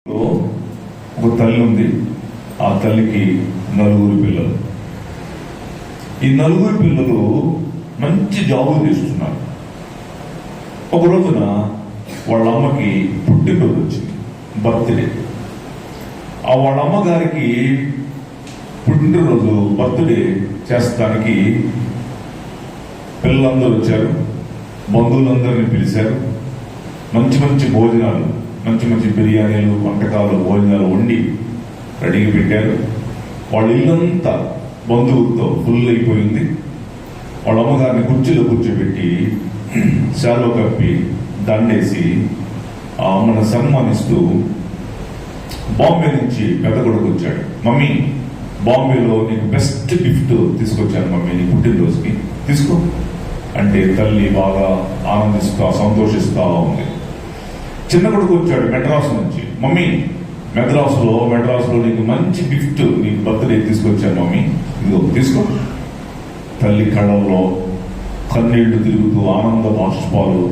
ఒక తల్లి ఉంది. ఆ తల్లికి 9 పిల్లలు. ఈ 9 పిల్లలు మంచి జాబులు చేస్తున్నారు. ఒక రోజున వాళ్ళ అమ్మకి పుట్టినరోజు వచ్చింది, బర్త్డే. వాళ్ళ అమ్మగారికి పుట్టినరోజు బర్త్డే చేస్తానికి పిల్లలందరూ వచ్చారు, బంధువులందరినీ పిలిచారు. మంచి మంచి భోజనాలు, మంచి మంచి బిర్యానీలు, వంటకాలు, భోజనాలు వండి రెడీగా పెట్టారు. వాళ్ళ ఇల్లంతా బంధువులతో ఫుల్ అయిపోయింది. వాళ్ళ అమ్మగారిని కుర్చీలో కూర్చోబెట్టి శాలో కప్పి దండేసి ఆ అమ్మను సన్మానిస్తూ బాంబే నుంచి పెద్ద కొడుకు వచ్చాడు. మమ్మీ, బాంబేలో నీకు బెస్ట్ గిఫ్ట్ తీసుకొచ్చాను మమ్మీ, నీ పుట్టినరోజుకి తీసుకో అంటే తల్లి బాగా ఆనందిస్తూ సంతోషిస్తూ ఉంది. చిన్న కొడుకు వచ్చాడు మెడ్రాస్ నుంచి. మమ్మీ, మెడ్రాస్లో నీకు మంచి గిఫ్ట్, నీకు బర్త్డే తీసుకొచ్చాను మమ్మీ, ఇదిగో తీసుకో. తల్లి కళ్ళల్లో కన్నీళ్లు తిరుగుతూ ఆనంద బాష్పాలు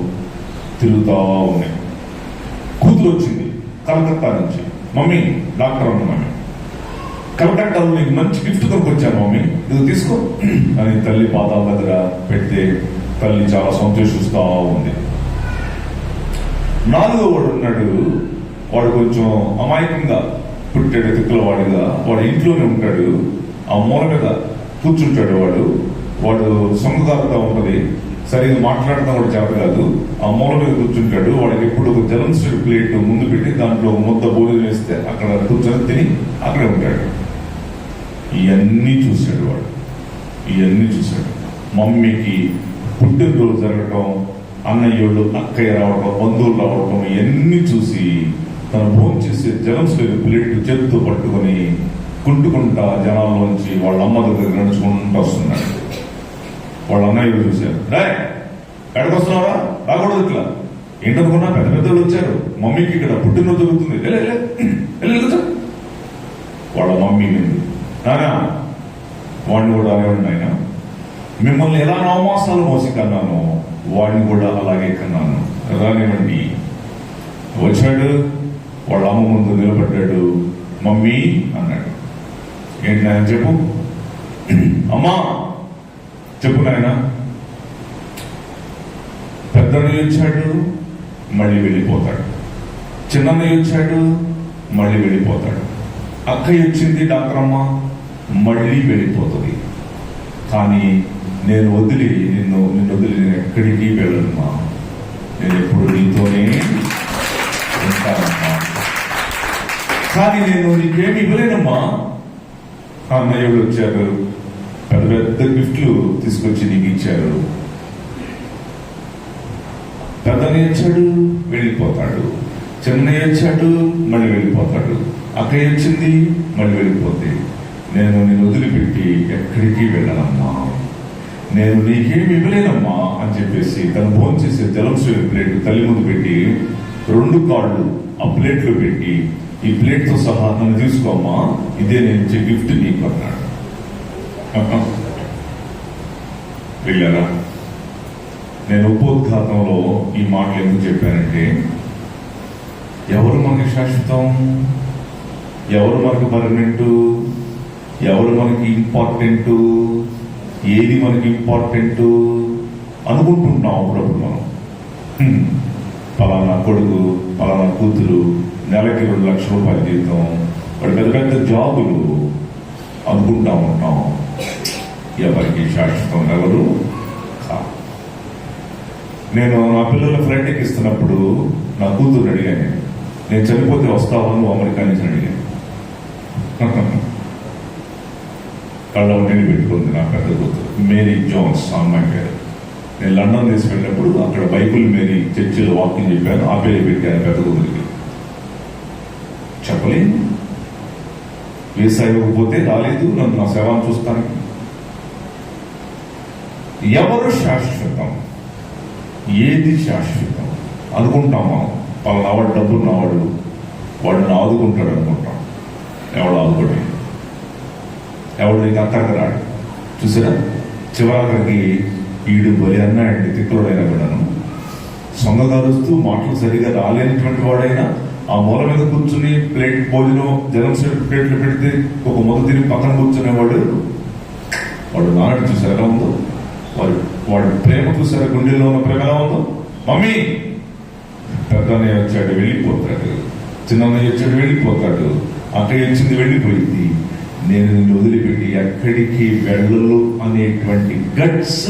తిరుగుతా ఉన్నాయి. కూతురు వచ్చింది కలకత్తా నుంచి. మమ్మీ, డాక్టర్ అన్న మమ్మీ, కలకత్తాలో నీకు మంచి గిఫ్ట్ కొనుక్కొచ్చాను మమ్మీ, ఇది తీసుకో అని తల్లి పాదాల దగ్గర పెడితే తల్లి చాలా సంతోషిస్తూ ఉంది. 4వ వాడు ఉన్నాడు. వాడు కొంచెం అమాయకంగా పుట్టాడు, తిక్కలవాడిగా. వాడు ఇంట్లోనే ఉంటాడు, ఆ మూల మీద కూర్చుంటాడు. వాడు సొంగగారుగా ఉంటుంది, సరిగ్గా మాట్లాడటం కూడా చేత కాదు. ఆ మూల మీద కూర్చుంటాడు. వాడికి ఎప్పుడు ఒక జలంస్టెడ్ ప్లేట్ ముందు పెట్టి దాంట్లో ముద్ద భోజనం వేస్తే అక్కడ కూర్చొని తిని అక్కడే ఉంటాడు. ఇవన్నీ చూశాడు మమ్మీకి పుట్టినరోజు జరగటం, అన్నయ్యోళ్ళు అక్కయ్య రావడం, బంధువులు రావడం, ఇవన్నీ చూసి తను భోజనం చేసే జలంస్టెడ్ ప్లేట్ చేతితో పట్టుకొని కుంటుకుంటా జనాల్లోంచి వాళ్ళ అమ్మ దగ్గర నడుచుకుంటూ వస్తున్నాడు. వాళ్ళ అన్నయ్య చూశారు. ఎక్కడికి వస్తున్నావా, రాకూడదు ఇట్లా. ఏంటనుకున్నా, పెద్ద పెద్దలు వచ్చారు, మమ్మీకి ఇక్కడ పుట్టినరోజు జరుగుతుంది, వాళ్ళ మమ్మీ నింది. నానా, వాడిని కూడా అనేవాడిని, ఆయన మిమ్మల్ని ఎలా 9 మాసాలు మోసి కన్నాను, వాడిని కూడా అలాగే కన్నాను, రానివ్వండి. వచ్చాడు, వాళ్ళ అమ్మ ముందు నిలబడ్డాడు. మమ్మీ అన్నాడు. ఏంటి నాయన చెప్పు. అమ్మా చెప్పు నాయన. పెద్దన్నయ్య వచ్చాడు, మళ్ళీ వెళ్ళిపోతాడు. చిన్నన్నయ్య వచ్చాడు, మళ్ళీ వెళ్ళిపోతాడు. అక్కయ్య వచ్చింది, డాక్టర్ అమ్మ, మళ్ళీ వెళ్ళిపోతుంది. కానీ నిన్ను వదిలి నేను ఎక్కడికి వెళ్ళనమ్మా, నేను ఎప్పుడు నీతోనే ఉంటానమ్మా. కానీ నేను నీకేమి ఇవ్వలేనమ్మా. అన్నయ్యలు వచ్చారు, పెద్ద పెద్ద గిఫ్ట్లు తీసుకొచ్చి నీకు ఇచ్చారు. పెద్దన్నయ్య వచ్చాడు, వెళ్ళిపోతాడు. చిన్నయ్య వచ్చాడు, మళ్ళీ వెళ్ళిపోతాడు. అక్కయ్య వచ్చింది, మళ్ళీ వెళ్ళిపోతే నేను వదిలిపెట్టి ఎక్కడికి వెళ్ళనమ్మా, నేను నీకేమి ఇవ్వలేనమ్మా అని చెప్పేసి తను భోజనం చేసే జలంస్టెడ్ ప్లేట్ తల్లి ముందు పెట్టి 2 కాళ్ళు ఆ ప్లేట్లో పెట్టి, ఈ ప్లేట్తో సహా నన్ను తీసుకోమ్మా, ఇదే నేను ఇచ్చే గిఫ్ట్ నీకు అన్నాడు. వెళ్ళారా? నేను ఉపోద్ఘాతంలో ఈ మాటలు ఎందుకు చెప్పానంటే, ఎవరు మనకి శాశ్వతం, ఎవరు మనకు పర్మనెంట్, ఎవరు మనకి ఇంపార్టెంట్, ఏది మనకి ఇంపార్టెంట్ అనుకుంటున్నాం అప్పుడప్పుడు మనం. పలానా కొడుకు, పలానా కూతురు, నెలకి 2 లక్షల రూపాయల జీతం, వాడు పెద్ద పెద్ద జాబులు అనుకుంటా ఉంటాం. ఎవరికి శాశ్వతం ఎవరు. నేను నా పిల్లల ఫ్లైట్ ఎక్కిస్తున్నప్పుడు నా కూతురు అడిగాను, నేను చనిపోతే వస్తావా నువ్వు అమెరికా నుంచి అడిగాను. కళ్ళ నేను పెట్టుకుంది నా పెద్ద కూతురు మేరీ జోన్స్ అమ్మాయి పేరు. నేను లండన్ తీసి వెళ్ళినప్పుడు అక్కడ బైబుల్ మేరీ చర్చిలో వాకింగ్ చెప్పాను, ఆ పేరు పెట్టాను పెద్ద కూతురికి. చెప్పలేను, వీసా ఇవ్వకపోతే రాలేదు, నన్ను నా సేవను చూస్తాను. ఎవరు శాశ్వతం, ఏది శాశ్వతం అనుకుంటామా? పలానా వాడు డబ్బున్నవాడు, వాడిని ఆదుకుంటాడు అనుకుంటాం. ఎవడు ఆదుకోండి, ఎవడు నీకు అక్కడికి రాడు. చూసారా, చివరికి ఈడు బలి అన్నాడండి, తిక్కుడైనా కూడాను సొంగగారుస్తూ మాటలు సరిగా రాలేనటువంటి వాడైనా ఆ మూల మీద కూర్చుని ప్లేట్ భోజనం జనం ప్లేట్లు పెడితే ఒక మొదలు తిరిగి పక్కన కూర్చునేవాడు. వాడు నాన్నడు చూసారు ఎలా ఉందో, వాడి ప్రేమ చూసారా, గుండెల్లో ఉన్న ప్రేమ ఎలా ఉందో. మమ్మీ, పెద్దన్నయ్య వచ్చాడు వెళ్ళిపోతాడు, చిన్నన్నయ్య వచ్చాడు వెళ్ళిపోతాడు, అక్కయ్య వచ్చింది వెళ్ళిపోయింది, నేను నిన్ను వదిలిపెట్టి ఎక్కడికి వెళ్ళలు అనేటువంటి గట్స్,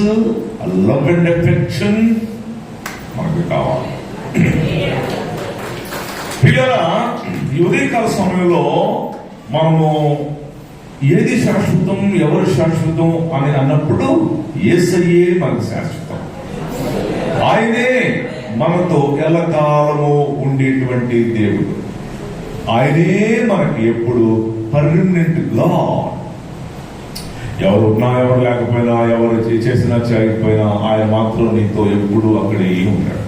లవ్ అండ్ ఎఫెక్షన్ మనకు కావాలి. పిల్లరా, ఈ ఉదయకాల సమయంలో మనము ఏది శాశ్వతం, ఎవరు శాశ్వతం అని అన్నప్పుడు యేసయ్యే మనకు శాశ్వతం. ఆయనే మనతో ఎల్లకాలము ఉండేటువంటి దేవుడు. ఆయనే మనకి ఎప్పుడు పర్మనెంట్ గాడ్. ఎవరు ఉన్నా ఎవరు లేకపోయినా, ఎవరు చేసినా చేయకపోయినా, ఆయన మాత్రం నీతో ఎప్పుడు అక్కడే ఉంటాడు,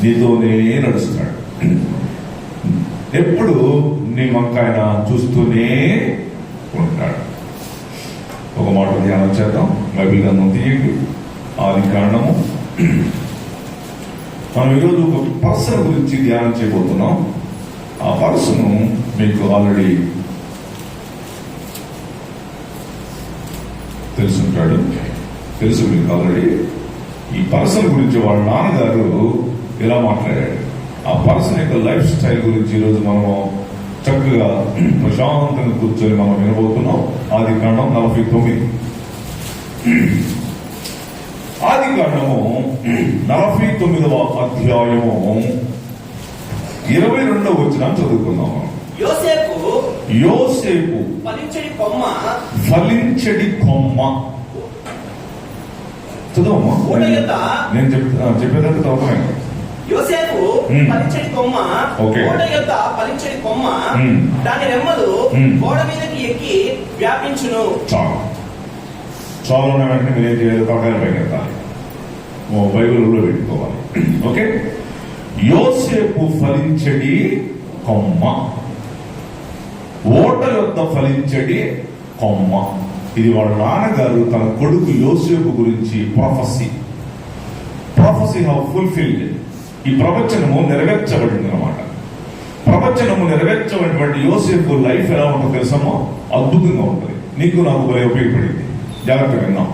నీతోనే నడుస్తాడు. ఎప్పుడు నీ వంక ఆయన చూస్తూనే ఉంటాడు. ఒక మాట ధ్యానం చేద్దాం. బైబిల్ గ్రంథం తీయండి, ఆదికాండము. మనం ఈరోజు ఒక పర్సన్ గురించి ధ్యానం చేయబోతున్నాం. ఆ పర్సన్ మీకు ఆల్రెడీ తెలుసు మీకు ఆల్రెడీ. ఈ పర్సన్ గురించి వాళ్ళ నాన్నగారు ఎలా మాట్లాడాడు, ఆ పర్సన్ యొక్క లైఫ్ స్టైల్ గురించి ఈరోజు మనము చక్కగా ప్రశాంతంగా కూర్చొని మనం వినబోతున్నాం. ఆదికాండం 49. ఆదికాండము 49వ అధ్యాయము 22వ వచనం చదువుకుందాం. యోసేపు ఫలించడి కొమ్మ. చదువమ్మా, నేను చెప్పేదంటే చదువుతాను. యోసేపు ఫలించడి కొమ్మ, ఓడ యొద్ద ఫలించడి కొమ్మ, దాని రెమ్మలు గోడ మీదకి ఎక్కి వ్యాపించును. చాలా వెంటనే మీరు ఏం చేయాలి, తొడకాయలు పైకెత్తాలి, బైబిల్లో పెట్టుకోవాలి. ఓకే, యోసేపు ఫలించడి కొమ్మ, ఓట యొద్ద ఫలించడి కొమ్మ. ఇది వాళ్ళ నాన్నగారు తన కొడుకు యోసేపు గురించి ప్రొఫెసీ హావ్ ఫుల్ఫిల్డ్. ఈ ప్రవచనము నెరవేర్చబడింది అన్నమాట. ప్రవచనము నెరవేర్చబడినటువంటి యోసేపు లైఫ్ ఎలా ఉంటుందో తెలుసమ్మా, అద్భుతంగా ఉంటుంది. నీకు నాకు ఉపయోగపడింది, జాగ్రత్తగా విన్నాం.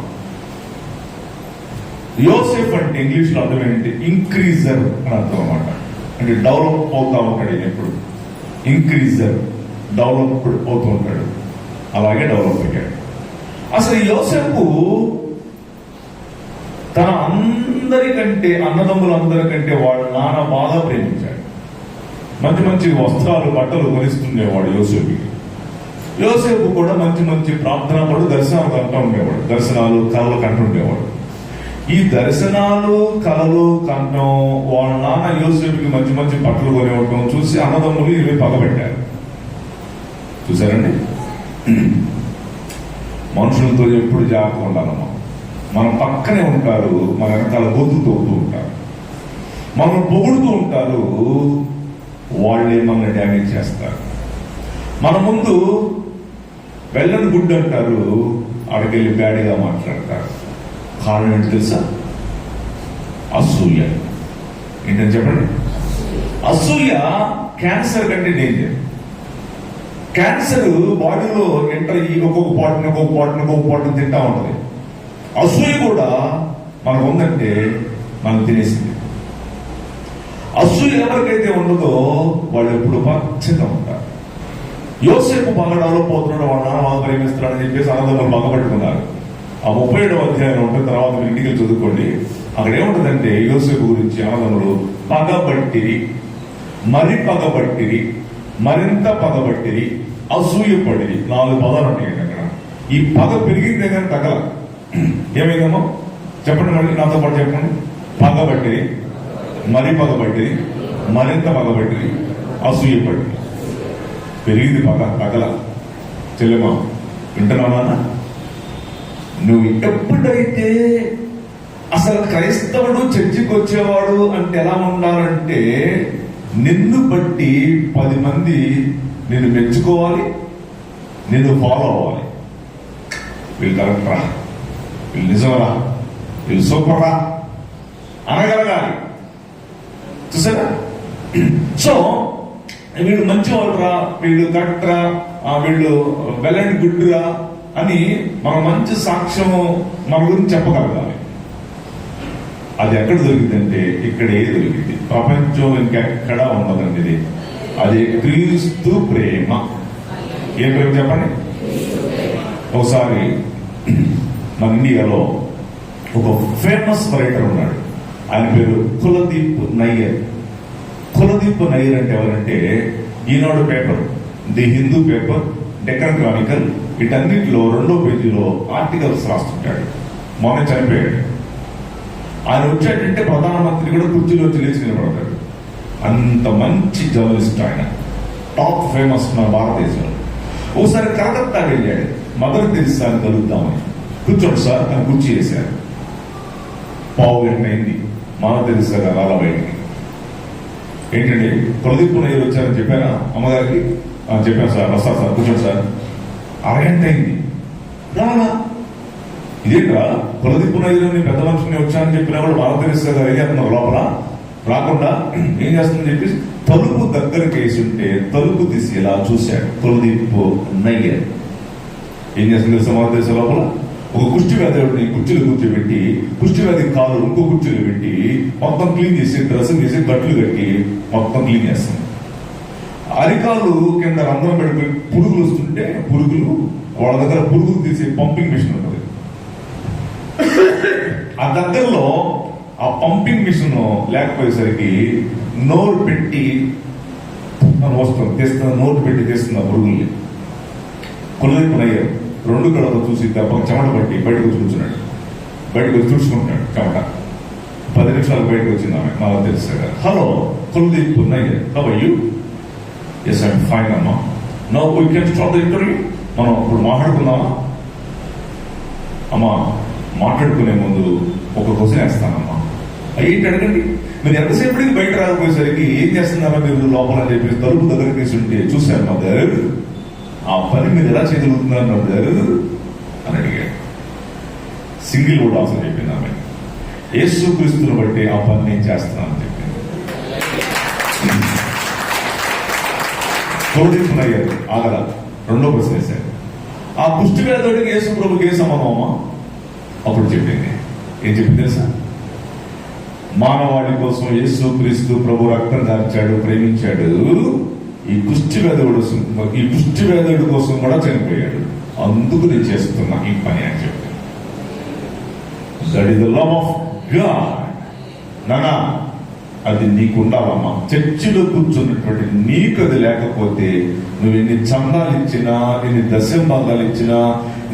యోసేఫ్ అంటే ఇంగ్లీష్ లో అర్థం ఏంటంటే ఇంక్రీజర్ అని అర్థం అన్నమాట. అంటే డెవలప్ అవుతా ఉంటాడు ఎప్పుడు, ఇంక్రీజర్, డెవలప్ అవుతూ ఉంటాడు. అలాగే డెవలప్ అయ్యాడు. అసలు యోసేపు తన అందరికంటే, అన్నదమ్ములందరికంటే వాళ్ళ నాన్న బాగా ప్రేమించాడు. మంచి మంచి వస్త్రాలు, బట్టలు కొనిస్తుండేవాడు యోసేపుకి. యోసేపు కూడా మంచి మంచి ప్రార్థన పడు దర్శనాలు కంటూ ఉండేవాడు, దర్శనాలు కళలు కంటుండేవాడు. ఈ దర్శనాలు కళలు కంటం వాళ్ళ నాన్న యోసేపుకి మంచి మంచి బట్టలు కొనివ్వటం చూసి అన్నదమ్ములు ఇవి పగబెట్టారు. చూసారండి, మనుషులతో ఎప్పుడు జాగ్రత్తగా ఉండాలమ్మా. మన పక్కనే ఉంటారు, మన వెనకాల గొంతు తోగుతూ ఉంటారు, మనం పొగుడుతూ ఉంటారు, వాళ్ళే మనల్ని డ్యామేజ్ చేస్తారు. మన ముందు వెళ్ళని గుడ్డు అంటారు, అక్కడికెళ్ళి బ్యాడ్గా మాట్లాడతారు. కారణం ఏంటి తెలుసా? అసూయ. ఏంటని చెప్పండి. అసూయ క్యాన్సర్ కంటే డేంజర్. క్యాన్సర్ బాడీలో ఎంటర్ అయ్యి ఒక్కొక్క పాటును తింటా ఉంటుంది. అసూయ కూడా మనకు ఉందంటే మనం తినేసింది. అసూయ ఎవరికైతే ఉండదో వాళ్ళు ఎప్పుడు పచ్చగా ఉంటారు. యోసేపు బాగా డెవలప్ అవుతున్నాడు, వాళ్ళ నాన్న బాగా ప్రేమిస్తున్నాడని చెప్పేసి అన్నదమ్ములు బాగపట్టుకున్నారు. ఆ 37వ అధ్యాయం ఉంటుంది, తర్వాత మీరు ఇంటికి చదువుకోండి. అక్కడ ఏముంటుందంటే యోసేపు గురించి అన్నదమ్ములు పగబట్టిరి, మరి పగబట్టిరి, మరింత పగబట్టిరి, అసూయపడిరి. 4 పదాలు ఉంటాయి అక్కడ. ఈ పగ పెరిగిందే కానీ తగల. ఏమైందమ్మా చెప్పండి, మళ్ళీ నాతో పాటు చెప్పండి. పగబట్టిరి, మరి పగబట్టిరి, మరింత పగబట్టిరి, అసూయపడిరి. పెరిగింది పగ, తగల. చెల్లెమా వింటున్నావా? నువ్వు ఎప్పుడైతే అసలు క్రైస్తవుడు చర్చికి వచ్చేవాడు అంటే ఎలా ఉండాలంటే, నిన్ను బట్టి 10 మంది నిన్ను మెచ్చుకోవాలి, నిన్ను ఫాలో అవ్వాలి. వీళ్ళు కరెక్టరా, వీళ్ళు నిజమరా, వీళ్ళు సూపర్రా అనగలగాలి. చూసారా? సో వీళ్ళు మంచివాళ్ళరా, వీళ్ళు కరెక్టరా, వీళ్ళు వెల్ అండ్ గుడ్రా అని మన మంచి సాక్ష్యం మన గురించి చెప్పగలగాలి. అది ఎక్కడ దొరికిందంటే ఇక్కడే దొరికింది. ప్రపంచం ఇంకెక్కడా ఉండదండి ఇది. అది క్రీస్తు ప్రేమ. ఏ ప్రేమ చెప్పండి. ఒకసారి మన ఇండియాలో ఒక ఫేమస్ రైటర్ ఉన్నాడు. ఆయన పేరు కులదీప్ నయ్యర్. కులదీప్ నయ్యర్ అంటే ఎవరంటే Eenadu paper, the Hindu paper, Deccan chronicle, వీటన్నిటిలో 2వ పేజీలో ఆర్టికల్స్ రాస్తుంటాడు. మొన్న చనిపోయాడు. ఆయన వచ్చాడంటే ప్రధానమంత్రి కూడా కుర్చీలో లేచి నిలబడతాడు. అంత మంచి జర్నలిస్ట్ ఆయన, టాప్ ఫేమస్ మన భారతదేశంలో. ఒకసారి కలకత్తా వెళ్ళాడు మదర్ తెరిసాని కలుద్దామని. కూర్చోండి సార్ అని కుర్చీ చేశారు. పావు గంట అయింది. మదర్ తెరిసా గారు అలా బయటికి. ఏంటండి కులదీప్ నయ్యర్ వచ్చారని చెప్పారా అమ్మగారికి? చెప్పాను సార్, వస్తారు సార్, కూర్చోండి సార్. అరగంట అయింది రాలా. ఇదేంట్రా కులదీప్ నయ్యర్ పెద్ద మనిషిని వచ్చానని చెప్పినా కూడా మదర్ తెరిసా గారు ఏం చేస్తున్నారు లోపల రాకుండా ఏం చేస్తుందని చెప్పి తలుపు దగ్గరికి వేసి ఉంటే తలుపు తీసి ఇలా చూశాడు కులదీప్ నయ్యర్. ఏం చేస్తుంది తెలుసా మదర్ తెరిసా లోపల? ఒక కుష్టి వ్యాధిని కుర్చీలు కూర్చోబెట్టి, కుష్టి వ్యాధి కాలు ఇంకో కుర్చీలు పెట్టి మొత్తం క్లీన్ చేసి, డ్రెస్సింగ్ చేసి, గట్లు కట్టి మొత్తం క్లీన్ చేస్తుంది. అరికాలు కింద రంధ్రం పెడిపోయి పురుగులు వస్తుంటే పురుగులు వాళ్ళ దగ్గర పురుగులు తీసే పంపింగ్ మిషన్ ఉంటుంది. ఆ దగ్గరలో ఆ పంపింగ్ మిషన్ లేకపోయేసరికి నోరు పెట్టి వస్తుంది, తీస్తున్న నోరు పెట్టి తీస్తున్న పురుగుల్ని. కులదీప్ నయ్యర్ 2 కళ్ళతో చూసి దెబ్బ చెమట పట్టి బయటకు వచ్చి కూర్చున్నాడు. బయటకు వచ్చి చూసుకుంటున్నాడు చెమట. 10 నిమిషాలు బయటకు వచ్చింది ఆమె మాకు తెలుసా. Hello Kuldip Nayyar, how are you? Yes I am fine అమ్మా. Now we can start the interview. మనం ఇప్పుడు మాట్లాడుకుందామా? అమ్మా మాట్లాడుకునే ముందు ఒక క్వశ్చన్ వేస్తానమ్మా. ఏంటి అడగండి. మీరు ఎంతసేపటికి బయట రాకపోయేసరికి ఏం చేస్తున్నారో మీరు లోపల అని చెప్పి తలుపు దగ్గర తీసుంటే చూశాను మదర్, ఆ పని మీరు ఎలా చేయగలుగుతున్నారు మదర్ అని అడిగాడు. సింగిల్ కూడా ఆన్సర్ చెప్పింది ఆమె. యేసు క్రీస్తుని బట్టి ఆ పని నేను చేస్తున్నానని చెప్పింది. కులదీప్ నయ్యర్ ఆగల 2వ ప్రశ్న వేశారు. ఆ కుష్టి వ్యాధుడికి యేసు ప్రభుకి ఏ సంబంధం అమ్మా? అప్పుడు చెప్పింది. ఏం చెప్పింది తెలుసా? మానవాళి కోసం యేసు క్రీస్తు ప్రభు రక్తం దాల్చాడు, ప్రేమించాడు. ఈ కుష్టి వ్యాధుడు కోసం కూడా చనిపోయాడు. అందుకు నేను చేస్తున్నా ఈ పని అని చెప్పాను. That is the love of God. నానా అది నీకు ఉండాలమ్మా. చర్చిలో కూర్చున్నటువంటి నీకు అది లేకపోతే నువ్వు ఎన్ని చందాలు ఇచ్చినా, ఎన్ని దశంభాగాలు ఇచ్చినా,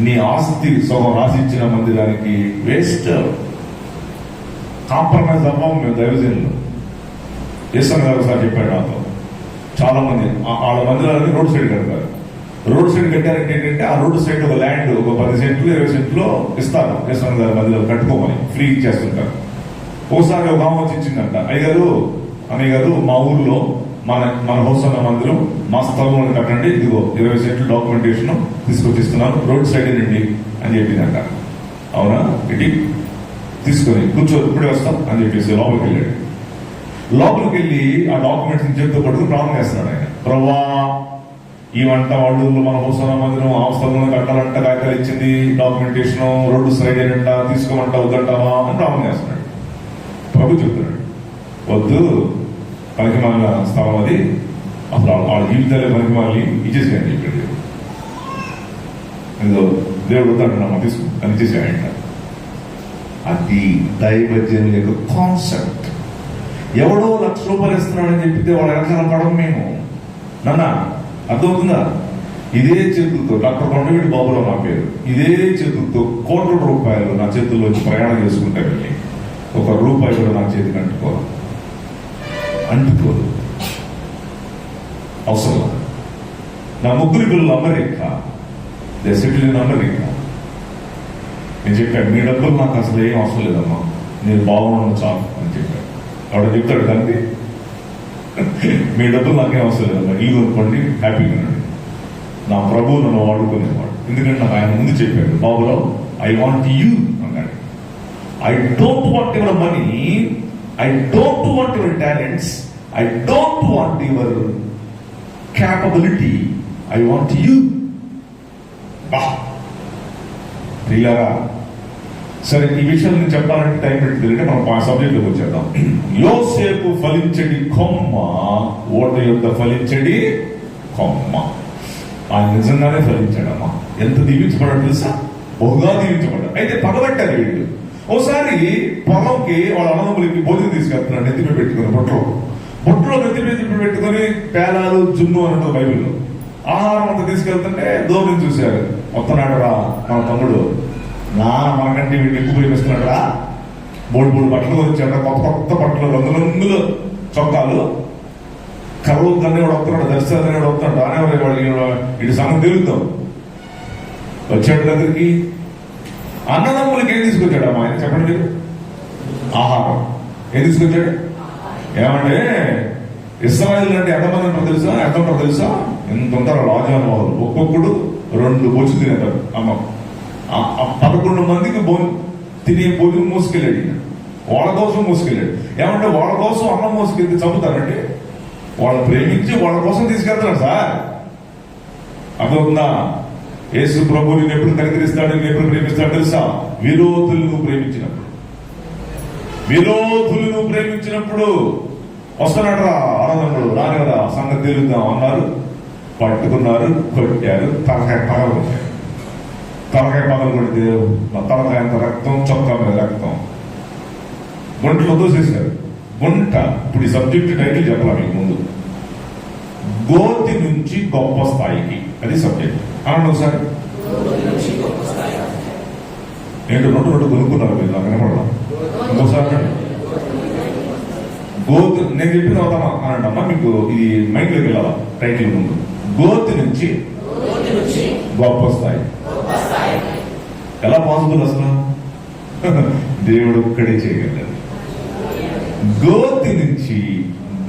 నీ ఆస్తి సగం రాసిచ్చిన మందిరానికి వేస్ట్. కాంప్రమైజ్ అవ్వం మేము దైవజనులు. యేసన్న గారు సార్ చెప్పాడు నాతో. చాలా మంది వాళ్ళ మందిరాలని రోడ్ సైడ్ కడతారు. రోడ్ సైడ్ కట్టారంటే ఏంటంటే ఆ రోడ్ సైడ్ ఒక ల్యాండ్ ఒక 10 సెంట్లు 20 సెంట్లో ఇస్తారు. యేసన్న గారి మందిరాలు కట్టుకోమని ఫ్రీ ఇచ్చేస్తుంటారు. ఒకసారి ఒక ఆమె వచ్చి ఇచ్చిందంట, అయ్యగారు అన్నయ్య గారు మా ఊర్లో మన హౌస్ అన్న మందిరం మా స్థలంలో కట్టండి, ఇదిగో 20 సెంట్లు డాక్యుమెంటేషన్ తీసుకొచ్చిస్తున్నాను, రోడ్ సైడ్ అండి అని చెప్పిందంట. అవునా, ఇటీ తీసుకొని కూర్చో ఇప్పుడే వస్తాం అని చెప్పేసి లోపలికి వెళ్ళాడు. లోపలికి వెళ్ళి ఆ డాక్యుమెంట్స్ చేతితో పట్టుకుని ప్రారంభం చేస్తున్నాడు ఆయన. ప్రవ్వా ఈ వంట వాళ్ళు మన హౌసన మందిరం ఆ స్థలంలో కట్టాలంట, కాగితాలు ఇచ్చింది, డాక్యుమెంటేషన్, రోడ్డు సైడ్ అంట, తీసుకోమంటా వద్దంటావా అని ప్రారంభం చేస్తున్నాడు. ప్రభు చెప్తున్నాడు, వద్దు, పనికిమాలిన స్థలం అది, అసలు వాళ్ళ జీవితాలే పనికిమాలి, ఇచ్చేసేయని చెప్పాడు. ఏదో దేవుడు వద్దంటున్నామా తీసుకు అని ఇచ్చేసేయంట. అది దైవజనుల యొక్క కాన్సెప్ట్. ఎవడో ₹1,00,000 ఇస్తున్నాడని చెప్పితే వాడు వెనకాల పడడం మేము. నాన్న అర్థమవుతుందా? ఇదే చేతులతో డాక్టర్ కొండవీటి బాబులో నా పేరు, ఇదే చేతులతో కోట్ల రూపాయలు నా చేతుల్లోంచి ప్రయాణం చేసుకుంటా వెళ్ళి ₹1 కూడా నా చేతికి అంటుకోదు. అవసరం. నా 3 పిల్లలు America, they settle in America. నేను చెప్పాను, మీ డబ్బులు నాకు అసలు ఏం అవసరం లేదమ్మా, నేను బాగున్నాను చాలు అని చెప్పాను. వాడు చెప్తాడు దానికి, మీ డబ్బులు నాకేం అవసరం లేదమ్మా, ఇల్లు కొనుక్కోండి, హ్యాపీగా ఉన్నాడు. నా ప్రభువు నన్ను వాడుకునేవాడు. ఎందుకంటే నాకు ఆయన ముందు చెప్పాడు, బాబురావు ఐ వాంట్ యూ అన్నాడు. I don't want your money, I don't want your talents, I don't want your capability, I want you. ప్రియులారా, సరే ఈ విషయం నేను చెప్పాలంటే టైం పెట్టుకుంటే మనం ఆ సబ్జెక్ట్లోకి వచ్చేద్దాం. యోసేపు ఫలించడి కొమ్మ, ఓట యొక్క ఫలించడి కొమ్మ. ఆయన నిజంగానే ఫలించాడమ్మా. ఎంత దీవించబడ్డాడు తెలుసా? బహుగా దీవించబడ్డాడు. అయితే పగబట్టారు వీళ్ళు. ఒకసారి పొలంకి వాళ్ళ అన్నదమ్ములకి భోజనం తీసుకెళ్తున్నాడు, నెత్తిపై పెట్టుకుని బొట్టులో నెత్తిపై పెట్టుకుని పేలాలు జున్ను అన్నట్టు బైబిల్లో. ఆహారం అంతా తీసుకెళ్తుంటే దూరం చూశారు. వస్తున్నాడు రా మన తమ్ముడు, మనకంటే వీళ్ళు ఎక్కువ ప్రేమిస్తున్నాడు రా. మూడు బట్టలు వచ్చాడు, కొత్త బట్టలు, రంగుల చొక్కాలు, కరువు కన్నీ వాడు వస్తున్నాడు, దర్శనం వాడు వస్తున్నాడు. రానే వాళ్ళు ఇటు సంగతి తెలుగుతాం. వచ్చాడు దగ్గరికి. అన్నదమ్ములకి ఏం తీసుకొచ్చాడు అమ్మా ఆయన? చెప్పండి మీరు. ఆహారం. ఏం తీసుకొచ్చాడు? ఏమంటే ఇశ్రాయేలు అంటే ఎంతమంది ఉంటారో తెలుసా? ఎంత ఉంటారో తెలుసా? ఎంత ఉంటారో రాజానుభవాలు. ఒక్కొక్కడు 2 బొచ్చు తినేతాడు. అమ్మ 11 మందికి తినే భోజనం మోసుకెళ్ళాడు. వాళ్ళ కోసం మోసుకెళ్ళాడు. ఏమంటే వాళ్ళ కోసం అన్నం మోసుకెళ్తే చంపుతారంటే వాళ్ళు ప్రేమించి వాళ్ళ కోసం తీసుకెళ్తాడు సార్. అర్థవుతుందా? యేసు ప్రభు నేను ఎప్పుడు కనికరిస్తాడు, నేను ఎప్పుడు ప్రేమిస్తాడు తెలుసా? విరోధులను ప్రేమించినప్పుడు వస్తున్నాడు రా ఆనందంలో. రాని కదా సంగతి తెలుద్దాం అన్నారు. పట్టుకున్నారు, కొట్టారు, తలకాయ పగలు కొట్టారు. తలకాయ పగలు కొడితే తలకాయ అంత రక్తం, చొక్కా మీద రక్తం, గుంటలో దోసేశారు. గుంట. ఇప్పుడు ఈ సబ్జెక్ట్ టైటిల్ చెప్పాలా మీకు ముందు? గోతి నుంచి గొప్ప స్థాయికి. అది సబ్జెక్ట్. అనండి ఒకసారి. ఏంటో 2 కొనుక్కున్నారు మీరు, నాకు వినపడదా? ఇంకోసారి గోతి. నేను చెప్పిన అవుతాను అనంటమ్మా, మీకు ఇది మైండ్లోకి వెళ్ళాలా? టైటిల్ ముందు గోతి నుంచి గొప్ప స్థాయి. ఎలా పాసిబుల్ అసలు? దేవుడు ఒక్కడే చేయగలడు. గోతి నుంచి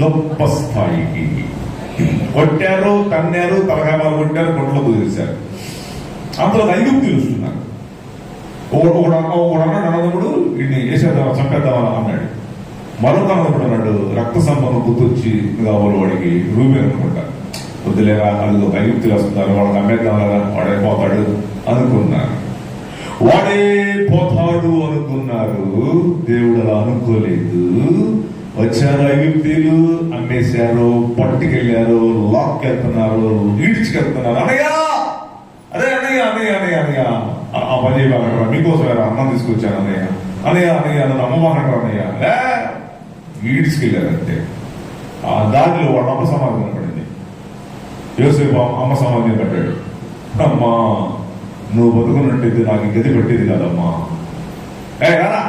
గొప్ప స్థాయికి. కొట్టారు, తన్నారు, తలకాయలు కొట్టారు, గుంటలో కుదిరేశారు. అంతలో ఐగుప్తులు వస్తున్నారు. ఒకడు అన్నదమ్ముడు వీడిని వేసేద్దామా, చంపేద్దామా అన్నాడు. మరొక అన్నదమ్ముడు అన్నాడు, రక్త సంబంధం గుర్తొచ్చి కావాలి వాడికి, రూబేన్ అనుకుంటా. వద్దులేరా, అది ఐగుప్తులు వస్తున్నారు, వాడికి అమ్మేద్దాం కదా, వాడే పోతాడు అనుకున్నారు. వాడే పోతాడు అనుకున్నారు. దేవుడు అలా అనుకోలేదు. వచ్చారు ఐగుప్తీయులు, అమ్మేశారు, పట్టుకెళ్ళారు, లాక్కెళ్తున్నారు, ఈడ్చుకెళ్తున్నారు. అనయ్యా, అదే అన్నయ్య అన్నయ్య అన్నయ్య అన్నయ్య ఆ పని చేయబాకంటారా, మీకోసం అన్నం తీసుకొచ్చాను అన్నయ్య, అన్నయ్య అన్నయ్య నన్ను అమ్మబాకంటారు అన్నయ్య. ఈడ్చుకెళ్ళారు అంతే. ఆ దారిలో వాళ్ళ అమ్మ సమాధి కనపడింది. యోసేపు అమ్మ సమాధి కట్టాడు. అమ్మా, నువ్వు బతుకున్నట్టయితే నాకు గది పెట్టేది కాదమ్మా. రారా,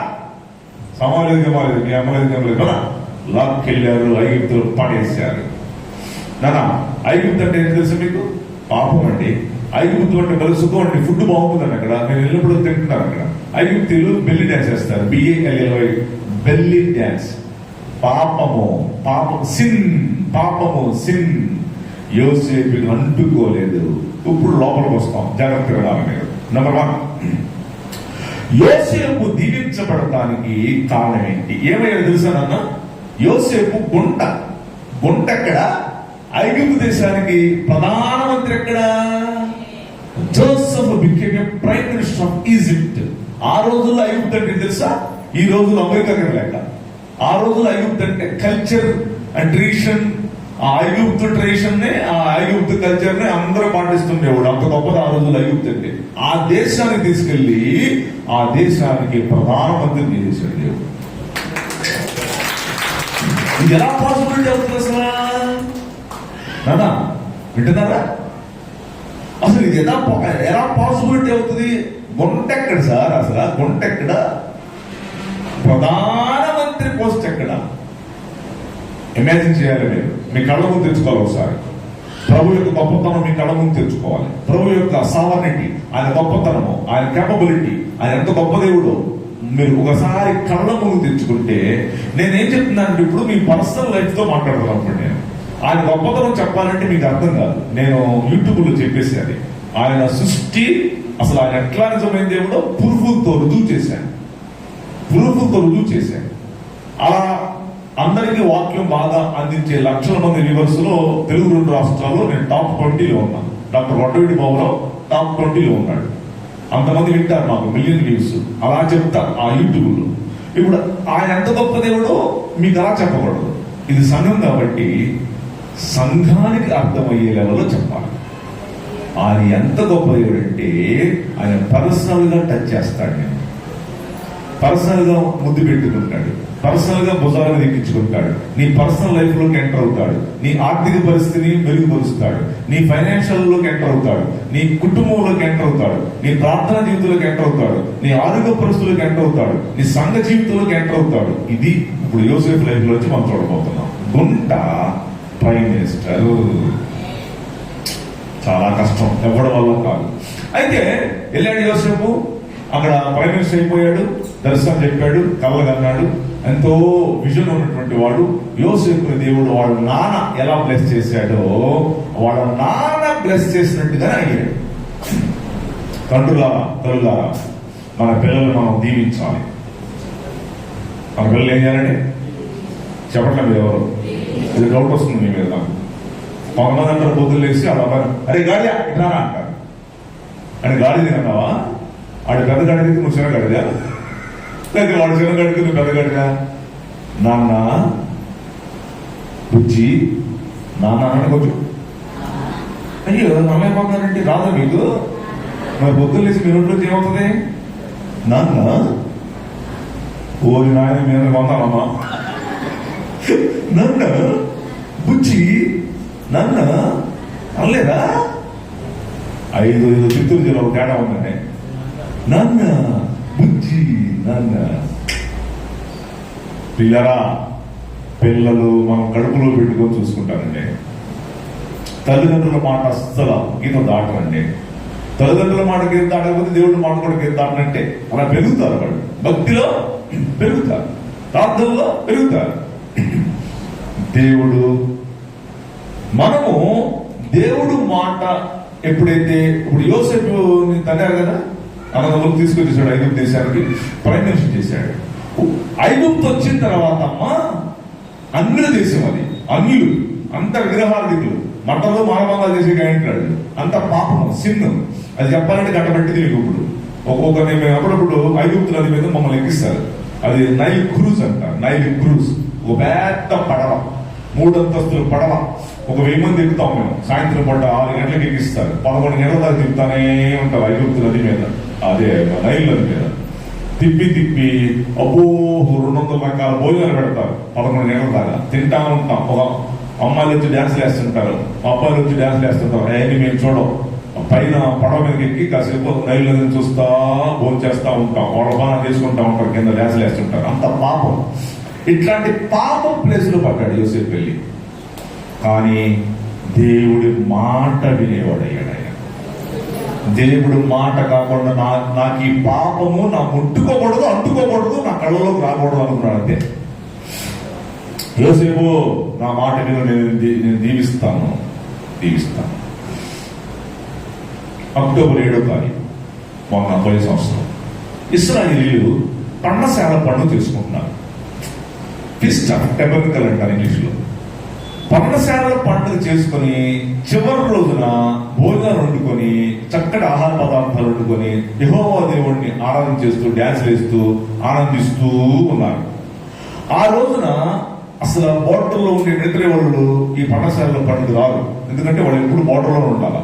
సమాలేదు మీ అమ్మలేదు కదా. లాక్కెళ్ళారు, ఐగుప్తులు పడేశారు. నానా, ఐగుప్తు అంటే ఏం తెలుసు మీకు? పాపం అండి. ఐగుప్తు అంటే బలి సుఖం అండి. ఫుడ్ బాగుంటుందండి అక్కడ. నేను వెళ్ళినప్పుడు తింటున్నాను అక్కడ. ఐగుప్తులు బెల్లి డ్యాన్స్ చేస్తారు. BALLY, belly dance. పాపము, సిన్. యోసేపు అంటుకోలేదు. ఇప్పుడు లోపలికి వస్తాం, జాగ్రత్తగా వినాలి మీరు. నెంబర్ 1, యోసేపు దీవించబడటానికి కారణం ఏంటి? ఏమయ్యాడు తెలుసా నాన్న? యోసేపు గుంట ఎక్కడ? ఐగుప్తు దేశానికి ప్రధానమంత్రి ఎక్కడ? Joseph became a prime minister of Egypt. ఆ రోజుల్లో ఐగుప్తు అంటే తెలుసా? ఈ రోజుల్లో అమెరికా లెక్క. ఆ రోజుల్లో ఐగుప్తు అంటే కల్చర్ అండ్ ట్రెడిషన్. ఆ ఐగుప్తు ట్రెడిషన్ ని, ఆ ఐగుప్తు కల్చర్ ని అందరూ పాటిస్తుండేవాడు. అంత గొప్పది ఆ రోజుల్లో ఐగుప్తు అంటే. ఆ దేశానికి తీసుకెళ్లి ఆ దేశానికి ప్రధానమంత్రిని చేశాడు దేవుడు. ఇది ఎలా పాసిబిలిటీ అవుతుంది అసలు? నానా వింటున్నారా? అసలు ఇది ఎలా పాసిబిలిటీ అవుతుంది? గుంట ఎక్కడ సార్? అసలు గుంట ఎక్కడ? ప్రధానమంత్రి పోస్ట్ ఎక్కడ? ఇమాజిన్ చేయాలి మీరు. మీ కళ్ళ ముందు తెచ్చుకోవాలి ఒకసారి. ప్రభు యొక్క గొప్పతనం మీ కళ్ళ ముందు తెచ్చుకోవాలి. ప్రభు యొక్క సావర్నిటీ, ఆయన గొప్పతనము, ఆయన కేపబిలిటీ, ఆయన ఎంత గొప్ప దేవుడు మీరు ఒకసారి కళ్ళ ముందు తెచ్చుకుంటే, నేనేం చెప్తున్నానంటే ఇప్పుడు మీ పర్సనల్ లైఫ్ తో మాట్లాడుతున్నప్పుడు నేను ఆయన గొప్పతనం చెప్పాలంటే మీకు అర్థం కాదు. నేను యూట్యూబ్ లో చెప్పేసి అది ఆయన సృష్టి, అసలు ఆయన ఎట్లా నిజమైన దేవుడో ప్రూఫ్తో రుజువు చేశాను. అలా అందరికీ వాక్యం బాగా అందించే లక్షల మంది వ్యూవర్స్ లో తెలుగు 2 రాష్ట్రాల్లో నేను టాప్ 20లో ఉన్నాను. డాక్టర్ వడ్డవీడి బాబురావు టాప్ 20లో ఉన్నాడు. అంతమంది వింటారు, మాకు మిలియన్ వ్యూస్. అలా చెప్తా ఆ యూట్యూబ్ లో. ఇప్పుడు ఆయన ఎంత గొప్ప దేవుడో మీకు అలా చెప్పకూడదు. ఇది సంఘం కాబట్టి సంఘానికి అర్థమయ్యే లెవెల్లో చెప్పాలి. ఆయన ఎంత గొప్ప దేవుడు అంటే ఆయన పర్సనల్ గా టచ్ చేస్తాడు. నేను పర్సనల్ గా ముద్దు పెట్టుకుంటాడు, పర్సనల్ గా భుజాలను ఎక్కించుకుంటాడు. నీ పర్సనల్ లైఫ్ లోకి ఎంటర్ అవుతాడు. నీ ఆర్థిక పరిస్థితిని మెరుగుపరుస్తాడు. నీ ఫైనాన్షియల్ లోకి ఎంటర్ అవుతాడు. నీ కుటుంబంలోకి ఎంటర్ అవుతాడు. నీ ప్రార్థన జీవితంలోకి ఎంటర్ అవుతాడు. నీ ఆరోగ్య పరిస్థితులకు ఎంటర్ అవుతాడు. నీ సంఘ జీవితంలోకి ఎంటర్ అవుతాడు. ఇది ఇప్పుడు యోసేపు లైఫ్ లో మనం చూడబోతున్నాం. గుంట ప్రైమ్ మినిస్టర్ చాలా కష్టం, ఎవరి వల్ల కాదు. అయితే వెళ్ళాడు యోసేపు, అక్కడ ప్రైమ్ మినిస్టర్ అయిపోయాడు. దర్శనం చెప్పాడు, కళ్ళ కన్నాడు. ఎంతో విజన్ ఉన్నటువంటి వాడు యోసేపుని దేవుడు వాళ్ళ నాన్న ఎలా బ్లెస్ చేశాడో వాళ్ళ నాన్న బ్లెస్ చేసినట్టుగానే అయ్యాడు. తండ్రులారా, తల్లులారా, మన పిల్లల్ని మనం దీవించాలి. మన పిల్లలు ఏం చేయాలండి? చెప్పట్లేదు మీరు ఎవరు? ఇది డౌట్ వస్తుంది మీ మీద. కొంతమంది అంటారు పొద్దులు లేచి అలా అరే గాడి ఇట్లా అంటారు. అని గాడి తిన్నావా? వాడు పెద్ద గడికి నువ్వు చిన్న గడిదా, లేకపోతే వాడు చిన్న గడికి నువ్వు పెద్ద గడిదా? నాన్న బుజ్జి, నాన్న అని కొంచెం అయ్యో నమ్మైపోతానంటే రాదా మీకు? మరి పొద్దులు లేచి మీ రోడ్లోకి ఏమవుతుంది? నాన్న ఓరి నాయన మీద వందానమ్మా, నాన్న బుజ్జి, నాన్న అనలేదా? 5 చిత్తూరు జిల్లా తేడా ఉందండి. నాన్న బుజ్జి, నాన్న. పిల్లరా, పిల్లలు మనం కడుపులో పెట్టుకొని చూసుకుంటారండి. తల్లిదండ్రుల మాట అస్సలు గీత దాటరండి. తల్లిదండ్రుల మాట గీత దాటకపోతే దేవుడి మాట కూడా గీత దాటనంటే అలా పెరుగుతారు. వాళ్ళు భక్తిలో పెరుగుతారు, ప్రార్థనలో పెరుగుతారు. మనము దేవుడు మాట ఎప్పుడైతే ఇప్పుడు యోసేపు తన్నారు కదా, అన్నదమ్ములకు తీసుకొచ్చేసాడు ఐగుప్తు దేశానికి, ప్రైమ్ మినిస్టర్ చేశాడు. ఐగుప్తు వచ్చిన తర్వాత అమ్మ అన్యుల దేశం, అది అన్యులు, అంత విగ్రహార్థికులు, మంటల్లో మానవంగా చేసే గాయంటాడు. అంత పాపం, సిన్ను. అది చెప్పాలంటే గట్టబెట్టింది మీకు. ఇప్పుడు ఒక్కొక్క మేము అప్పుడప్పుడు ఐగుప్తు నది మీద మమ్మల్ని ఎక్కిస్తారు. అది నైల్ క్రూజ్ అంటారు. నైల్ క్రూజ్ ఒక పెద్ద పడవ, 3 అంతస్తుల పడవ. ఒక 1000 మంది ఎక్కుతాం మేము. సాయంత్రం పూట 6 గంటలకు ఎక్కిస్తారు. 11 గంటల దాకా తిప్పుతానే ఉంటారు ఐగుప్తు నది మీద, అదే నైల్ నది మీద. తిప్పి అబ్బో 200 రకాల భోజనాలు పెడతారు. 11 గంటల దాకా తింటా ఉంటాం. ఒక అమ్మాయిలు వచ్చి డ్యాన్స్లు వేస్తుంటారు, అబ్బాయిలు వచ్చి డ్యాన్స్లు వేస్తుంటారు. అవన్నీ మేము చూడం. పైన పడవ మీదకి ఎక్కి కాసేపు నైల్ నదిని చూస్తా భోజనం చేస్తా ఉంటాం. వాళ్ళ బాగా చేసుకుంటా ఉంటారు, కింద డ్యాన్స్లు వేస్తుంటారు. అంత పాపం. ఇట్లాంటి పాపం ప్లేస్ లో పడ్డాడు యోసేపు వెళ్ళి. కానీ దేవుడి మాట వినేవాడయ్యాడు ఆయన. దేవుడి మాట కాకుండా నాకు ఈ పాపము నా ముట్టుకోకూడదు, అంటుకోకూడదు, నా కళ్ళలోకి రాకూడదు అనుకున్నాడు. అంతే. యోసేపు నా మాట మీద నేను దీవిస్తాను. అక్టోబర్ 7వ తారీఖు మొన్న పోయే సంవత్సరం ఇశ్రాయేలీయులు పర్ణశాల పండుగ చేసుకుంటున్నారు. ఫీస్ట్ ఆఫ్ టెబర్నకల్ అంటారు ఇంగ్లీష్లో. పర్ణశాల పండుగ చేసుకుని చివరి రోజున భోజనాలు వండుకొని చక్కటి ఆహార పదార్థాలు వండుకొని యెహోవా దేవుణ్ణి ఆరాధన చేస్తూ డ్యాన్స్ వేస్తూ ఆనందిస్తూ ఉన్నారు. ఆ రోజున అసలు బోర్డర్లో ఉండే మిలిటరీ వాళ్ళు ఈ పర్ణశాలలో పండుగ రారు. ఎందుకంటే వాళ్ళు ఎప్పుడు బోర్డర్లో ఉండాలి.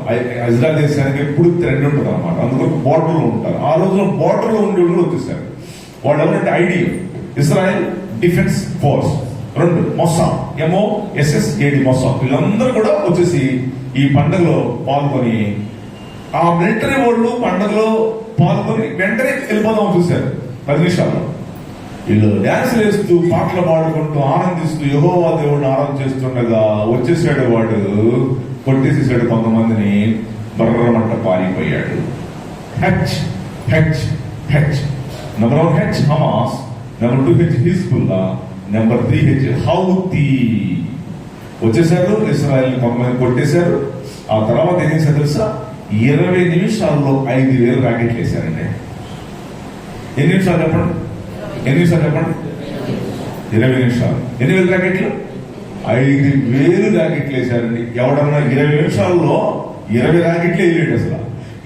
ఇజ్రాయెల్ దేశానికి ఎప్పుడు థ్రెడ్ ఉంటుంది అనమాట. అందుకని బోర్డర్లో ఉంటారు. ఆ రోజున బోర్డర్లో ఉండే వాళ్ళు వచ్చేసారు. వాళ్ళు ఎవరంటే ID Israel defence force, 2 Mossad, MOSSAD Mossad, వీళ్ళందరూ కూడా వచ్చేసి ఈ పండుగలో పాల్గొని ఆ మిలిటరీ వాళ్ళు పండుగలో పాల్గొని వెంటనే వెళ్ళిపోదాం చూశారు 10 నిమిషాల్లో. వీళ్ళు డ్యాన్స్ వేస్తూ పాటలు పాడుకుంటూ ఆనందిస్తూ యెహోవా దేవుడిని ఆరాధన చేస్తుండగా వచ్చేసాడు వాడు, కొట్టేసేసాడు కొంతమందిని. బర్రమంట పారిపోయాడు. H number 1 H Hamas, number 2 H Hezbollah, number 3 H Houthi. వచ్చేసారు, ఇశ్రాయేల్ కొంతమంది కొట్టేశారు. ఆ తర్వాత ఏం చేశారు తెలుసా? 20 నిమిషాల్లో 5000 ర్యాకెట్లు వేశారండి. ఎన్ని నిమిషాలు చెప్పండి? 20 నిమిషాలు. ఎన్ని వేల ర్యాకెట్లు? 5,000 ర్యాకెట్లు వేశారండి. ఎవడన్నా 20 నిమిషాల్లో 20 ర్యాకెట్లు వేయలేడు అసలు.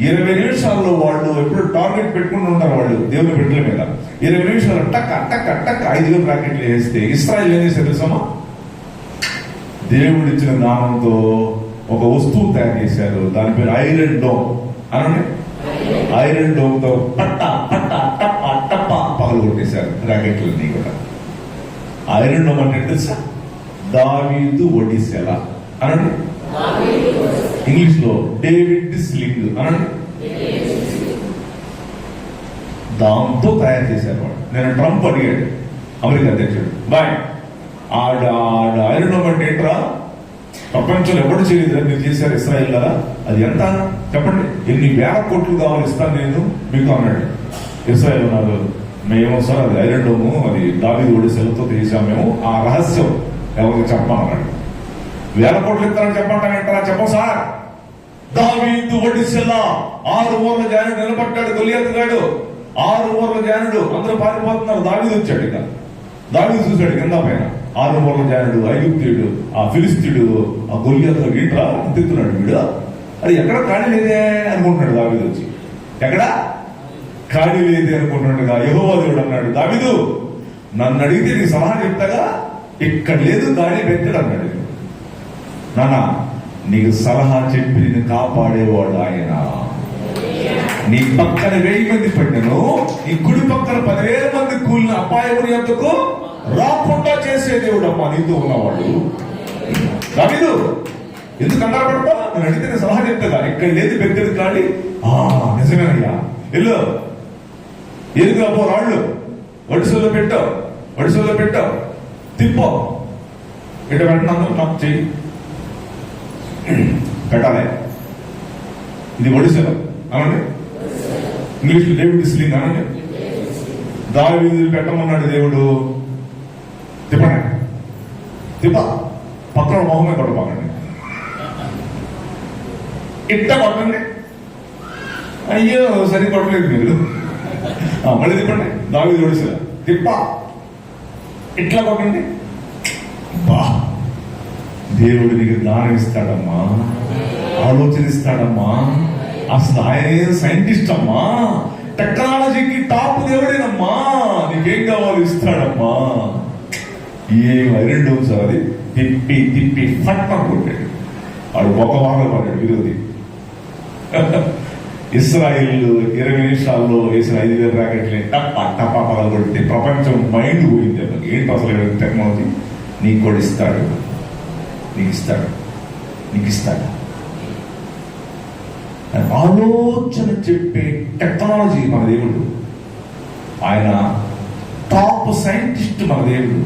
20 నిమిషాల్లో వాళ్ళు ఎప్పుడు టార్గెట్ పెట్టుకుంటూ ఉంటారు వాళ్ళు దేవుని బిడ్డల మీద. 20 నిమిషాలు టక్ టక్ టక్ 5,000 ర్యాకెట్లు వేస్తే ఇశ్రాయేలు ఏం చేశారు తెలుసమ్మా? దేవుడు ఇచ్చిన నామంతో ఒక వస్తువు తయారు చేశారు. దాని పేరు ఐరన్ డోమ్ అనండి. ఐరన్ డోమ్ తో పట్ట పట్ట టప్ప టప్ప పగలు కొట్టేశారు ర్యాకెట్లన్నీ కూడా. ఐరన్ డోమ్ అంటే తెలుసా? దావీదు ఒడిసెల అనండి. ఇంగ్లీష్ లో డేవిడ్ స్లింగ్ అనండి. దాంతో తయారు చేశారు వాడు. నేను ట్రంప్ అడిగాడు, అమెరికా అధ్యక్షుడు, బాయ్ ఆడ ఐరన్ డోమ్ అంటే ఏంట్రా? ప్రపంచంలో ఎవరు చేయలేదు, మీరు చేశారు ఇశ్రాయేల్ కదా, అది ఎంత చెప్పండి, ఎన్ని వేల కోట్లు కావాలి ఇస్తాను నేను మీకు అన్నాడు. ఇశ్రాయేల్ అన్నారు, మేము సార్ అది ఐరన్ డోము, అది దావీదు ఒడిసెలతో చేశాం మేము, ఆ రహస్యం ఎవరికి చెప్పమన్నాడు. 1000 కోట్లు ఇస్తారని చెప్పంటానంటారా? చెప్పం సార్. దావీదు ఒడిసెల 6 ఊర్ల జానుడు నిలబడ్డాడు, గొలియాతు గాడు 6 ఊర్ల జానుడు, అందరూ పారిపోతున్నారు. దావీదు వచ్చాడు. ఇక దావీదు చూశాడు కింద పైన 6 ఊర్ల జానుడు, ఐగుప్తీయుడు, ఆ ఫిలిస్తీయుడు, ఆ గొలియాతు ఏంట్రా తిరుగుతున్నాడు వీడు, అది ఎక్కడ ఖాళీ లేదే అనుకుంటున్నాడు దావీదు వచ్చి. ఎక్కడ ఖాళీ లేదే అనుకుంటున్నాడుగా యెహోవా దేవుడు అన్నాడు, దావీదు నన్ను అడిగితే నీ సలహా చెప్తాగా, ఇక్కడ లేదు ఖాళీ పెట్టాడు అన్నాడు. నాన్న నీకు సలహా చెప్పి నేను కాపాడేవాడు ఆయన. నీ పక్కన 1000 మంది పడ్డను, నీ కుడి పక్కన 10,000 మంది కూలిన అపాయముని యొద్దకు రాకుండా చేసే దేవుడు అమ్మా నీతో ఉన్నవాడు. దావీదు ఎందుకు కంగారు పడతావు? నేను అడిగితే నేను సలహా చెప్తాగా, ఇక్కడ లేదు పెద్దది ఖాళీ. నిజమేనయ్యా, వెళ్ళు ఎదుగురా పో, రాళ్ళు వడిసల్లో పెట్టావు తిప్పో, ఇట వెంటనే అందరూ నాకు చెయ్యి పెట్టాలి. ఇది ఒడిసెలో అనండి. ఇంగ్లీష్ లో డేవిడ్ స్లింగ్ అనండి. దావీదు పెట్టమన్నాడు దేవుడు. తిప్ప పక్కన మొహమే కొట్టబాకండి, ఇట్ట కొట్టండి. అయ్యో సరి కొట్టలేదు మీరు, మళ్ళీ తిప్పండి. దావీదు ఒడిసెల తిప్ప ఇట్లా కొట్టండి. బా దేవుడు నీకు జ్ఞానం ఇస్తాడమ్మా, ఆలోచన ఇస్తాడమ్మా. అసలు ఆయన సైంటిస్ట్ అమ్మా, టెక్నాలజీకి టాప్ దేవుడేనమ్మా. నీకేం కావాలో ఇస్తాడమ్మా. ఏం ఐరన్ డోమ్ సార్, అది తిప్పి ఫట్ కొట్టాడు. వాడు ఒక వారంలో పడ్డాడు విరోధి. ఇశ్రాయేల్ 20 నిమిషాల్లో వేసిన 5,000 ర్యాకెట్లే టప్ప పగలు కొడితే ప్రపంచం మైండ్ పోయింది. అన్నది ఏంటి అసలు టెక్నాలజీ? నీకు కూడా ఇస్తాడు, నీకు ఇస్తాడు. ఆలోచన చెప్పే టెక్నాలజీ మన దేవుడు. ఆయన టాప్ సైంటిస్ట్ మన దేవుడు,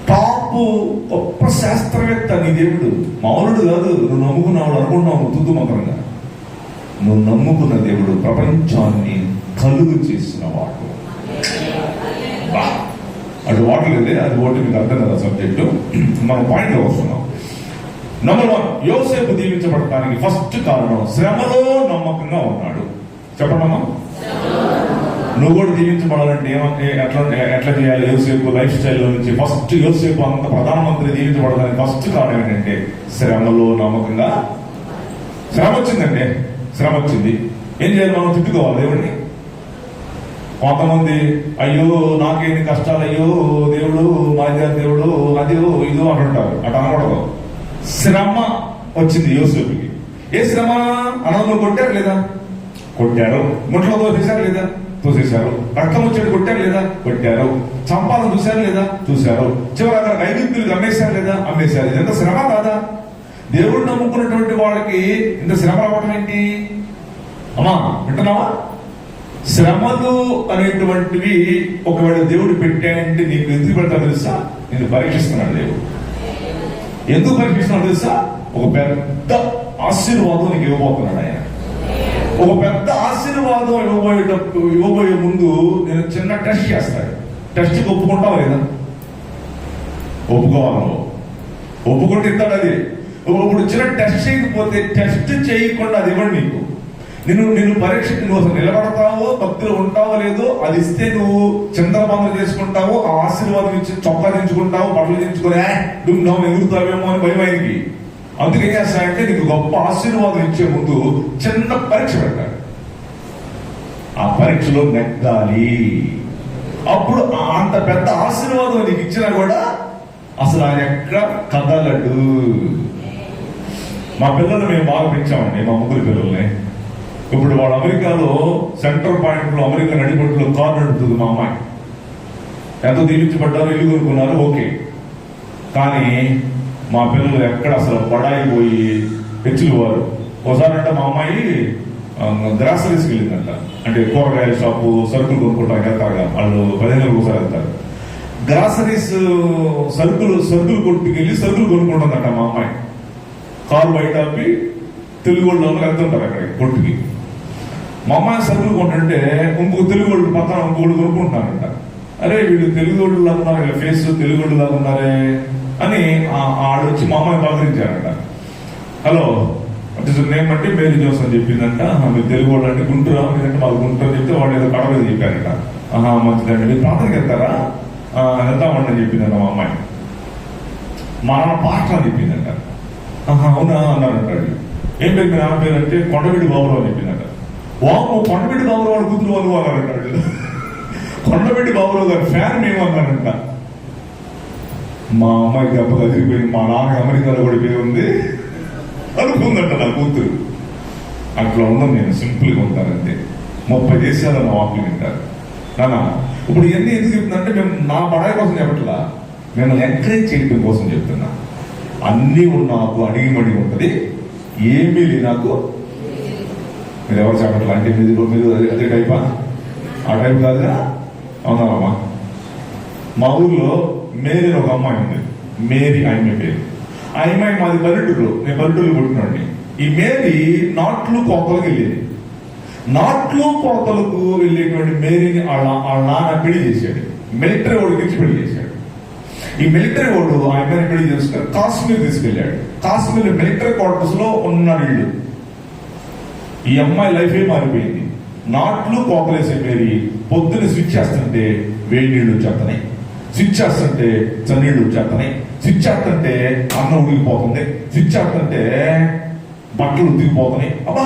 టాప్ గొప్ప శాస్త్రవేత్త నీ దేవుడు. మామూలుడు కాదు. నువ్వు నమ్ముకున్నావు అనుకుంటున్నావు తుద్దు మొక్కరంగా. నువ్వు నమ్ముకున్న దేవుడు ప్రపంచాన్ని కలుగు చేసిన వాడు. అటు వాటర్ లేదే, అది ఓటు మీకు అర్థం కదా సబ్జెక్టు. మనం పాయింట్ లో వస్తున్నాం. నంబర్ 1, యోసేపు దీవించబడటానికి ఫస్ట్ కారణం శ్రమలో నమ్మకంగా ఉన్నాడు. చెప్పండమ్మా. నువ్వు కూడా దీవించబడాలంటే ఎట్లా చేయాలి? యోసేపు లైఫ్ స్టైల్ నుంచి ఫస్ట్ యోసేపు అంత ప్రధానమంత్రి దీవించబడడానికి ఫస్ట్ కారణం ఏంటంటే శ్రమలో నమ్మకంగా. శ్రమ వచ్చిందండి, శ్రమ వచ్చింది. ఏం చేయాలి? మనం తిట్టుకోవాలి దేవుడిని. కొంతమంది అయ్యో నాకేంటి కష్టాలు, అయ్యో దేవుడు మా దేవుడు అదో ఇదో అంటుంటారు. అటు అనకూడదు. శ్రమ వచ్చింది యోసేపుకి. ఏ శ్రమ? అనంలో కొట్టారు లేదా? కొట్టారు. ముట్లో తోసేశారు లేదా? తోసేశారు. రక్తం వచ్చాడు కొట్టారు లేదా? కొట్టారు. సంపాదన చూశారు లేదా? చూశారు. చివరి అక్కడ ఐగుప్తులు అమ్మేశారు లేదా? అమ్మేశారు. ఇదంతా శ్రమ కాదా? దేవుడు నమ్ముకున్నటువంటి వాళ్ళకి ఇంత శ్రమ రావటం ఏంటి అమ్మా? వింటున్నావా? శ్రమలు అనేటువంటివి ఒకవేళ దేవుడు పెట్టాయంటే నీకు ఎందుకు పెడతాడు తెలుసా? నేను పరీక్షిస్తున్నాడు దేవుడు. ఎందుకు పరీక్షిస్తున్నాడు తెలుసా? ఒక పెద్ద ఆశీర్వాదం నీకు ఇవ్వబోతున్నాడు ఆయన. ఒక పెద్ద ఆశీర్వాదం ఇవ్వబోయే ముందు నేను చిన్న టెస్ట్ చేస్తాడు. టెస్ట్ ఒప్పుకుంటావా లేదా? ఒప్పుకోవాలి. ఒప్పుకుంటే ఇస్తాడు. అది ఇప్పుడు చిన్న టెస్ట్ చేయకపోతే, టెస్ట్ చేయకుండా అది ఇవ్వండి నీకు. నిన్ను పరీక్ష నువ్వు అసలు నిలబడతావో భక్తులు ఉంటావో లేదో అది ఇస్తే నువ్వు చంద్రబంధం చేసుకుంటావు, ఆ ఆశీర్వాదం ఇచ్చి చొక్కా దించుకుంటావు, బట్టలు దించుకుని డుమ్ డౌన్ ఎగురుతావేమో అని భయం ఆయనకి. అందుకే ఏం చేస్తాడంటే నీకు గొప్ప ఆశీర్వాదం ఇచ్చే ముందు చిన్న పరీక్ష పెట్టాడు. ఆ పరీక్షలో నెగ్గాలి. అప్పుడు అంత పెద్ద ఆశీర్వాదం నీకు ఇచ్చినా కూడా అసలు ఆయన ఎక్కడ కదలడు. మా పిల్లలు మేము బాగా పెంచామండి, మా ముగ్గురు పిల్లల్ని. ఇప్పుడు వాడు అమెరికాలో సెంటర్ పాయింట్ లో అమెరికా నడిపట్లో కార్ నడుపుతుంది మా అమ్మాయి. ఎంతో దీవించబడ్డారు, ఇల్లు కొనుక్కున్నారు, ఓకే. కానీ మా పిల్లలు ఎక్కడ అసలు పడాయి పోయి హెచ్చులు వారు. ఒకసారి అంటే మా అమ్మాయి గ్రాసరీస్కి వెళ్ళిందంట, అంటే కూరగాయల షాపు సరుకులు కొనుక్కుంటాం వెళ్తారు కదా వాళ్ళు, 15 రోజులు ఒకసారి వెళ్తారు. గ్రాసరీస్ సరుకులు కొట్టుకు వెళ్ళి సరుకులు కొనుక్కుంటుందంట మా అమ్మాయి. కారు బయట ఆపి తెలుగు వాళ్ళు వెళ్తుంటారు అక్కడికి కొట్టుకి. మా అమ్మాయి సరుకులు కొంటుంటే ఇంకొక తెలుగు వాళ్ళు పక్కన ఇంకోళ్ళు కొనుక్కుంటున్నారంట. అరే వీళ్ళు తెలుగు వాళ్ళు లాగున్నారు, వీళ్ళ ఫేస్ తెలుగు వాళ్ళు లాగున్నారే అని ఆడొచ్చి మా అమ్మాయి పలకరించారంట. హలో నేమ్ అంటే మేరీ జోస్ అని చెప్పిందంట. మీరు తెలుగు వాళ్ళు అంటే గుంటూరు, ఎందుకంటే మాకు గుంటూరు చెప్తే వాళ్ళు ఏదో కడవ చెప్పారంట. మంచిదండి, మీరు ప్రాంతానికి వెళ్తారా? వెళ్తామండి అని చెప్పిందంట మా అమ్మాయి. మా నాన్న పాస్టర్ అని చెప్పిందంట. అవునా అన్నారంట. ఏం పేరు మీ నాన్న పేరు అంటే కొండవీడి బాబురావు అని చెప్పిందంట. వాము కొండవీడి బాబురావు అని కూతురు వాళ్ళు అన్నారంట. కొండవీడి బాబురావు గారి ఫ్యాన్ మేము అన్నారంట. మా అమ్మాయి దెబ్బ కదిలిపోయింది. మా నాన్న అమెరికాలో కూడా పేరు ఉంది అనుకుందంట నా కూతురు. అట్లా ఉన్నాం, నేను సింపుల్ గా ఉంటానంతే. 30 దేశాలు నా వాక్యం వింటారు. నానా ఇప్పుడు ఇవన్నీ ఎందుకు చెప్తుందంటే మేము నా పడాయి కోసం చెప్పట్లా, మిమ్మల్ని ఎంకరేజ్ చేయడం కోసం చెప్తున్నా. అన్నీ నాకు అడిగిమడి ఉంటది, ఏమీ లేదు నాకు. మీరు ఎవరు చెప్పట్లా అంటే మీరు అదే టైపా? ఆ టైప్ కాదుగా. అవునామా? మా ఊర్లో మేరీ ఒక అమ్మాయి ఉంది, మేరీ ఆమె పేరు. ఆ అమ్మాయి మాది పల్లెటూరు, నేను పల్లెటూరు పుట్టినండి. ఈ మేరీ నాట్లు కోతలకు వెళ్ళేది. నాట్లు కోతలకు వెళ్ళేటువంటి మేరీని వాళ్ళ నాన్న పెళ్లి చేశాడు. మిలిటరీ వాడికి ఇచ్చి పెళ్లి చేశాడు. ఈ మిలిటరీ వాడు ఆ అమ్మాయిని పెళ్లి చేసుకుని కాశ్మీర్ తీసుకెళ్లాడు. కాశ్మీర్ మిలిటరీ క్వార్టర్స్ లో ఉన్నాడు ఇల్లు. ఈ అమ్మాయి లైఫే మారిపోయింది. నాట్లు కోకలేసే మేరీ పొద్దున్న స్విచ్ చేస్తుంటే వేడి నీళ్లు వచ్చేస్తున్నాయి, స్విచ్ చేస్తుంటే చన్నీళ్లు వచ్చేస్తున్నాయి, స్విచ్ చేస్తుంటే అన్నం ఉడికిపోతుంది, స్విచ్ చేస్తుంటే బట్టలు ఉతికిపోతున్నాయి. అబ్బా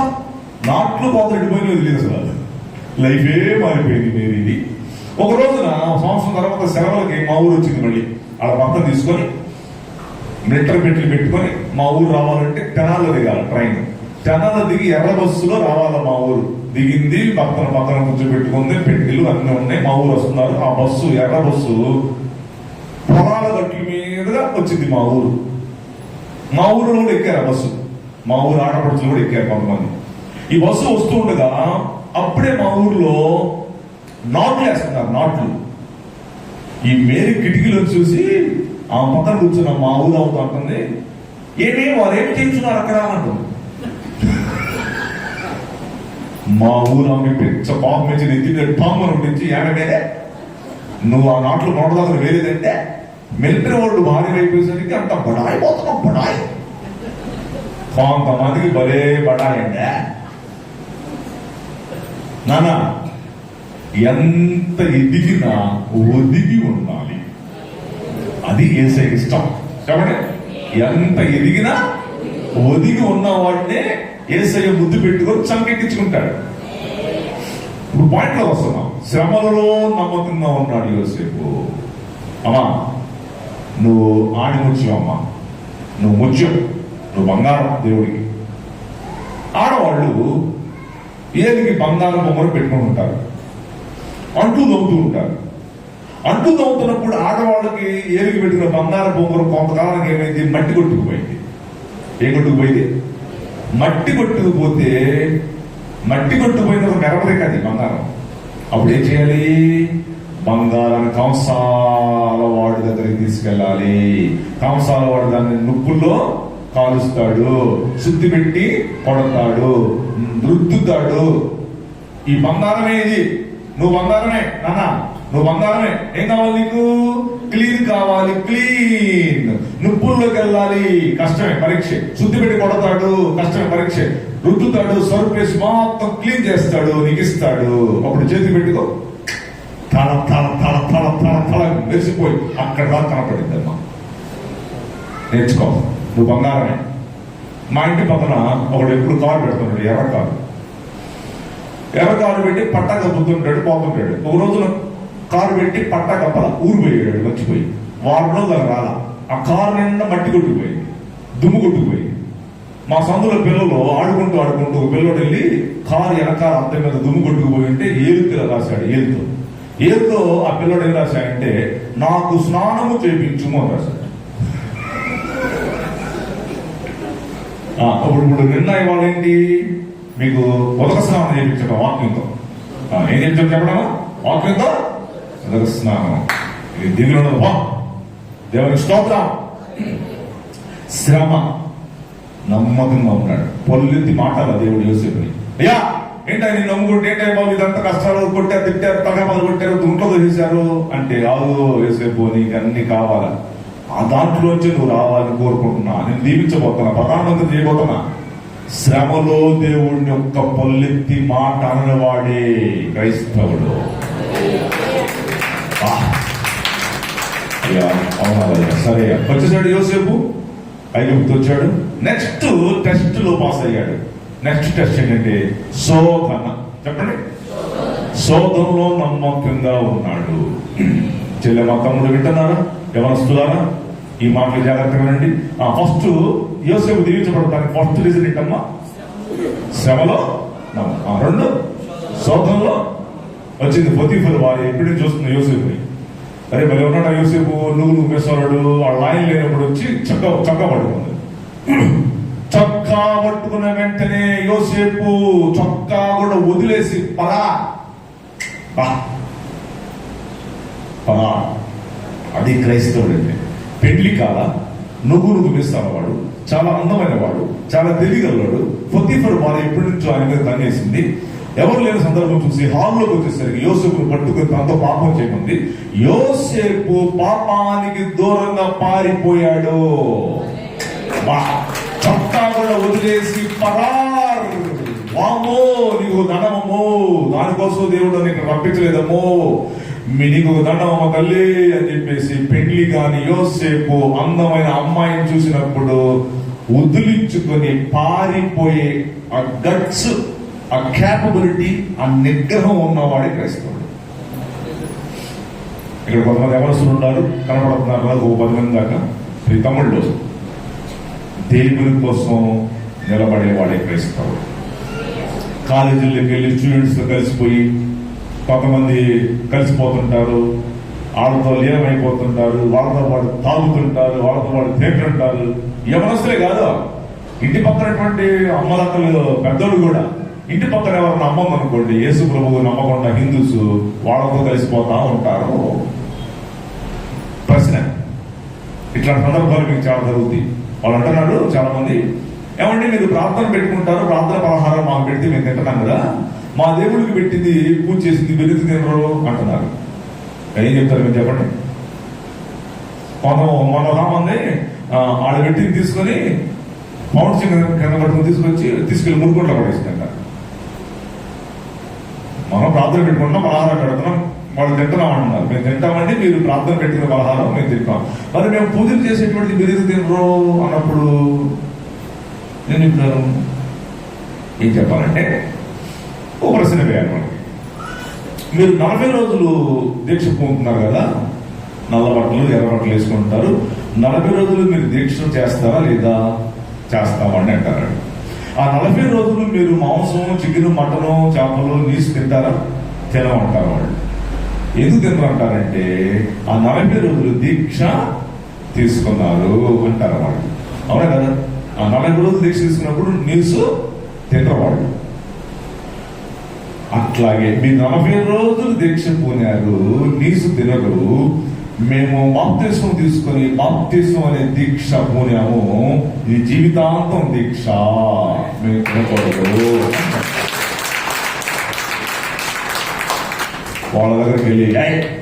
నాట్లు కోతలు ఎడిపోయినా తెలియదు అసలు. లైఫే మారిపోయింది మేరీది. ఒక రోజున సంవత్సరం తర్వాత సెలవులకి మా ఊరు వచ్చింది. మళ్ళీ వాళ్ళ భర్త తీసుకొని మిలిటరీ పెట్లు పెట్టుకొని మా ఊరు రావాలంటే తెనాల్లో దిగాలి ట్రైన్. తెనాల్లో దిగి ఎర్ర బస్సులో రావాలి మా ఊరు. దిగింది, భర్తను పక్కన కూర్చోబెట్టుకుంది, పెట్టిలు అన్నీ ఉన్నాయి. మా ఊరు వస్తున్నారు. ఆ బస్సు ఎర్ర బస్సు పొలాల గట్ల మీదుగా వచ్చింది మా ఊరు. మా ఊరు కూడా ఎక్కారు ఆ బస్సు. మా ఊరు ఆడపడుచులు కూడా ఎక్కారు కొంతమంది. ఈ బస్సు వస్తూ ఉండగా అప్పుడే మా ఊర్లో నాట్లు వేస్తున్నారు. నాట్లు ఈ మేరీ కిటికీలో చూసి ఆ పక్కన కూర్చున్న మా ఊరు అవుతూ ఉంటుంది, వారు ఏమి చేస్తున్నారు అక్కడ అంటుంది. మా ఊరు ఆమె పెద్ద పాపం ఇచ్చి నెత్తి పాము ఉండించి ఏమే నువ్వు ఆ నాట్లు కొనదాకా వేరేదంటే మిలిటరీ వాళ్ళు భారీ అయిపోయేసరికి అంత బడాయి పోతున్నాం. బడాయి కొంతమందికి భలే బడాయి అంటే నానా ఎంత ఎదిగినా ఒదిగి ఉండాలి. అది యేసయ్య ఇష్టం. చెప్పండి, ఎంత ఎదిగినా ఒదిగి ఉన్న వాడినే యేసయ్య ముద్దు పెట్టుకొని చంకెక్కించుకుంటాడు. ఇప్పుడు పాయింట్ లో వస్తున్నాం. శ్రమలలో నమ్మకంగా ఉన్నాడు యోసేపు. అమ్మా నువ్వు ఆడి ముత్యం, అమ్మా నువ్వు ముత్యం, నువ్వు బంగారం దేవుడికి. ఆడవాళ్ళు ఏదికి బంగారం బొమ్మలు పెట్టుకుని ఉంటారు, అంటూ తవ్వుతూ ఉంటారు. అంటూ తవ్వుతున్నప్పుడు ఆడవాళ్ళకి ఏలికి పెట్టిన బంగారు బొమ్మలు కొంతకాలానికి ఏమైంది, మట్టి కొట్టుకుపోయింది. ఏం కొట్టుకుపోయింది? మట్టి కొట్టుకుపోతే మట్టి కొట్టుకుపోయిన నెరవదే కదా బంగారం. అప్పుడు ఏం చేయాలి? బంగారాన్ని కంసాల వాడి దగ్గరికి తీసుకెళ్ళాలి. కంసాల వాడు దాన్ని నుప్పుల్లో కాలుస్తాడు, శుద్ధి పెట్టి కొడతాడు, రుద్దుతాడు. ఈ బంగారమే ఇది, నువ్వు బంగారమే నాన్న, నువ్వు బంగారమే. ఏం కావాలి నీకు? క్లీన్ కావాలి, క్లీన్. నుప్పుల్లోకి వెళ్ళాలి, కష్టమే పరీక్ష. శుద్ధి పెట్టి కొడతాడు, కష్టమే పరీక్ష. రుద్దుతాడు, సర్ఫ్ వేసి మొత్తం క్లీన్ చేస్తాడు, నీకు ఇస్తాడు. అప్పుడు చేతి పెట్టుకో, తల తల తల తల తల తల మెరిసిపోయి అక్కడ దాకా కనపడిందమ్మా. నేర్చుకో, నువ్వు బంగారమే. మా ఇంటి పక్కన ఒకడు ఎప్పుడు కారు పెడుతున్నాడు, ఎర్ర కారు పెట్టి పట్టా కప్పుతుంటాడు, పోతుంటాడు. ఒక రోజున కారు పెట్టి పట్టా కప్పల ఊరిపోయాడు, మర్చిపోయి. వారం రోజులు అలా రాల. ఆ కారు నిండా మట్టి కొట్టుకుపోయింది, దుమ్ము కొట్టుకుపోయింది. మా సందులో పిల్లలు ఆడుకుంటూ ఒక పిల్లడు వెళ్ళి కారు వెనకాల అద్దం మీద దుమ్ము కొట్టుకుపోయి ఉంటే ఏలుతో రాశాడు. ఏలుతో ఆ పిల్లడు ఏం రాశాడంటే, నాకు స్నానము చేయించుము అని రాశాడు. ఇప్పుడు నిర్ణయం వాళ్ళేంటి, మీకు ఉదక స్నానం చేయించడం వాక్యంతో. ఏం చేయించడం చెప్పడం, వాక్యంతో ఉదక స్నానం. ఇది దిగులు ఉండదు. దేవుని స్తోత్రం. శ్రమ నమ్మకంగా ఉన్నాడు. పొల్లెత్తి మాటల దేవుడు యోసేపుని, అయ్యా ఏంటో నేను నమ్ముకుంటే ఏంటో బాబు ఇదంతా కష్టాలు, కొట్టారు, తిట్టారు, తగమాలు కొట్టారు, దుంట్లో చేశారు అంటే, ఆగు యోసేపు నీకు అన్ని కావాలా, ఆ దాంట్లోంచి నువ్వు రావాలని కోరుకుంటున్నా, నేను దీవించబోతున్నా, ప్రధానమంత్రి చేయబోతున్నా. శ్రమలో దేవుడిని ఒక్క పొల్లెత్తి మాట అనవాడే క్రైస్తవుడు. అవునా? సరే, వచ్చేసాడు యోసేపు, ఐగుప్తు వచ్చాడు. నెక్స్ట్ టెస్ట్ లో పాస్ అయ్యాడు. నెక్స్ట్ టెస్ట్ ఏంటంటే శోధన. చెప్పండి, శోధనలో నమ్మకంగా ఉన్నాడు. చెల్లె మా తమ్ముడు వింటున్నారా, యవనస్తులారా? ఈ మాటలు జాగ్రత్తగా వినండి. ఫస్ట్ యోసేపు దీవించబడతానికి ఫస్ట్ రీజన్ ఏంటమ్మా? శ్రమలో నమ్మకం. రెండు, శోధనలో వచ్చింది. పొతీఫరు వారు ఎప్పటి నుంచి చూస్తుంది యోసేపుని. అరే మరి ఉన్నాడు యోసేపు, నువ్వు మెసోరాడు, ఆ లైన్ లేనప్పుడు వచ్చి చక్కా పట్టుకుంది. చొక్కా పట్టుకున్న వెంటనే యోసేపు చొక్కా కూడా వదిలేసి పరా. అది క్రైస్తవుడు అంటే. పెళ్లి కాల నువ్వు వేస్తాను వాడు, చాలా అందమైన వాడు, చాలా తెలియగలవాడు. పొతీఫరు భార్య ఎప్పటి నుంచో ఆయన మీద తన్నేసింది. ఎవరు లేని సందర్భం చూసి హాల్లోకి వచ్చేసరికి యోసేపును పట్టుకుని తనతో పాపం చేయమంది. యోసేపు పాపానికి దూరంగా పారిపోయాడు. చొక్కా కూడా వదిలేసి పరార్. వామో నీకు దండమమ్మో, దానికోసం దేవుడు నీకు రప్పించలేదమ్మో, నీకు దండమమ్మ తల్లి అని చెప్పేసి పెళ్లి కాని యోసేపు అందమైన అమ్మాయిని చూసినప్పుడు వదిలించుకొని పారిపోయే ఆ గట్స్, ఆ క్యాపబిలిటీ, ఆ నిగ్రహం ఉన్నవాడే క్రైస్తవుడు. ఇక్కడ కొంతమంది ఎవరస్తులు ఉన్నారు, కనబడుతున్నారు కదా, 10 మంది దాకా. ఈ తమ్ముళ్ళు దేవుని కోసం నిలబడేవాడే క్రైస్తవుడు. కాలేజీలకు వెళ్ళి స్టూడెంట్స్ తో కలిసిపోయి కొంతమంది కలిసిపోతుంటారు, వాళ్ళతో లీనమైపోతుంటారు, వాళ్ళతో వాడు తాగుతుంటారు, వాళ్ళతో వాడు తింటుంటారు. యవనస్తులే కాదు, ఇంటి పక్కనటువంటి అమ్మలక్కలు పెద్దోళ్ళు కూడా. ఇంటి పక్కన ఎవరన్నా అమ్మమ్మ అనుకోండి, యేసు ప్రభువు నమ్మకుండా హిందూస్ వాళ్ళతో కలిసిపోతా ఉంటారు. ప్రశ్న, ఇట్లాంటి సందర్భాలు మీకు చాలా జరుగుతుంది. వాళ్ళు అంటున్నారు చాలా మంది, ఏమంటే మీరు ప్రార్థన పెట్టుకుంటారు, ప్రార్థన పలహారం మాకు పెడితే మేము తింటున్నాం కదా, మా దేవుడికి పెట్టింది పూజ చేసింది వెలుగు తినరు అంటున్నారు. ఏం చెప్తారు మీరు చెప్పండి? మన రామంది ఆడ పెట్టింది తీసుకొని పౌండ్ కింద పట్టుకుని తీసుకెళ్ళి మురుకుంట్లో పడేస్తుంట. మనం ప్రార్థన పెట్టుకుంటున్నాం, పలహారం పెడుతున్నాం, వాళ్ళు తింటున్నాం అంటున్నారు. మేము తింటామండి, మీరు ప్రార్థన పెట్టిన పలహారం మేము తింటాం. మరి మేము పూజలు చేసేటువంటి వెలుగు తినరు అన్నప్పుడు నేను చెప్తాను, ఏం చెప్పాలంటే ఓ ప్రశ్న వేయాలి మనకి. మీరు 40 రోజులు దీక్ష పొందుతున్నారు కదా, నల్ల బట్టలు ఎర్ర బట్టలు వేసుకుంటారు. 40 రోజులు మీరు దీక్ష చేస్తారా లేదా? చేస్తామండి అంటారు. ఆ 40 రోజులు మీరు మాంసం, చికెన్, మటను, చేపలు, నీసు తింటారా? తినమంటారు వాళ్ళు. ఎందుకు తినరంటారంటే ఆ 40 రోజులు దీక్ష తీసుకున్నారు అంటారు వాళ్ళు. అవునా కదా? ఆ 40 రోజులు దీక్ష తీసుకున్నప్పుడు నీసు తినవాళ్ళు. అట్లాగే మీరు 40 రోజులు దీక్ష పూనారు, నీసు తినరు. మేము బాప్తిసం తీసుకొని బాప్తిసం అనే దీక్ష పూనాము, ఇది జీవితాంతం దీక్ష, మేము తినకూడదు. వాళ్ళ దగ్గరికి వెళ్ళి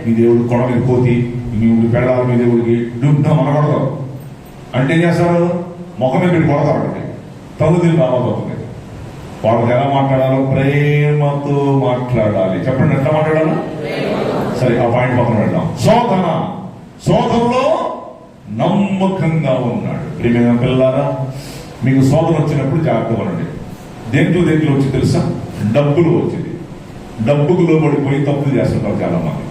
మీ దేవుడు కొడ మీద కోతి, మీ పెళ్ళాలి మీ దేవుడికి డుబ్డం అనకూడదు అంటే ఏం చేస్తారు? ముఖం మీద కొడతారు, తగు తిని రాబోతుంది. వాళ్ళకి ఎలా మాట్లాడాలో ప్రేమతో మాట్లాడాలి. చెప్పండి, ఎట్లా మాట్లాడాలో? సరే, ఆ పాయింట్ పక్కన పెడదాం. శోధనలో నమ్మకంగా ఉన్నాడు. ప్రియమైన పిల్లలారా, మీకు శోధన వచ్చినప్పుడు జాగ్రత్తగా ఉండండి. దేంట్లో వచ్చి తెలుసా? డబ్బులు వచ్చింది. డబ్బుకు లోబడిపోయి తప్పులు చేస్తుంటారు చాలా మంది.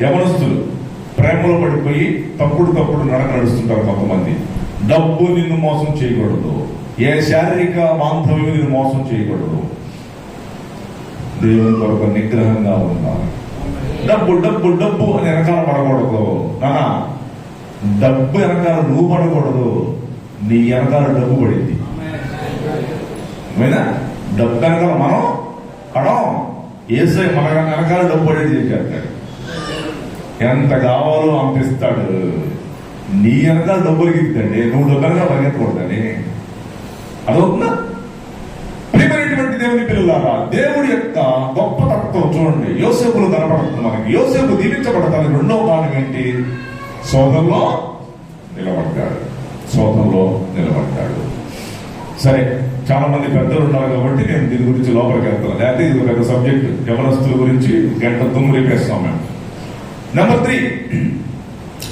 యవనస్తులు ప్రేమలో పడిపోయి తప్పుడు నడక నడుస్తుంటారు కొంతమంది. డబ్బు నిన్ను మోసం చేయకూడదు. ఏ శారీరక బాంధవ్యం నిన్ను మోసం చేయకూడదు. దేవుని కొరకు నిగ్రహంగా ఉండాలి. డబ్బు డబ్బు డబ్బు అని వెనకాల పడకూడదు నానా. డబ్బు వెనకాల నువ్వు పడకూడదు, నీ వెనకాల డబ్బు పడింది. డబ్బు వెనకాల మనం పడం. ఏసై మన వెనకాల డబ్బు పడేది చేస్తాడు. ఎంత కావాలో అంత ఇస్తాడు. నీ వెనకాల డబ్బులు ఇద్దండి, నువ్వు డబ్బు వెనకాల పరిగెత్తకూడదని. అదవుతుందా? ప్రియమైనటువంటి దేవుని పిల్లలారా, దేవుడి యొక్క గొప్ప తత్వం చూడండి. యోసేపులు కనపడుతుంది మనకి. యోసేపు దీవించబడతానికి రెండవ కారణం ఏంటి? శోధనలో నిలబడ్డాడు. సరే, చాలా మంది పెద్దలు ఉన్నారు కాబట్టి నేను దీని గురించి లోపలికి వెళ్తాను. లేకపోతే ఇది ఒక పెద్ద సబ్జెక్ట్. యవనస్తుల గురించి గంట రేపేస్తాం మేము. నెంబర్ 3,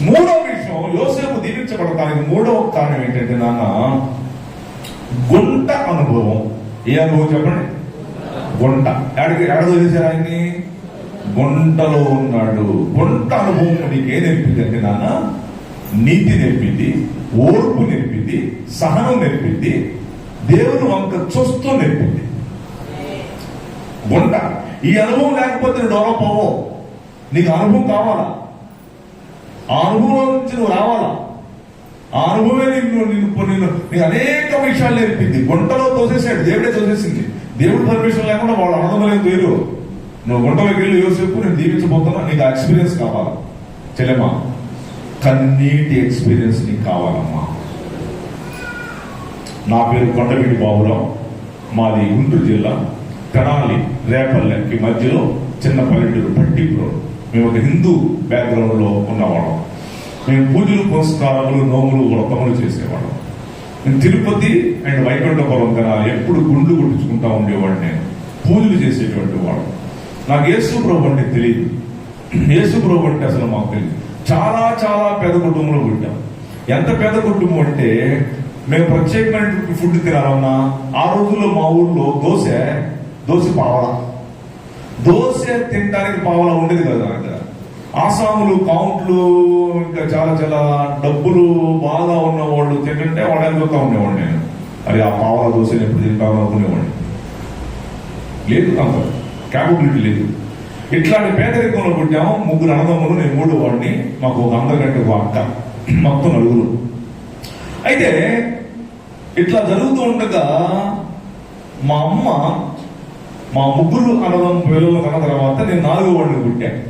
మూడవ విషయం, యోసేపు దీవించబడటానికి మూడవ కారణం ఏంటంటే నాన్న, గుంట అనుభవం. ఏ అనుభవం చెప్పండి? గుంట. ఎడదో చేశారు ఆయన్ని? గుంటలో ఉన్నాడు. గుంట అనుభవం నీకే నేర్పింది అంటే నాన్న, నీతి నేర్పింది, ఓర్పు నేర్పింది, సహనం నేర్పింది, దేవుని వంక చూస్తూ నేర్పింది. గుంట. ఈ అనుభవం లేకపోతే నువ్వు డెవలప్ అవ్వవు. నీకు అనుభవం కావాలా? ఆ అనుభవం నుంచి నువ్వు రావాలా? ఆ అనుభవమే నీకు అనేక విషయాలు నేర్పింది. గుంటలో తోసేసాడు, దేవుడే తోసేసింది. దేవుడు పర్మిషన్ లేకుండా వాళ్ళు అర్థమలేదు వేరు. నువ్వు గుంటలోకి వెళ్ళి యోసేపు నేను దీవించబోతున్నా, నీకు ఆ ఎక్స్పీరియన్స్ కావాలా? చెల్లెమ్మా, కన్నీటి ఎక్స్పీరియన్స్ నీకు కావాలమ్మా. నా పేరు కొండవీటి బాబురావు. మాది గుంటూరు జిల్లా తెనాలి రేపల్లెకి మధ్యలో చిన్న పల్లెటూరు పట్టిపురం. మేము ఒక హిందూ బ్యాక్గ్రౌండ్ లో ఉన్నవాళ్ళం. మేము పూజలు, పురస్కారములు, నోములు, వ్రతములు చేసేవాళ్ళం. నేను తిరుపతి అండ్ వైకుంఠపురం తెనాలి ఎప్పుడు గుండు కొట్టించుకుంటా ఉండేవాడు. నేను పూజలు చేసేటువంటి వాడు. నాకు యేసు ప్రభు అంటే తెలియదు. యేసు ప్రభు అంటే అసలు మాకు తెలియదు. చాలా చాలా పేద కుటుంబంలో పుట్టాం. ఎంత పేద కుటుంబం అంటే మేము ప్రత్యేకమైన ఫుడ్ తినాలన్నా ఆ రోజుల్లో మా ఊర్లో దోశ పావలా. దోశ తినడానికి పావలా ఉండేది కదా దగ్గర. ఆసాములు, కౌంట్లు, ఇంకా చాలా చాలా డబ్బులు బాగా ఉన్నవాళ్ళు తింటుంటే వాడు అనుకుంటా ఉండేవాడు. నేను అది ఆ పావలా దోశని ఎప్పుడు తింటాను అనుకునేవాడిని. లేదు, అంత క్యాపబిలిటీ లేదు. ఇట్లాంటి పేదరికంలో పుట్టాము. 3 అన్నదమ్ములు, నేను 3వ వాడిని. మాకు ఒక అందరికంటే ఒక అక్క, మొత్తం 4. అయితే ఇట్లా జరుగుతూ ఉండగా మా అమ్మ మా 3 అన్నదమ్ము పిల్లలు కన్న తర్వాత నేను 4వ వాడిని పుట్టాను.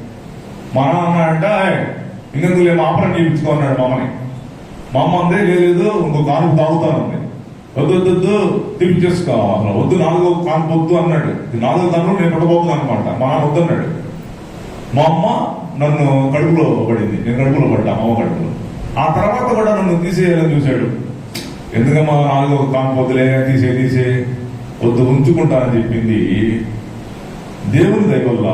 మా నాన్న అంట ఇంకెందుకు మా ఆపరేట్ చేయించుకున్నాడు మా అమ్మని. మా అమ్మ అందే లేదు, ఇంకో కాను తాగుతానంది. వద్దు తిప్పించేసుకో, వద్దు 4వ కాను వద్దు అన్నాడు. 4వ దానిలో నేను పుట్టబోతున్నాను అనమాట. మా నాన్న వద్దన్నాడు. మా అమ్మ నన్ను కడుపులో పడింది. నేను కడుపులో పడ్డా, అమ్మ కడుపులో. ఆ తర్వాత కూడా నన్ను తీసేయాలని చూశాడు. ఎందుకమ్మా 4వ కాను వద్దులే, తీసే వద్దు, ఉంచుకుంటానని చెప్పింది. దేవుని దయ వల్ల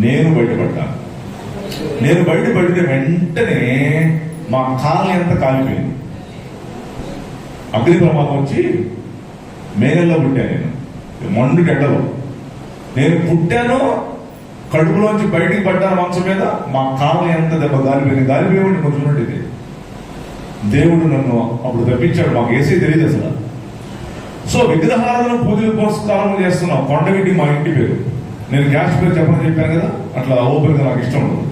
నేను బయటపడ్డాను. నేను బయటపడిన వెంటనే మా కాలు ఎంత కాలిపోయింది. అగ్ని ప్రమాదం వచ్చి మే నెలలో పుట్టాను. నేను మండు గడ్డలో నేను పుట్టాను. కడుపులోంచి బయటికి పడ్డాను మంచం మీద. మా కాలు ఎంత దెబ్బ గాలిపోయేవాడిని కొంచెం ఉంటుంది. దేవుడు నన్ను అప్పుడు తప్పించాడు. మాకు ఏసీ తెలియదు అసలు. సో విగ్రహాలను పూజలు, పురస్కారం చేస్తున్నాం. కొండవీటి మా ఇంటి పేరు. నేను క్యాష్ పేరు చెప్పాను కదా, అట్లా ఓపెన్ గా నాకు ఇష్టం ఉండదు.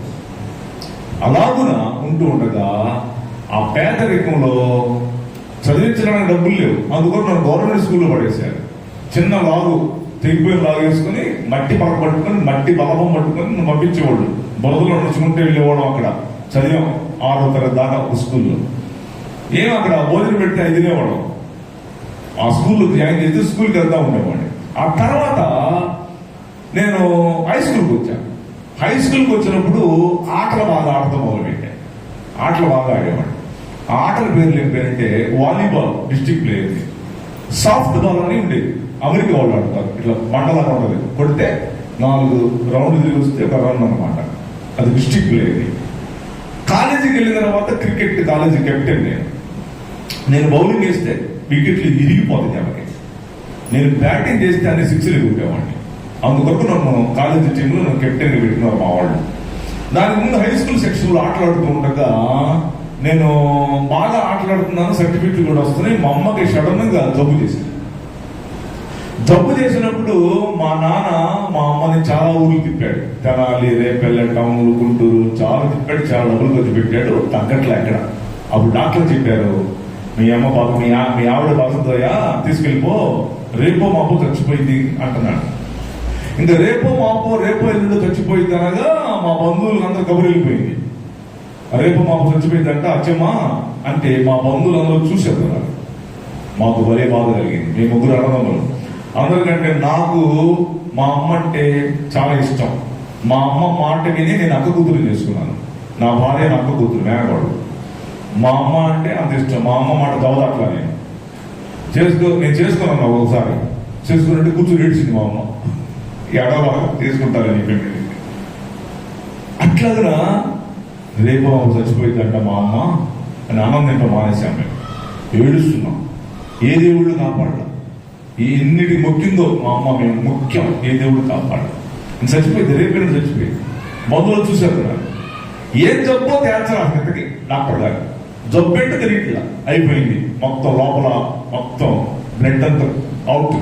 అలాగున ఉంటూ ఉండగా ఆ పేదరికంలో చదివించడానికి డబ్బులు లేవు. అందుకని నన్ను గవర్నమెంట్ స్కూల్లో పడేశారు. చిన్న లాగు, తెగిపోయిన లాగు వేసుకుని మట్టి పక్క పట్టుకుని, మట్టి బలపం పట్టుకుని నన్ను పంపించేవాళ్ళు. బొలదలో నడుచుకుంటే వెళ్ళేవాడు. అక్కడ చదివాం 6వ తరగతి దాకా ఒక స్కూల్లో. అక్కడ భోజనం పెడితే అది తినేవాడు. ఆ స్కూల్లో జాయిన్ చేస్తే స్కూల్కి వెళ్తా ఉండేవాడిని. ఆ తర్వాత నేను హై స్కూల్కి వచ్చాను. హై స్కూల్కి వచ్చినప్పుడు ఆటలు బాగా ఆడతాం మొదలుపెట్టాను. ఆటలు బాగా ఆడేవాడిని. ఆ ఆటల పేర్లు ఏం పేరంటే వాలీబాల్ డిస్ట్రిక్ట్ ప్లేయర్ని, సాఫ్ట్ బాల్ అని ఉండేది, అమెరికా వాళ్ళు ఆడతారు, ఇట్లా మండలాగా ఉంటుంది, కొడితే 4 రౌండ్లు తిరిగి వస్తే ఒక రన్ అనమాట. అది డిస్ట్రిక్ట్ ప్లే. కాలేజీకి వెళ్ళిన తర్వాత క్రికెట్ కాలేజీ కెప్టెన్ నేను బౌలింగ్ వేస్తే వికెట్లు ఇరిగిపోతాయి జనకి, నేను బ్యాటింగ్ చేస్తే అన్ని 6లు కొట్టేవాడిని. అందుకొరకు నన్ను కాలేజీ టీంలో నన్ను కెప్టెన్ పెట్టినారు మా వాళ్ళు. దానికి ముందు హై స్కూల్ సెక్షన్లో ఆటలాడుతూ ఉండగా నేను బాగా ఆటలాడుతున్నాను, సర్టిఫికెట్లు కూడా వస్తున్నాయి. మా అమ్మకి సడన్ గా జబ్బు చేసినప్పుడు మా నాన్న మా అమ్మని చాలా ఊళ్ళు తిప్పాడు. తెనాలి, రేపల్లె, టౌన్లు, గుంటూరు చాలా తిప్పాడు, చాలా డబ్బులు ఖర్చు పెట్టాడు, తగ్గట్లే అక్కడ. అప్పుడు డాక్టర్ చెప్పారు, మీ అమ్మ పాప మీ ఆవిడ బాధతోయా తీసుకెళ్ళిపో, రేపో మాపో చచ్చిపోయింది అంటున్నాడు. ఇంకా రేపో ఎల్లుండో చచ్చిపోయింది అనగా మా బంధువులు అందరూ కబురు వెళ్ళిపోయింది. రేపు మాకు చచ్చిపోయిందంట అచ్చమ్మా అంటే మా బంధువులందరూ చూసేస్తున్నారు. మాకు భలే బాధ కలిగింది. మేము 3 అన్నదమ్ములు. అందరికంటే నాకు మా అమ్మ అంటే చాలా ఇష్టం. మా అమ్మ మాట విని నేను అక్క కూతురు చేసుకున్నాను. నా భార్య నా అక్క కూతురు, మేనగాడు. మా అమ్మ అంటే అంత ఇష్టం. మా అమ్మ మాట దవదట్లా నేను చేసుకున్నాను. ఒకసారి చేసుకున్నట్టు కూర్చొని ఏడ్చింది మా అమ్మ, ఎడవా తీసుకుంటారని చెప్పి. అట్లాగా రేపు మాకు చచ్చిపోయిందంట మా అమ్మ అని అన్నం తింటా మానేసాం. మేము ఏడుస్తున్నాం. ఏ దేవుళ్ళు కాపాడలా, ఎన్నిటి మొక్కిందో మా అమ్మ, మేము ముఖ్యం ఏ దేవుడు కాపాడలా. చచ్చిపోయింది, రేపైనా చచ్చిపోయింది. బంధువులు చూశారు, ఏం జబ్బో తేల్చరా ఇంతకి డాక్టర్ గారు. జబ్బెంట తెలియట్లా, అయిపోయింది మొత్తం, లోపల మొత్తం బ్లడ్ అంతా అవుట్.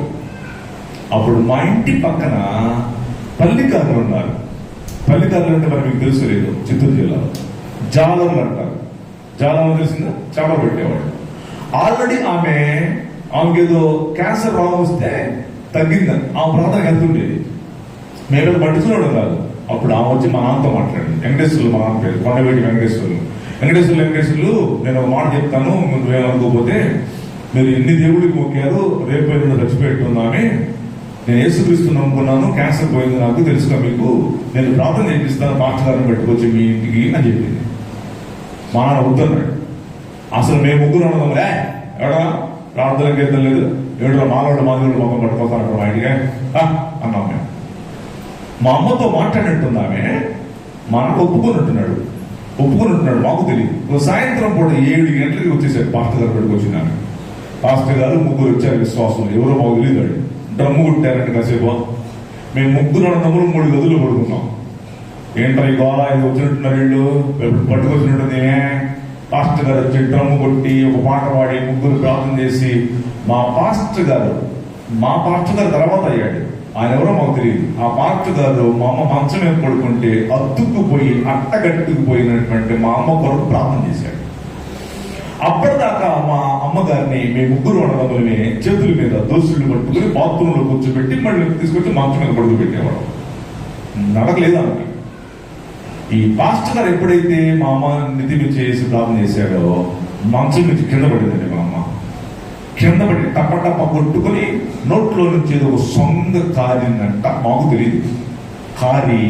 అప్పుడు మా ఇంటి పక్కన పల్లికారులు ఉన్నారు. పల్లికారులు అంటే మరి మీకు తెలుసు లేదు, చిత్తూరు జిల్లాలో జాలర్లు అంటారు. జాలర్లు తెలిసిందా? చేపలు పెట్టేవాడు. ఆల్రెడీ ఆమెకి ఏదో క్యాన్సర్ రోగం వస్తే తగ్గిందని ఆమె ప్రాంతం వెళ్తుండేది. మేము పట్టించుకోవడం కాదు. అప్పుడు ఆమె వచ్చి మా నాన్నతో మాట్లాడింది. వెంకటేశ్వర్లు మా నాన్న పేరు, కొండవేటి వెంకటేశ్వర్లు నేను ఒక మాట చెప్తాను, మీరు అనుకోకపోతే, మీరు ఎన్ని దేవుడికి మొక్కారు, రేపు ఎల్లుండి చచ్చిపెట్టున్నామే, నేను యేసుక్రీస్తు నమ్ముకున్నాను, క్యాన్సర్ పోయింది నాకు తెలుసుగా మీకు, నేను ప్రార్థన చేపిస్తాను పాస్టర్ గారిని పెట్టుకొచ్చి మీ ఇంటికి అని చెప్పింది. మా నాన్న వద్దన్నాడు. అసలు మేము 3 అన్నదమ్ములే, ఎవడా ప్రార్థన కీర్తన లేదు, ఏడులో మాలోడు మాదిరి మొక్కం పట్టుకోతాను మా ఇంటికి అన్నాం మేము. మా అమ్మతో మాట్లాడినట్టుందామే, మా నాన్న ఒప్పుకున్నట్టున్నాడు. మాకు తెలియదు. సాయంత్రం పూట 7 గంటలకి వచ్చేసాడు పాస్టర్ గారు పెట్టుకొచ్చినాను. పాస్టర్ గారు 3 వచ్చారు విశ్వాసం, ఎవరో మాకు తెలియదు. డ్రమ్ము కొట్టారంటే కాసేపు. మేము 3 అన్నదమ్ములు 3 గదులు పడుకున్నాం. ఏంటో ఈ గోళ ఇది వచ్చినట్టున్నారు వీళ్ళు, పట్టుకొచ్చినట్టుంది. పాస్టర్ గారు వచ్చి డ్రమ్ము కొట్టి ఒక పాట పాడి 3 ప్రార్థన చేసి, మా పాస్టర్ గారు తర్వాత అయ్యాడు, ఆయన ఎవరో మాకు తెలియదు. ఆ పాస్టర్ గారు మా అమ్మ మంచం మీద పడుకుంటే అత్తుక్కుపోయి అట్టగట్టుకుపోయినటువంటి మా అమ్మ కొరకు ప్రార్థన చేశాడు. అప్పటిదాకా మా అమ్మగారిని మేము 3 అన్నదమ్ములమే చేతుల మీద దోసులు పట్టుకుని బాత్రూంలో కూర్చోబెట్టి మళ్ళీ తీసుకొచ్చి మంచం మీద పడుకోబెట్టేవాడు. నడకలేదు ఆమెకి. ఈ పాస్టర్ గారు ఎప్పుడైతే మా అమ్మ నిధి చేసి ప్రార్థన చేశాడో మంచం నుంచి కింద పడిందండి. మా అమ్మ కింద పడి టప కొట్టుకుని నోట్లో నుంచి ఏదో ఒక సొంగ కారిందంట, మాకు తెలియదు. కారి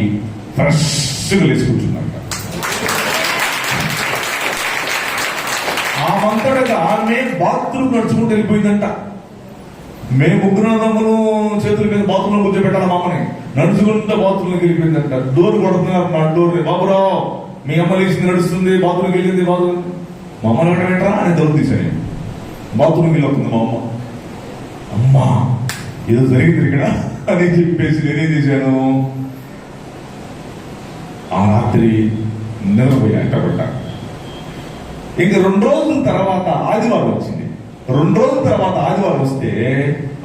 ఫ్రెష్గా లేచి కూర్చుందంట. ఆమంతటగా ఆమె బాత్రూమ్ నడుచుకుంటూ వెళ్ళిపోయిందంట. మేము 3 అన్నదమ్ములు చేతుల మీద బాత్రూంలో కూర్చోబెట్టాలి మా అమ్మని, నడుచుకుంటూ బాత్రూంలోకి వెళ్ళిపోయిందంట. డోర్ కొడుతున్నారు, నా డోర్, బాబురావు మీ అమ్మ లేచింది నడుస్తుంది, బాత్రూమ్కి వెళ్ళింది, బాత్రూమ్. మా అమ్మ వెళ్ళటా అని దొరికి తీసాను. బాత్రూమ్కి వెళ్ళొస్తుంది మా అమ్మ ఏదో జరిగింది ఇక్కడ అని చెప్పేసి నేనేం చేశాను, ఆ రాత్రి నిద్రపోయా ఇంట. ఇంకా 2 రోజుల తర్వాత ఆదివారం వచ్చింది. 2 రోజుల తర్వాత ఆదివారం వస్తే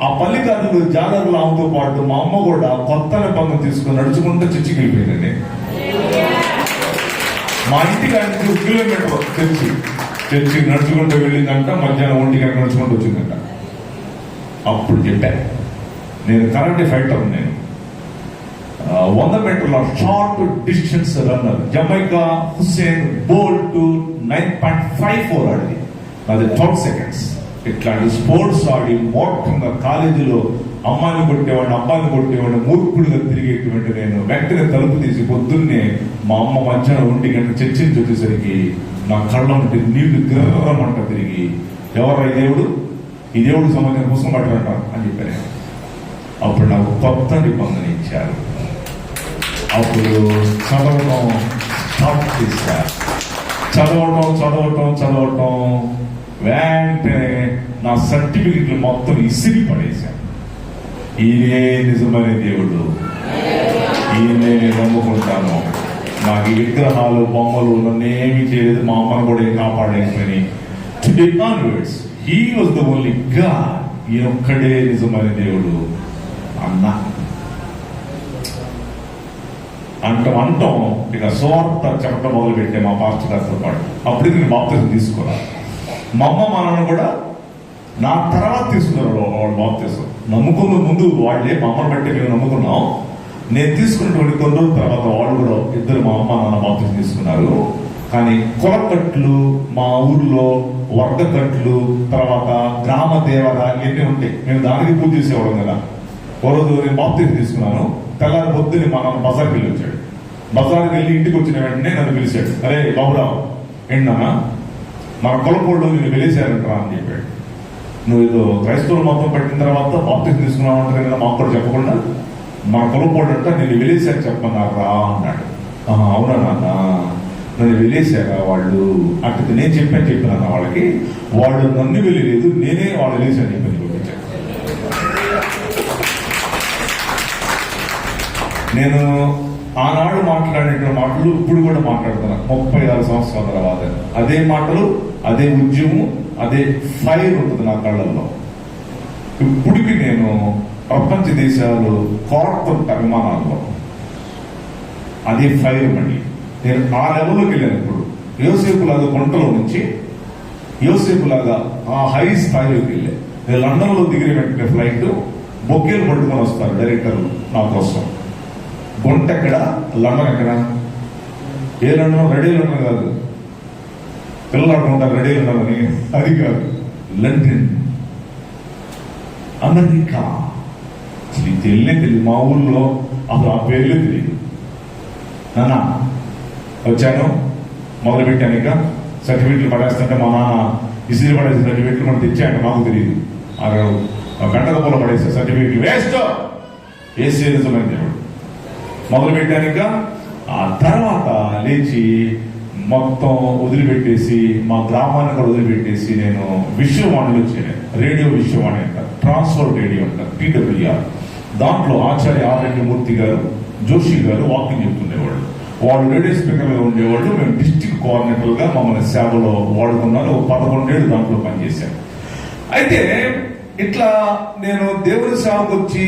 ఆ పల్లికారులు జాలర్లు ఆమెతో పాటు మా అమ్మ కూడా కొత్త పంగం తీసుకుని నడుచుకుంటూ చర్చికి వెళ్ళిపోయిందండి. మా ఇంటికి 5 కిలోమీటర్ చర్చి నడుచుకుంటూ వెళ్ళిందంట. మధ్యాహ్నం 1 గంటలకు నడుచుకుంటూ వచ్చిందంట. అప్పుడు చెప్పాను, నేను కరాటే ఫైటర్, నేను 100 మీటర్ల short distance runner. Jamaica Usain Bolt 9.54 ఆడింది, అది 12 సెకండ్స్. ఇట్లాంటి స్పోర్ట్స్ ఆడి మోటంగా కాలేజీలో అమ్మాయిని కొట్టేవాడిని, అబ్బాయిని కొట్టేవాడిని, మూర్ఖుడిగా తిరిగేటువంటి నేను వెంటనే తలుపు తీసి పొద్దున్నే మా అమ్మ మధ్యాహ్నం 1 గంట చర్చించి వచ్చేసరికి నా కళ్ళ నుండి నీళ్లు తిరగమంట తిరిగి, ఎవరై దేవుడు, ఈ దేవుడికి సంబంధించిన పుస్తకం పట్టారంట అని చెప్పాను. అప్పుడు నాకు కొత్త నిబంధన ఇచ్చారు. అప్పుడు చదవటం స్టార్ట్ చేశారు. చదవటం వెంటనే నా సర్టిఫికెట్లు మొత్తం ఇసిరి పడేశాను. ఈయనే నిజమైన దేవుడు, ఈయనే నమ్ముకుంటాను. నాకు ఈ విగ్రహాలు బొమ్మలు నన్నేమి చేయలేదు, మా అమ్మను కూడా ఏం కాపాడేమని. Today onwards he was the only God. ఈయన ఒక్కడే నిజమైన దేవుడు అన్నా అంటాం. ఇక స్వార్థ చెప్పడం మొదలు పెట్టే మా పాస్టర్ గారితో పాటు. అప్పటికి నేను బాప్తిజం తీసుకున్నాను. మా అమ్మ మా నాన్న కూడా నా తర్వాత తీసుకున్నారు వాళ్ళు బాప్తిజం. నమ్ముకున్న ముందు వాళ్ళే మా అమ్మని బట్టి మేము నమ్ముకున్నాం. నేను తీసుకున్నటువంటి కొన్ని రోజుల తర్వాత వాళ్ళు కూడా ఇద్దరు మా అమ్మ నాన్న బాప్తిజం తీసుకున్నారు. కానీ కొలకట్లు, మా ఊర్లో వర్గకట్లు, తర్వాత గ్రామ దేవత ఇవన్నీ ఉంటాయి. మేము దానికి పూజ చేసేవాళ్ళం కదా. ఓ రోజు నేను బాప్తిజం తీసుకున్నాను. తెల్లారి పొద్దుని మా నాన్న బజార్కి వెళ్ళి వచ్చాడు. బజార్కి వెళ్ళి ఇంటికి వచ్చిన వెంటనే నన్ను పిలిచాడు. అరే బాబురావు, ఏంటన్నా మన కొలకోళ్ళు నిన్ను వెలేశారంటరా అని చెప్పాడు. నువ్వు ఏదో క్రైస్తవులు మొత్తం పట్టిన తర్వాత బాప్తిజం తీసుకున్నావు అంటారు కదా, మాకు కూడా చెప్పకుండా మన కొలకోళ్ళు అంట నేను వెలేశారు చెప్పన్నారా అన్నాడు. అవునా నాన్న, నన్ను వెలేశారా వాళ్ళు అంటే నేను చెప్పినాను వాళ్ళకి. వాళ్ళు నన్ను వెళ్ళలేదు, నేనే వాళ్ళు వెలేశాను చెప్పని చూపించాను. నేను ఆనాడు మాట్లాడిన మాటలు ఇప్పుడు కూడా మాట్లాడుతున్నా 36 సంవత్సరాల తర్వాత. అదే మాటలు, అదే ఉద్యమం, అదే ఫైర్ ఉంటుంది నా కళ్ళల్లో. ఇప్పటికి నేను ప్రపంచ దేశాలు కోరుతుంటా విమానాల్లో. అదే ఫైర్ మళ్ళీ నేను ఆ లెవెల్లోకి వెళ్ళాను. ఇప్పుడు యోసేపులాగా గుంటలో నుంచి యోసేపులాగా ఆ హై స్థాయిలోకి వెళ్ళా. నేను లండన్ లో దిగిన వెంటనే ఫ్లైట్ బొక్కేలు పట్టుకొని వస్తారు డైరెక్టర్లు నా కోసం. గుంట ఎక్కడ, లండన్ ఎక్కడ? ఏ లండన్? రెడీ లండన్ కాదు, పిల్లలు ఆడుకుంటారు రెడీ లండన్ అని, అది కాదు. London, America. అసలు ఇది తెలియదు. మా ఊళ్ళో అసలు ఆ పేర్లే తెలియదు. నాన్న వచ్చాను, మొదలు పెట్టాను. ఇక సర్టిఫికెట్లు పడేస్తుంటే మా నాన్న ఇసిరి పడేసే సర్టిఫికెట్లు మనం తెచ్చాయంటే నాకు తెలియదు. గంటల పూల పడేసే సర్టిఫికెట్లు వేస్ట్. వేసే నిజమైన దేవుడు మొదలు పెట్టాను. ఇక ఆ తర్వాత లేచి మొత్తం వదిలిపెట్టేసి మా గ్రామాన్ని కూడా వదిలిపెట్టేసి నేను విశ్వవాణిలో చేరాను. రేడియో విశ్వవాణి అంట, ట్రాన్స్ఫర్ రేడియో అంట, TWR. దాంట్లో ఆచార్య ఆర్ఎన్య మూర్తి గారు, జోషి గారు వాకింగ్ చెప్తుండేవాళ్ళు. వాళ్ళు రేడియో స్పీకర్గా ఉండేవాళ్ళు. మేము డిస్ట్రిక్ట్ కోఆర్డినేటర్ గా మమ్మల్ని సేవలో వాడుకున్నారు. 11 ఏళ్ళు దాంట్లో పనిచేశాను. అయితే ఇట్లా నేను దేవుడి సేవకు వచ్చి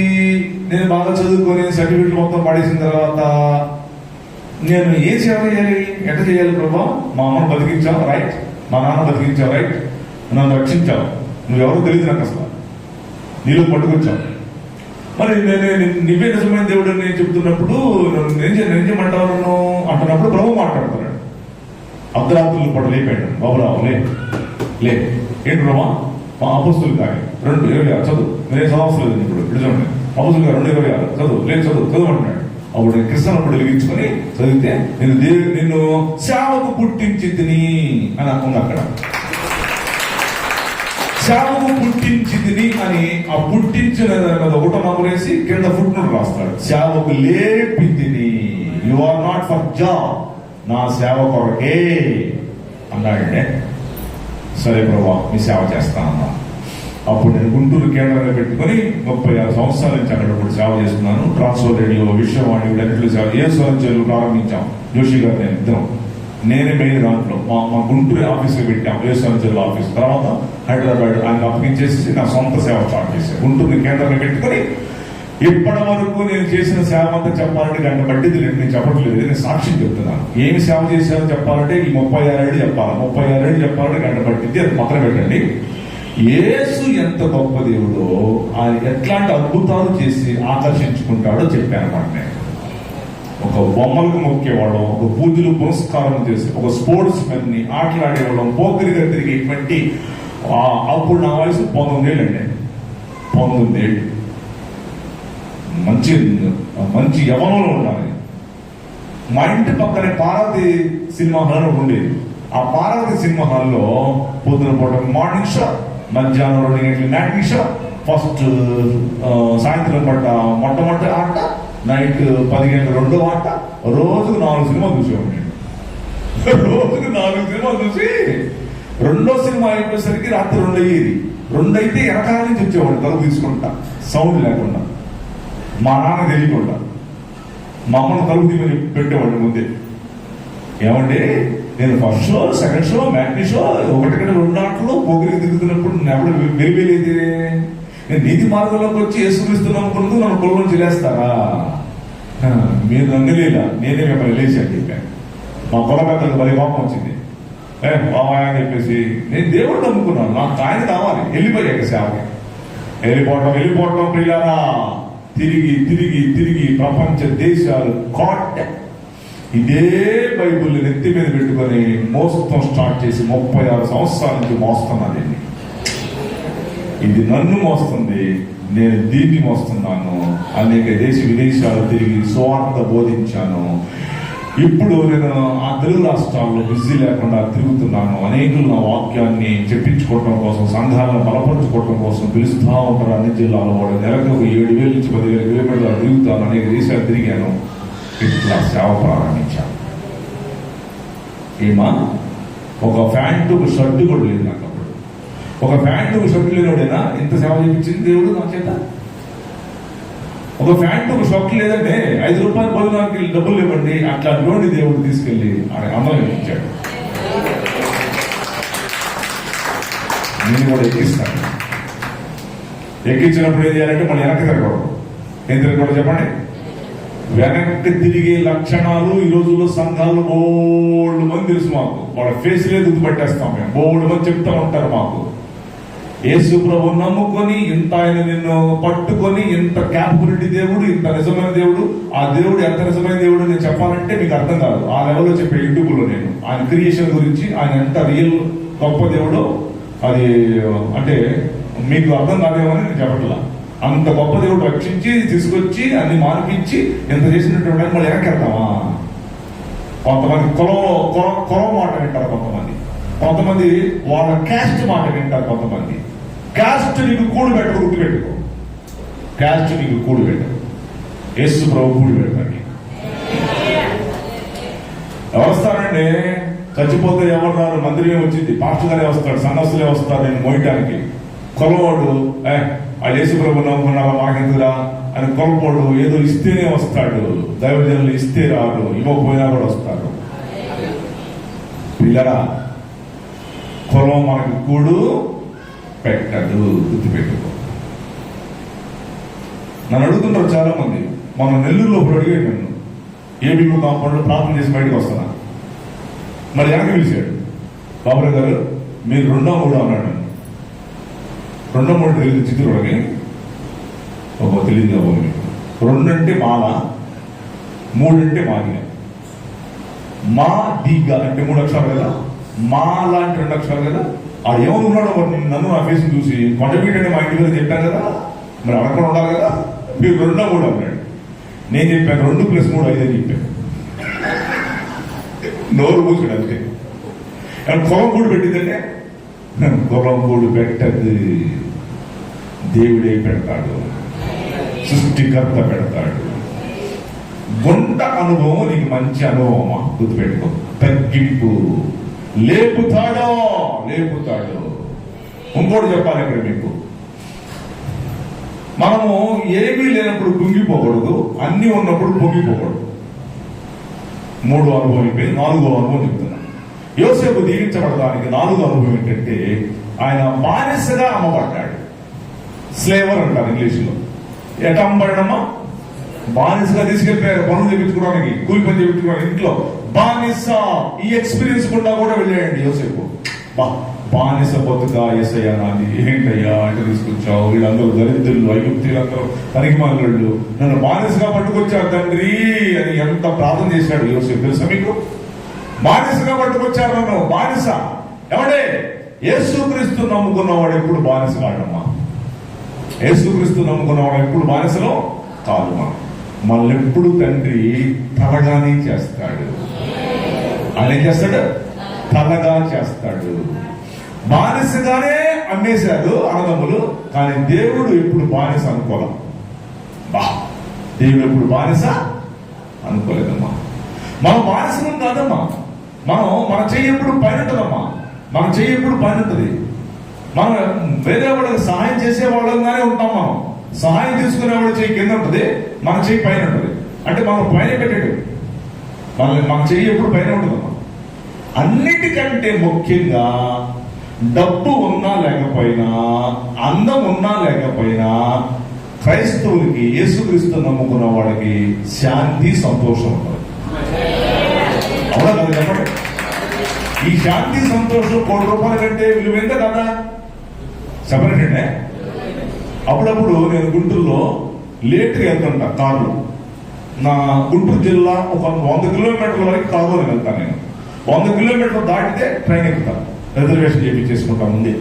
నేను బాగా చదువుకొని సర్టిఫికెట్లు మొత్తం పడేసిన తర్వాత నేను ఏ సేవ చేయాలి, ఎట్లా చేయాలి ప్రభా? మా అమ్మను బతికించావు రైట్, మా నాన్న బతికించావు రైట్, నన్ను రక్షించావు, నువ్వెవరో తెలియదు నాకు అసలు, నీళ్ళు పట్టుకొచ్చావు. మరి నేను నువ్వే నిజమైన దేవుడు అని చెప్తున్నప్పుడు నేను చేయమంటావు నన్ను అంటున్నప్పుడు ప్రభు మాట్లాడుతున్నాడు. అర్ధరాత్రులు పట్టు లేపాడు. బాబురావు లే ఏంటి ప్రభా? మా అపోస్తులు కానీ 2:26 చదువు. నేనే చదవలేదు ఇప్పుడు చూడండి. అపోస్తులు గారు 2:26 చదువు. లేదు చదువు అంటున్నాడు. అప్పుడు నేను కృష్ణప్పుడు వెలిగించుకొని చదివితే నిన్ను సేవకు పుట్టించి తిని అని ఉంది అక్కడ. సేవకు పుట్టించి తిని అని ఆ పుట్టించిన ఒకటో నమ్మరేసి కింద ఫుట్నోట్ రాస్తాడు. సేవకు లేపి తిని, you are not for job, నా సేవ కొరకే అన్నాడంటే. సరే ప్రభా మీ సేవ చేస్తానన్నా. అప్పుడు నేను గుంటూరు కేంద్రంగా పెట్టుకుని 36 సంవత్సరాల నుంచి అక్కడ ఇప్పుడు సేవ చేస్తున్నాను. ట్రాన్స్ఫర్ రేడియో, విశ్వవాణి, వీటన్నిటిలో సేవ. ఏ స్వరంజలు ప్రారంభించాం జోషి గారు నేను ఇద్దరం. నేనే మెయిన్ దాంట్లో మా గుంటూరు ఆఫీస్లో పెట్టాం, ఏ స్వరంజలు ఆఫీస్. తర్వాత హైదరాబాద్ ఆయన అప్పగించేసి నా సొంత సేవ స్టార్ట్ చేశాను. గుంటూరు కేంద్రంగా పెట్టుకుని ఇప్పటి వరకు నేను చేసిన సేవ అంతా చెప్పాలంటే గంట పట్టింది. నేను చెప్పట్లేదు, నేను సాక్ష్యం చెప్తున్నాను. ఏమి సేవ చేశానో చెప్పాలంటే ఈ 36 ఏళ్ళు చెప్పాలి. 36 ఏళ్ళు చెప్పాలంటే గంట పట్టింది. అది పక్కన పెట్టండి. యేసు ఎంత గొప్ప దేవుడో, ఆయన ఎట్లాంటి అద్భుతాలు చేసి ఆకర్షించుకుంటాడో చెప్పానమాట. నేను ఒక బొమ్మలకు మొక్కేవాళ్ళం, ఒక పూజలు పురస్కారం చేసి, ఒక స్పోర్ట్స్ మెన్ ని ఆటలాడేవాళ్ళం, పోకరిగా తిరిగేటువంటి. అప్పుడు నా వయసు 19 ఏళ్ళు అండి. 19 ఏళ్ళు మంచి యవనంలో ఉండాలి. మా ఇంటి పక్కనే పార్వతి సినిమా హాల్ ఉండేది. ఆ పార్వతి సినిమా హాల్లో పొద్దున పూట మార్నింగ్ షో మధ్యాహ్నం 2 గంటలు మ్యాట్నీ షో, ఫస్ట్ సాయంత్రం పడ్డ మొట్టమొదటి ఆట, నైట్ 10 గంటల 2వ ఆట. రోజుకు 4 సినిమాలు చూసేవాడిని. రోజుకు 4 సినిమాలు చూసి 2వ సినిమా అయిపోయేసరికి రాత్రి 2 అయ్యేది. 2 అయితే వెనకాల నుంచి వచ్చేవాడు తలుపు తీసుకుంటా, సౌండ్ లేకుండా, మా నాన్న తెలియకుండా. మా అమ్మను తలుపు తీమని పెట్టేవాడు ముందే. ఏమంటే నేను first show, second show, matinee show, 1 గంట 2 ఆటలు పొగిరికి దిగుతున్నప్పుడు నేను ఎవరు వెలివేలేదే. నేను నీతి మార్గంలోకి వచ్చి యేసుక్రీస్తుని నమ్ముకున్నందుకు నన్ను కులం చెల్లేస్తారా? మీరు నమ్మలేదా? నేనే మిమ్మల్ని లేచాను చెప్పాను. మా కుల పెద్దలకు 10 కోపం వచ్చింది. బాబా అని చెప్పేసి నేను దేవుడు నమ్ముకున్నాను, నాకు ఆయన కావాలి. వెళ్ళిపోయాక సేవకి వెళ్ళిపోవటం ప్రియారా. తిరిగి తిరిగి తిరిగి ప్రపంచ దేశాలు కాట్ ఇదే బైబుల్ని నెత్తి మీద పెట్టుకొని మోసత్వం స్టార్ట్ చేసి 36 సంవత్సరాల నుంచి మోస్తున్నాను. ఇది నన్ను మోస్తుంది, నేను దీన్ని మోస్తున్నాను. అనేక దేశ విదేశాలు తిరిగి సువార్త బోధించాను. ఇప్పుడు నేను ఆ తెలుగు రాష్ట్రాల్లో బిజీ లేకుండా తిరుగుతున్నాను. అనేకులు నా వాక్యాన్ని చెప్పించుకోవటం కోసం, సంఘాలను బలపరుచుకోవటం కోసం పిలుస్తూ ఉంటారు. అన్ని జిల్లాలో కూడా నెలకు 7,000 నుంచి 10,000 కిలోమీటర్లు తిరుగుతాను. అనేక దేశాలు తిరిగాను. ఇట్లా సేవ ప్రారంభించాను. ఏమా ఒక ప్యాంటు, ఒక షర్టు కూడా లేదు నాకు. అప్పుడు ఒక ప్యాంటు, ఒక షర్టు లేనివాడేనా ఇంత సేవ చేయించింది దేవుడు నా చేత? ఒక ప్యాంటు, ఒక షర్ట్ లేదంటే 5 రూపాయలు భోజనానికి డబ్బులు ఇవ్వండి, అట్లా లోని దేవుడు తీసుకెళ్లి అన్నం ఇచ్చాడు. నేను కూడా ఎక్కిస్తాను. ఎక్కించినప్పుడు ఏం చేయాలంటే మళ్ళీ వెనక్కి తిరగకూడదు. ఏం తిరగకూడదు చెప్పండి? వెనక్కి తిరిగే లక్షణాలు ఈ రోజుల్లో సంఘాలు బోల్డ్ మంది తెలుసు మాకు. వాళ్ళ ఫేస్లే గుర్తుపట్టేస్తాం మేము. బోల్డ్ మంది చెప్తా ఉంటారు మాకు. యేసు ప్రభు నమ్ముకొని ఇంత ఆయన నిన్ను పట్టుకొని ఇంత క్యాపబిలిటీ దేవుడు, ఇంత నిజమైన దేవుడు. ఆ దేవుడు ఎంత నిజమైన దేవుడు నేను చెప్పాలంటే మీకు అర్థం కాదు. ఆ లెవెల్లో చెప్పే యూట్యూబ్లో నేను ఆయన క్రియేషన్ గురించి, ఆయన ఎంత రియల్ గొప్ప దేవుడో అది అంటే మీకు అర్థం కాదేమని నేను చెప్పట్లా. అంత గొప్ప దేవుడు రక్షించి తీసుకొచ్చి అన్ని మార్పించి ఎంత చేసినటువంటి మళ్ళీ వెనకెళ్తామా? కొంతమంది కులం మాట వింటారు, కొంతమంది వాళ్ళ క్యాస్ట్ మాట వింటారు. కొంతమంది క్యాస్ట్ నీకు కూడు పెట్టకు, గుర్తుపెట్టుకో. క్యాస్ట్ నీకు కూడు పెట్టకు. యేసు ప్రభు కూడు పెడతాడు. ఎవరు వస్తారండి? చచ్చిపోతే ఎవరు రారు? మందిరమే వచ్చింది, పాస్టర్ గారే వస్తాడు, సన్నస్సులే వస్తారు నేను మోయటానికి. కొలవాడు ఆ యేసు ప్రభు నమ్ముకున్నారా మాకెందుకురా అని కొలపోడు ఏదో ఇస్తేనే వస్తాడు. దైవజనులు ఇస్తే రాడు, ఇవ్వకపోయినా కూడా వస్తారు. పిల్లరా, కులం మనకు కూడు పెట్టదు, గుర్తుపెట్టుకో. నన్ను అడుగుతున్నారు చాలా మంది. మన నెల్లూరులో ఇప్పుడు అడిగాడు నన్ను, ఏబీ కాంపౌండ్ ప్రార్థన చేసి బయటకు వస్తున్నా. మరి వెనక్కి పిలిచాడు, బాబురావు గారు మీరు 2వ 3వ అన్నాడు. 2వ 3 తెలియదు చిత్తూరుకి ఒక తెలియదు కాబట్టి. 2 అంటే మాల, 3 అంటే మాదిగ. మా దీగ అంటే 3 అక్షరాలు కదా, మా లాంటి 2 అక్షరాలు కదా. ఆ ఎవరు ఉన్నాడో నన్ను నా ఫేస్ చూసి కొండబీటంటే మా ఇంటి మీద చెప్పాను కదా, మరి అడగకుండా ఉండాలి కదా. మీరు 2వ 3వ అన్నాడు. నేను చెప్పాను 2 + 3 5 అని చెప్పాను. నోరు మూసాడు అంతే. కులం కూడు పెట్టిందంటే కులం కూడు పెట్టద్దు, దేవుడే పెడతాడు, సృష్టికర్త పెడతాడు. గుంట అనుభవం నీకు మంచి అనుభవమా? గుర్తుపెట్టుకో. తగ్గింపు లేపుతాడు. ఇంకోటి చెప్పాలి ఇక్కడ మీకు, మనము ఏమీ లేనప్పుడు పొంగిపోకూడదు, అన్ని ఉన్నప్పుడు పొంగిపోకూడదు. 3వ అనుభవం అయిపోయింది. 4వ అనుభవం చెప్తున్నాను. యోసేపు దీవించబడడానికి 4వ అనుభవం ఏంటంటే ఆయన బానిసగా అమ్మబడ్డాడు. స్లేవర్ అంటారు ఇంగ్లీష్లో. ఎట అమ్మబడమ్మా? బానిసగా తీసుకెళ్ళిపోయారు పనులు చేయించుకోవడానికి, కూలి పని చేయించుకోవడానికి. ఇంట్లో బానిస. ఈ ఎక్స్పీరియన్స్ కూడా వెళ్ళాయండి యోసేపు. బానిస బతుక యేసయ్యా నాది ఏంటయ్యా అంటే తీసుకొచ్చావు, వీళ్ళందరూ దరిద్రులు, ఐగుప్తీయులందరూ పనికిమాలినోళ్ళు, నన్ను బానిసగా పట్టుకొచ్చారు తండ్రి అని ఎంత ప్రార్థన చేశాడు యోసేపు తెలుసా మీకు? బానిసగా పట్టుకొచ్చారు నన్ను, బానిస. ఎవడే? యేసుక్రీస్తు నమ్ముకున్నవాడు ఎప్పుడు బానిస కాడమ్మా. యేసుక్రీస్తు నమ్ముకున్నవాడు ఎప్పుడు బానిసలో కాదు. మనల్ని ఎప్పుడు తండ్రి తలగానే చేస్తాడు. ఆయన ఏం చేస్తాడు? తలగా చేస్తాడు. బానిసగానే అమ్మేశారు అన్నదమ్ములు, కానీ దేవుడు ఎప్పుడు బానిస అనుకోలే. దేవుడు ఎప్పుడు బానిస అనుకోలేదమ్మా. మనం బానిసనం కాదమ్మా. మన చెయ్యి ఎప్పుడు పైన ఉంటుందమ్మా. మన చెయ్యి ఎప్పుడు పైన ఉంటుంది. మనం వేరే వాళ్ళకి సహాయం చేసే వాళ్ళంగానే ఉంటాం. మనం సహాయం తీసుకునేవాడు చెయ్యి కింద ఉంటుంది, మన చెయ్యి పైన ఉంటుంది. అంటే మనం పైన పెట్టాడు, మన చెయ్యి ఎప్పుడు పైన ఉంటుందమ్మా. అన్నిటికంటే ముఖ్యంగా డబ్బు ఉన్నా లేకపోయినా, అందం ఉన్నా లేకపోయినా, క్రైస్తవులకి, యేసుక్రీస్తు నమ్ముకున్న వాళ్ళకి శాంతి, సంతోషం ఉంటుంది. అవునా కదా చెప్పండి? ఈ శాంతి, సంతోషం ₹1,00,000 కంటే విలువైందా కదా? సెపరేట్ అండి. అప్పుడప్పుడు నేను గుంటూరులో లేట్గా వెళ్తుంటా కార్లు. నా గుంటూరు జిల్లా ఒక 100 కిలోమీటర్ల వరకు కారులో వెళ్తాను. నేను 100 కిలోమీటర్లు దాటితే ట్రైన్ ఎక్కుతాను, రిజర్వేషన్ చేయించేసుకుంటా ఉంది.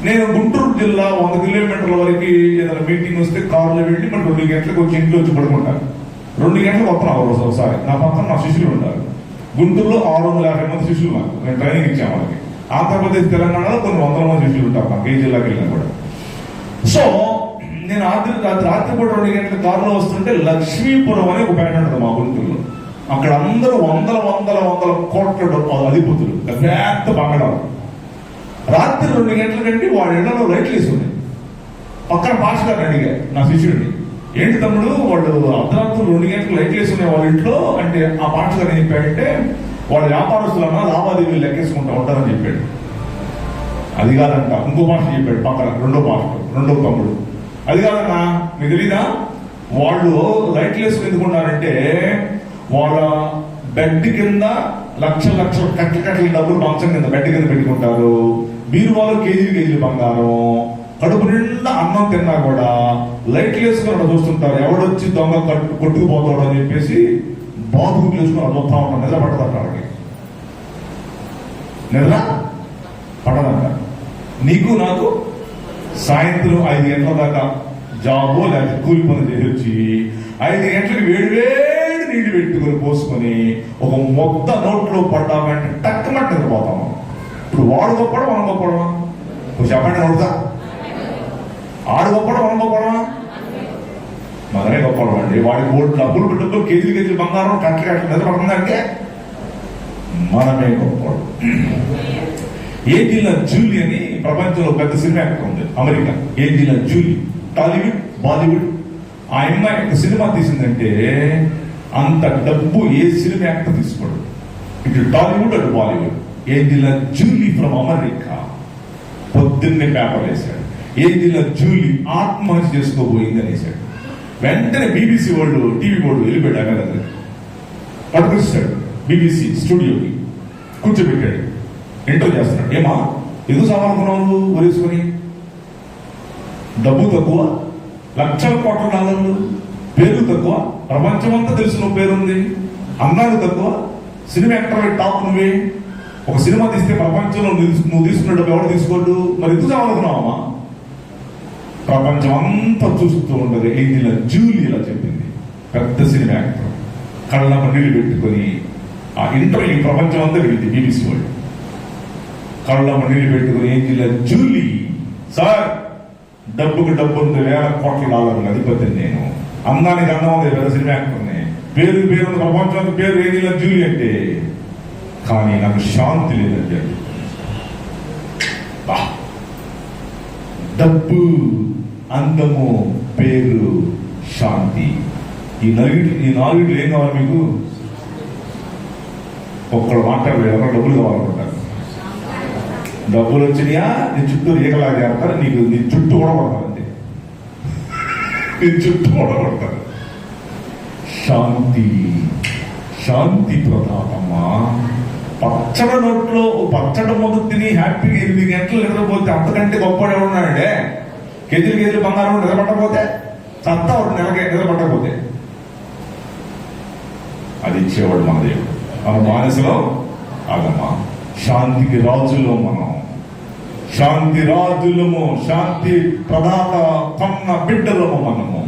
నేను గుంటూరు జిల్లా 100 కిలోమీటర్ల వరకు ఏదైనా మీటింగ్ వస్తే కారులో వెళ్ళి మరి 2 గంటలకు వచ్చి ఇంట్లో వచ్చి పడుకుంటాను. 2 గంటలకు వస్తున్నాను ఒకసారి. నా పక్కన నా శిష్యులు ఉంటారు. గుంటూరులో 650 మంది శిష్యులు నాకు, నేను ట్రైనింగ్ ఇచ్చాను వాళ్ళకి. ఆంధ్రప్రదేశ్, తెలంగాణలో కొన్ని 100 మంది శిష్యులు ఉంటారు నాకు, ఏ జిల్లాకి వెళ్ళినా కూడా. సో నేను రాత్రిపూట 2 గంటల కారులో వస్తుంటే లక్ష్మీపురం అని ఒక పేట ఉంటుంది మా గుంటూరులో. అక్కడ అందరూ వందల కోట్ల అధిపతులు, పెద్ద బంగళాలు. రాత్రి 2 గంటల కంటే వాడి ఇళ్లలో లైట్లు వేసుకున్నాయి. పక్కన భాష గారిని అడిగా, నా శిష్యుడిని, ఏంటి తమ్ముడు వాళ్ళు అర్ధరాత్రి 2 గంటలకు లైట్లు వేసుకునే వాళ్ళ ఇంట్లో అంటే? ఆ భాష గారు ఏం చెప్పాడంటే, వాళ్ళ వ్యాపారస్తులన్నా లావాదేవీలు లెక్కేసుకుంటా ఉంటారని చెప్పాడు. అది కాదంట, ఇంకో భాష చెప్పాడు పక్కన, రెండో తమ్ముడు. అది కాదన్నా, మీకు తెలీదా, వాళ్ళు లైట్లు వేసుకుని ఎందుకున్నారంటే వాళ్ళ బెడ్ కింద లక్షల కట్టల డబ్బులు మంచం కింద బెడ్ కింద పెట్టుకుంటారు. బీరువాలో కేజీలు బంగారం, కడుపు నిండా అన్నం తిన్నా కూడా లైట్లు వేసుకుని చూస్తుంటారు. ఎవడొచ్చి దొంగ కొట్టుకుపోతాడు అని చెప్పేసి బాతుకులు వేసుకుని చూస్తా ఉంటాం. నిద్ర పట్టదంట వాళ్ళకి, నిద్ర పడదంట. నీకు నాకు సాయంత్రం 5 గంటల దాకా జాబో లేకపోతే కూలి పనులు చేసి వచ్చి 5 గంటలకు వేడి నీళ్లు పెట్టుకుని పోసుకొని ఒక మొత్త నోట్లో పడ్డామంటే టక్కమంట నిద్రపోతాము. ఇప్పుడు వాడు గొప్పడం మనం గొప్పడమా? చెప్పండి, అడుగుతా. ఆడు గొప్పడం మనం గొప్పడమా? మనమే గొప్పడం అండి. వాడి డబ్బులు కేజీలు బంగారం కట్టలు నిద్రపడుతుందంటే మనమే గొప్పడు. ఏంజిలా జూలీ అని ప్రపంచంలో పెద్ద సినిమా యాక్టర్ ఉంది, America. Angela Julie, Tollywood, Bollywood. ఆ అమ్మాయి ఒక సినిమా తీసిందంటే అంత డబ్బు ఏ సినిమా యాక్టర్ తీసుకోడు. ఇటు టాలీవుడ్, అటు Bollywood. Angela Julie from America పొద్దున్నే పేపర్ వేశాడు, ఏంజిలా జూలీ ఆత్మహత్య చేసుకోబోయింది అనేసాడు. వెంటనే BBC వాళ్ళు, టీవీ బోర్డు వెళ్ళిపోయాడు. ఆమె దగ్గర పట్టుకొచ్చాడు, BBC స్టూడియోకి కూర్చోబెట్టాడు, ఇంటర్వ్యూ చేస్తున్నాడు. ఏమా ఎందుకు సవాలనుకున్నావు వరేసుకొని? డబ్బు తక్కువ, లక్షల కోట్ల డాలర్లు, పేరు తక్కువ, ప్రపంచమంతా తెలిసిన పేరుంది. అన్నాడు తక్కువ, సినిమా యాక్టర్ టాప్ నువ్వే. ఒక సినిమా తీస్తే ప్రపంచంలో నువ్వు తీసుకున్న డబ్బు ఎవరు తీసుకోడు. మరి ఎందుకు సవాలనుకున్నావమ్మా? ప్రపంచం అంతా చూస్తూ ఉండదు. ఏంజిలా జూలీ ఇలా చెప్పింది. పెద్ద సినిమా యాక్టర్ కళ్ళ నీళ్ళు పెట్టుకొని ఆ ఇంటర్వ్యూ ప్రపంచం అంతా వెళ్ళింది. BBC వాళ్ళు కళ్ళ నీళ్ళు పెట్టుకుని, ఏంజిలా జూలీ, సార్ డబ్బుకి డబ్బు ఉంది, వేల కోట్ల డాలర్లు అధిపతి నేను, అందానికి అందం ఉంది, పెద్ద సినిమా యాక్టర్ని, పేరు ప్రపంచానికి పేరు ఏంజిలా జూలీ అంటే, కానీ నాకు శాంతి లేదంటే. డబ్బు, అందము, పేరు, శాంతి, ఈ నాలుగు ఏం కావాలి మీకు? ఒక్కడు మాట్లాడలేదు, ఎవరు డబ్బులు కావాలనుకుంటారు. డబ్బులు వచ్చినాయా నీ చుట్టూ ఏకలా చేస్తారు, నీ చుట్టూ కూడా కొడతారంటే, నీ చుట్టూ కూడా కొడతారు. శాంతి ప్రతాపమ్మా. పచ్చడి నోట్లో పచ్చడి మొదలు తిని హ్యాపీగా 8 గంటలు నిద్రపోతే అంతకంటే గొప్పవాడు ఎవడున్నాడే? కేజీలు బంగారం నిద్రపట్టకపోతే సత్తా ఒకటి నెలకి నిద్రపట్టకపోతే అది ఇచ్చేవాడు మన దేవుడు. మన బానిసలో అదమ్మా. శాంతికి రాజులో మనం, శాంతి రాజులము, శాంతి ప్రదాత కన్న బిడ్డలము మనము.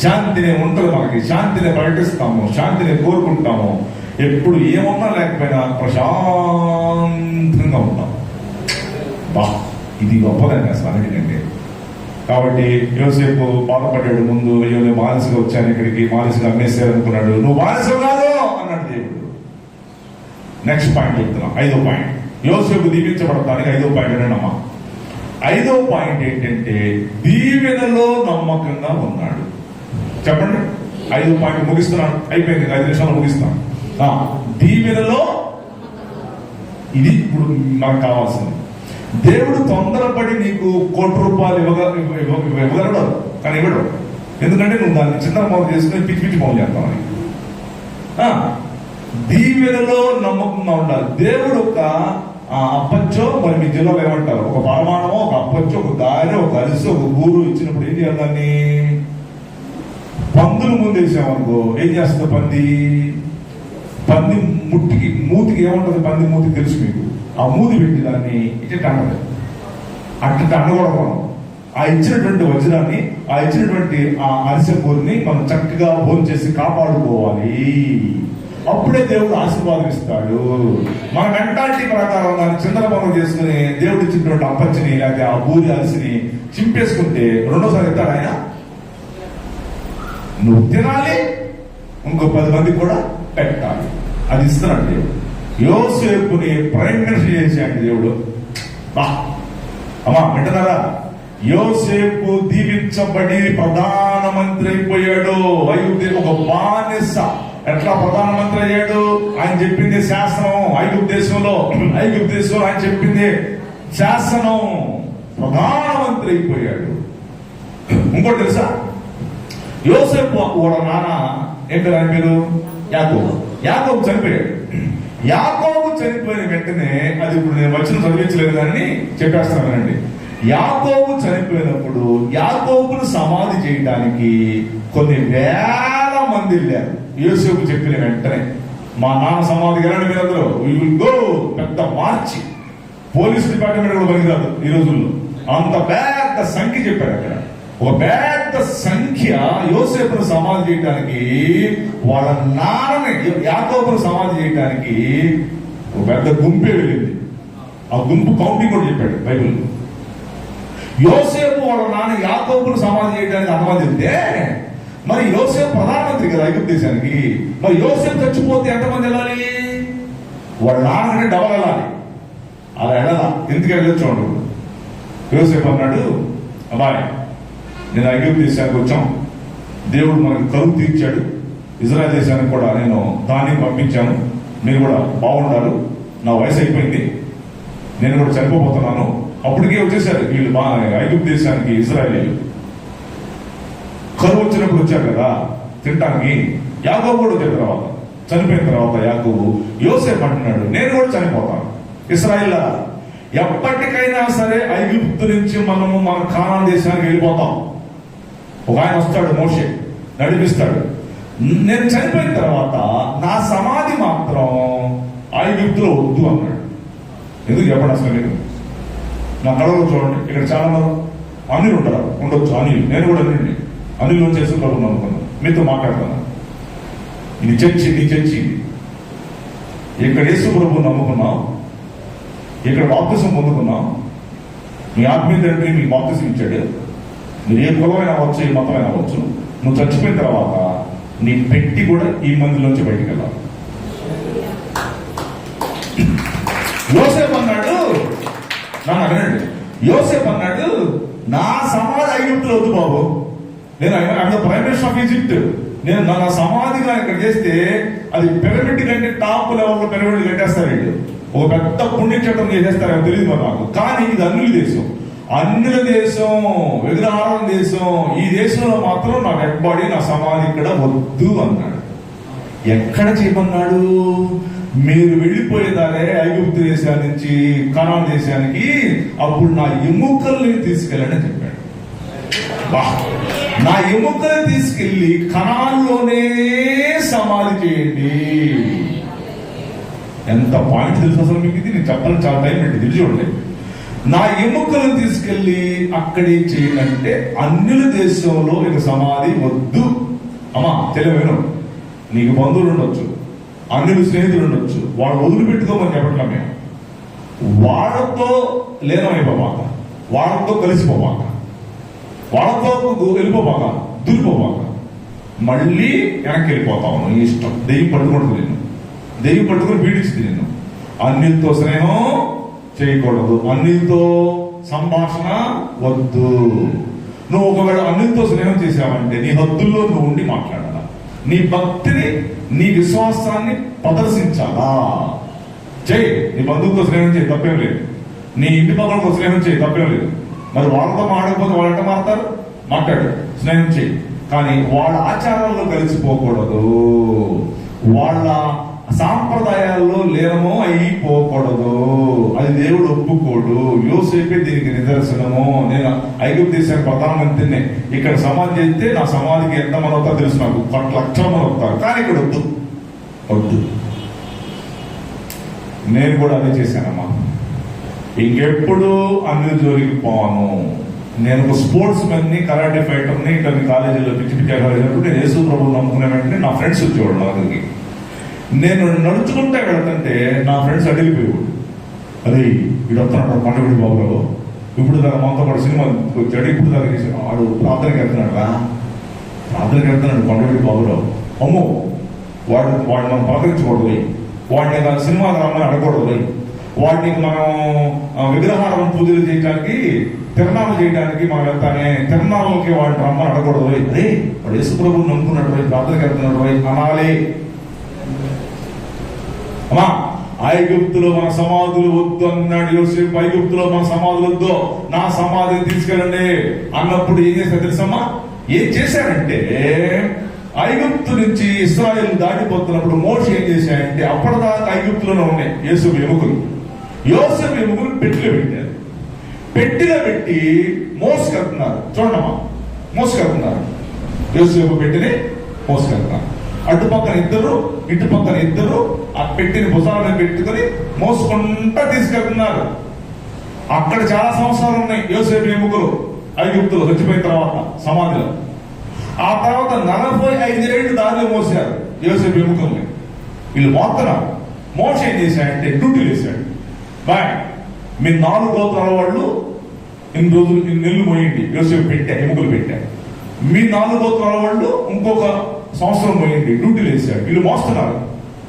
శాంతిని ఉంటుంది మనకి, శాంతిని ప్రకటిస్తాము, శాంతిని కోరుకుంటాము. ఎప్పుడు ఏమన్నా లేకపోయినా ప్రశాంతంగా ఉంటాం. ఇది గొప్పదండి అసలు అన్నిటికంటే. కాబట్టి యోసేపు బాధపడ్డాడు. ముందు అయ్యో నేను బానిసగా వచ్చాను ఇక్కడికి, బానిసగా అమ్మేశారు అనుకున్నాడు. నువ్వు బానిస కాదు అన్నాడు దేవుడు. నెక్స్ట్ పాయింట్ చెప్తున్నా, 5వ పాయింట్. యోసేపు దీవించబడటానికి 5వ పాయింట్ అమ్మా. 5వ పాయింట్ ఏంటంటే దీవెనలో నమ్మకంగా ఉన్నాడు. చెప్పండి. 5వ పాయింట్ ముగిస్తున్నాను, అయిపోయింది, 5 నిమిషాలు ముగిస్తాను. దీవెనలో, ఇది ఇప్పుడు మనకు కావాల్సింది. దేవుడు తొందరపడి నీకు ₹1,00,00,000 ఇవ్వగలడు, కానీ ఇవ్వడు. ఎందుకంటే నువ్వు దాన్ని చింతన చేసుకుని పిచ్చి పిచ్చి పనులు చేస్తామని. దీవెనలో నమ్మకంగా ఉండాలి. దేవుడు ఒక అప్పచ్చో, మరి మీ జిల్లాలో ఏమంటారు, ఒక పరమాణమో, ఒక అప్పచ్చో, ఒక గారె, ఒక అరిసి, ఒక గూరు ఇచ్చినప్పుడు ఏం చేయాలి? దాన్ని పందులు ముందేసామనుకో ఏం చేస్తుంది? పంది మూతికి ఏముంటుంది? పంది మూతికి తెలుసు మీకు. ఆ మూతి పెట్టి దాన్ని ఇట్ట అన్నది, అట్ట అనకూడదు. ఆ ఇచ్చినటువంటి వజ్రాన్ని, ఆ ఇచ్చినటువంటి ఆ అరిసె కూరని మనం చక్కగా భోజనం చేసి కాపాడుకోవాలి. అప్పుడే దేవుడు ఆశీర్వాదం ఇస్తాడు. మన మెంటాలిటీ ప్రకారం దాన్ని చింతన చేసుకుని దేవుడు ఇచ్చినటువంటి అప్పచ్చిని లేకపోతే ఆ బూరి అరిసిని చింపేసుకుంటే రెండోసారి ఇస్తాడు ఆయన. నువ్వు తినాలి, ఇంకో 10 మందికి కూడా పెట్టాలి. అది ఇస్తున్నాడు దేవుడు. యోసేపుని ప్రైమ్ మినిస్టర్ చేశాడు దేవుడు. అమ్మా వింటున్నారా? యోసేపు దీవించబడి ప్రధానమంత్రి అయిపోయాడు. ఒక బానిస ఎట్లా ప్రధానమంత్రి అయ్యాడు? ఆయన చెప్పింది శాసనం. ఐగుప్తు దేశంలో ఆయన చెప్పింది శాసనం. ప్రధానమంత్రి అయిపోయాడు. ఇంకోటి తెలుసా? యోసేపు వాళ్ళ నాన్న ఏం పేరు? ఆయన పేరు యాకోబు చనిపోయాడు. యాకోబు చనిపోయిన వెంటనే, అది ఇప్పుడు నేను వచ్చిన చదివించలేదు కానీ చెప్పేస్తానండి. యాకోబు చనిపోయినప్పుడు యాకోబును సమాధి చేయడానికి కొన్ని వేల మంది వెళ్ళారు. యోసేపు చెప్పిన వెంటనే మా నాన్న సమాధికి వెళ్ళండి మీరందరూ, వీ విల్ గో. పెద్ద మార్చి, పోలీస్ డిపార్ట్మెంట్ కూడా పని కాదు ఈ రోజుల్లో. అంత పెద్ద సంఖ్య చెప్పారు అక్కడ. ఒక పెద్ద సంఖ్య యోసేపును సమాధి చేయడానికి, వాళ్ళ నాన్నని యాకోబును సమాధి చేయడానికి ఒక పెద్ద గుంపే వెళ్ళింది. ఆ గుంపు కౌంటింగ్ కూడా చెప్పాడు బైబిల్. యోసేపు వాళ్ళ నాన్న యాకోబును సమాధి చేయడానికి అంతమంది వెళ్తే, మరి యోసేపు ప్రధానమంత్రి కదా ఐగుప్తు దేశానికి. మరి యోసేపు చచ్చిపోతే ఎంతమంది వెళ్ళాలి? వాళ్ళ నాన్నకంటే డబల్ వెళ్ళాలి. అలా వెళ్ళాలా? ఎందుకు వెళ్ళొచ్చు ఉండదు. యోసేపు అన్నాడు, అబ్బాయి నేను ఐగుప్తు దేశానికి వచ్చాం, దేవుడు మనకు కరువు తీర్చాడు, ఇజ్రాయెల్ దేశానికి కూడా నేను దాన్ని పంపించాను, మీరు కూడా బాగుండాలి, నా వయసు అయిపోయింది, నేను కూడా చనిపోతున్నాను. అప్పటికే వచ్చేసారు వీళ్ళు ఐగుప్తు దేశానికి ఇజ్రాయేలీలు. కరువు వచ్చినప్పుడు వచ్చారు కదా తినటానికి. యాకోబు కూడా వచ్చిన తర్వాత, చనిపోయిన తర్వాత యాకోబు యోసేపు అంటున్నాడు, నేను కూడా చనిపోతాను. ఇశ్రాయేల్ ఎప్పటికైనా సరే ఐగుప్తు నుంచి మనము మన కానాన్ దేశానికి వెళ్ళిపోతాం. ఒక ఆయన వస్తాడు, మోషే నడిపిస్తాడు. నేను చనిపోయిన తర్వాత నా సమాధి మాత్రం ఐగుప్తులో వద్దు అన్నాడు. ఎందుకు చెప్పండి అసలు మీరు? నా కళలో చూడండి, ఇక్కడ చాలా మంది అనిల్ ఉంటారు, ఉండొచ్చు అనిల్, నేను కూడా అనిల్ చేసుకుంటాను అనుకున్నాను, మీతో మాట్లాడతాను. ఇది చర్చి, నీ చర్చి. ఇక్కడ యేసు ప్రభువుని నమ్ముకున్నాం, ఇక్కడ బాప్తిసం పొందుకున్నాం, మీ ఆత్మీయ తండ్రి మీకు బాప్తిసం ఇచ్చాడు. మీరు ఏ కులమైనా అవ్వచ్చు, ఏ మతమైనా అవ్వచ్చు. నువ్వు చచ్చిపోయిన తర్వాత నీ పెట్టి కూడా ఈ మందిలోంచి బయటికి వెళ్ళాలి. యోసేపు అన్నాడు, నన్ను అడగండి, యోసేపు అన్నాడు, నా సమాధి ఐగుప్తులో వద్దు బాబు, నేను ప్రైమ్ మినిస్టర్ ఆఫ్ ఈజిప్ట్, నేను నా సమాధిగా ఇక్కడ చేస్తే అది పిరమిడ్ కంటే టాప్ లెవెల్లో పిరమిడ్ కట్టేస్తారు. వీళ్ళు ఒక పెద్ద పుణ్యక్షేత్రం చేసేస్తారో తెలియదు మరి నాకు. కానీ ఇది అన్యుల దేశం, అన్యుల దేశం, విగ్రహాల దేశం. ఈ దేశంలో మాత్రం నా డెడ్ బాడీ, నా సమాధి ఇక్కడ వద్దు అన్నాడు. ఎక్కడ చేయమన్నాడు? మీరు వెళ్ళిపోయేదారే ఐగుప్తు దేశాల నుంచి కనాన్ దేశానికి, అప్పుడు నా ఎముకల్ని తీసుకెళ్ళండి అని చెప్పాడు. నా ఎముకల్ని తీసుకెళ్లి కనాన్లోనే సమాధి చేయండి. ఎంత పాయింట్ తెలుసు అసలు మీకు? ఇది నేను చెప్పాలని చాలా టైం పెట్టి తెలిసి చూడండి. నా ఎముకలను తీసుకెళ్లి అక్కడే చేయాలంటే అన్యుల దేశంలో ఇక సమాధి వద్దు. అమ్మా తెలియను, నీకు బంధువులు ఉండొచ్చు, అన్యులు స్నేహితులు ఉండొచ్చు, వాళ్ళు వదిలిపెట్టుకోమని చెప్పట్లా మేము. వాళ్ళతో లేనమైపోమా, వాళ్ళతో కలిసిపోవాక, వాళ్ళతో వెళ్ళిపోవాక, దూరిపోవాక, మళ్ళీ వెనక్కి వెళ్ళిపోతావు. నీ ఇష్టం. దెయ్యం పట్టుకుంటుంది నిన్ను, దెయ్యం పట్టుకుని పీడిస్తుంది నిన్ను. అన్నిలతో స్నేహం చేయకూడదు, అన్నిలతో సంభాషణ వద్దు. నువ్వు ఒకవేళ అన్నిలతో స్నేహం చేసావంటే నీ హద్దుల్లో నువ్వు ఉండి మాట్లాడాలా, నీ భక్తిని, నీ విశ్వాసాన్ని ప్రదర్శించాలా. చేయి, నీ బంధువులతో స్నేహం చేయి, తప్పేం లేదు. నీ ఇంటి పక్కలతో స్నేహం చేయి, తప్పేం లేదు. మరి వాళ్ళతో మాడకపోతే వాళ్ళంట మారుతారు, మాట్లాడు, స్నేహం చేయి. కానీ వాళ్ళ ఆచారాల్లో కలిసిపోకూడదు, వాళ్ళ సాంప్రదాయాల్లో లీనము అయిపోకూడదు. అది దేవుడు ఒప్పుకోడు. యోసేపే దీనికి నిదర్శనము. నేను ఐగుప్తు దేశానికి ప్రధానమంత్రిని, ఇక్కడ సమాధి చేస్తే నా సమాధికి ఎంతమంది అవుతారో తెలుసు నాకు, 1 లక్షల మంది అవుతారు. కానీ ఇక్కడ వద్దు, వద్దు. నేను కూడా అదే చేశానమ్మా. ఇంకెప్పుడు అన్ని జోలికి పోను. నేను ఒక స్పోర్ట్స్ మెన్ ని, కరాటే ఫైటర్ని. ఇక్కడ కాలేజీలో పిచ్చి పిచ్చి కాలేజీలో నేను యేసు ప్రభువుని నమ్ముకునే వెంటనే నా ఫ్రెండ్స్ వచ్చేవాడు నా దగ్గరికి. నేను నడుచుకుంటే వెళ్తుంటే నా ఫ్రెండ్స్ అడిగిపోయేవాడు, అరే వీడు వస్తున్నాడు కొండవీడి బాబురావు, ఇప్పుడు దాకా మనతో పాటు సినిమా వచ్చాడు, ఇప్పుడు దాకా చేశాడు, వాడు ప్రార్థనకి వెళ్తున్నాడు రా, ప్రార్థనకి వెళ్తున్నాడు కొండవీడి బాబురావు. అమ్మో, వాడు మనం పలకరించకూడదు పోయి, వాడిని సినిమాకి రమ్మని అడగకూడదు పోయి, వాటిని మనం విగ్రహాలను పూజలు చేయడానికి, తిరణాలు చేయడానికి మనం వెళ్తానే, తిరణాలకి వాడిని రమ్మని అడగకూడదు పోయి, అరే వాడు యేసు ప్రభువుని నమ్ముకున్నాడు పోయి, ప్రార్థనకి వెళ్తున్నాడు పోయి అనాలి. అమ్మా, ఐగుప్తులో మన సమాధులు వద్దు అన్నాడు యోసేపు. ఐగుప్తులో మన సమాధులు వద్దు, నా సమాధిని తీసుకెళ్ళండి అన్నప్పుడు ఏం చేశారు తెలుసమ్మా? ఏం చేశారంటే, ఐగుప్తు నుంచి ఇశ్రాయేలు దాటిపోతున్నప్పుడు మోషే ఏం చేశాయంటే, అప్పటిదాకా ఐగుప్తులోనే ఉన్నాయి యోసేపు ఎముకలు. యోసేపు ఎముకలు పెట్టిలో పెట్టారు. పెట్టిలో పెట్టి మోసుకెళ్తున్నారు. చూడమ్మా, మోసుకెళ్తున్నారు. యోసేపు పెట్టిని మోసుకెళ్తున్నారు. అటుపక్కన ఇద్దరు, ఇటు పక్కన ఇద్దరు ఆ పెట్టిని భుజాలను పెట్టుకుని మోసుకుంటా తీసుకెళ్తున్నారు. అక్కడ చాలా సంవత్సరాలు ఉన్నాయి యోసేపు ఎముకలు ఐగుప్తులో చచ్చిపోయిన తర్వాత సమాధిలో. ఆ తర్వాత 45 ఏళ్ళు దారిలో మోసారు యోసేపు ఎముకల్ని. వీళ్ళు మోస్తున్నారు. మోస ఏం చేశాడంటే డ్యూటీలు వేశాడు. బాయ్, మీ 4 గోత్రాల వాళ్ళు ఇన్ని రోజులు ఇన్ని నెలలు మోయండి, యోసేపు పెట్టా, ఎముకలు పెట్టారు. మీ 4 గోత్రాల వాళ్ళు ఇంకొక సంవత్సరం పోయింది, డ్యూటీలు వేసాడు. వీళ్ళు మోస్తున్నారు,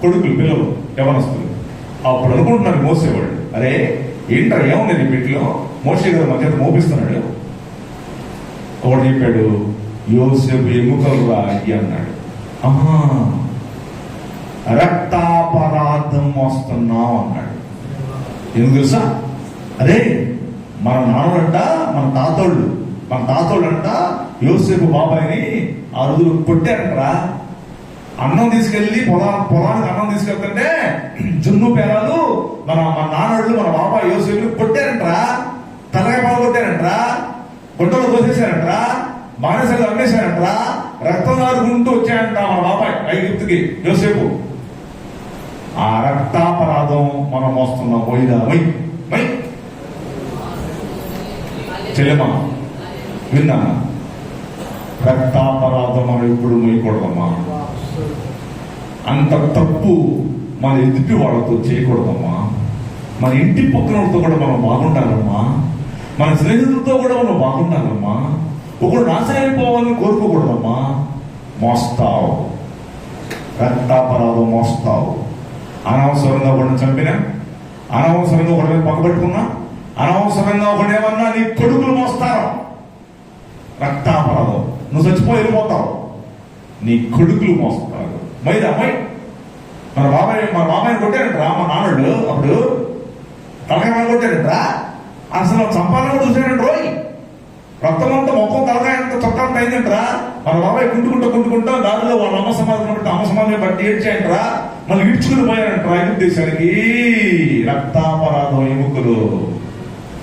కొడుకులు, పిల్లలు, యవనస్తులు. అప్పుడు అనుకుంటున్నాడు మోసేవాడు, అరే ఏంట్రా ఏముంది నీ పెట్టిలో, మోసే గారు మధ్య మోపిస్తున్నాడు. ఒకడు చెప్పాడు, యోసేపు ఎముకలు రాయి అన్నాడు. ఆహా, రక్తాపరాధం మోస్తున్నావు అన్నాడు. ఎందుకు తెలుసా? అరే మన నాన్నంట, మన తాతోళ్ళు అంట యోసేపు బాబాయిని ఆ రోజులు కొట్టారంటరా. అన్నం తీసుకెళ్లి పొలానికి అన్నం తీసుకెళ్తుంటే జున్ను పేరాలు మన నాన్నోళ్ళు, మన బాబాయ్ యోసేపు కొట్టారంటరా, తలకాయ పాలు కొట్టారంటరా, గుడ్డలు కోసేశారంటరా, బానిసలు అమ్మేశారంటరా, రక్తం దారుకుంటూ వచ్చాయంట మన బాబాయ్ ఐగుప్తుకి యోసేపు. ఆ రక్తాపరాధం మనం మోస్తున్నాం. పోయిదా మై చెల్లెమ్మా, విన్నా? రక్తాపరాధం మనం ఎప్పుడు మోయకూడదమ్మా. అంత తప్పు మన ఎదుటి వాళ్ళతో చేయకూడదమ్మా. మన ఇంటి పక్కనతో కూడా మనం బాగుండాలమ్మా. మన స్నేహితులతో కూడా మనం బాగుండాలమ్మా. ఒకడు నాశనం అయిపోవాలని కోరుకోకూడదమ్మా. మోస్తావు, రక్తాపరాధం మోస్తావు. అనవసరంగా ఒకడిని చంపినా, అనవసరంగా ఒకటి మీద పక్కబెట్టుకున్నా, అనవసరంగా ఒకడేమన్నా నీ కొడుకులు మోస్తారు. రక్తాపరాధం. నువ్వు చచ్చిపోయి వెళ్ళిపోతావు, నీ కొడుకులు మోస్తారు. మన బాబాయ్ కొట్టారంటరా మా నాన్నడు. అప్పుడు తలకాయ కొట్టారంటరా, అసలు చంపాలని కూడా చూసారంట. రోయ్ రక్తం అంతా మొక్కం తలకాయ అంత చొక్కంత అయిందంటరా. మన బాబాయ్ కుంటుకుంటా దారిలో వాళ్ళ అమ్మ సమాధి అమ్మ సమాధిని బట్టి ఏడ్చాయంటరా. మళ్ళీ ఇడ్చుకుని పోయారంటరా ఐగుప్తు దేశానికి. రక్తాపరాధం ఎముకలు,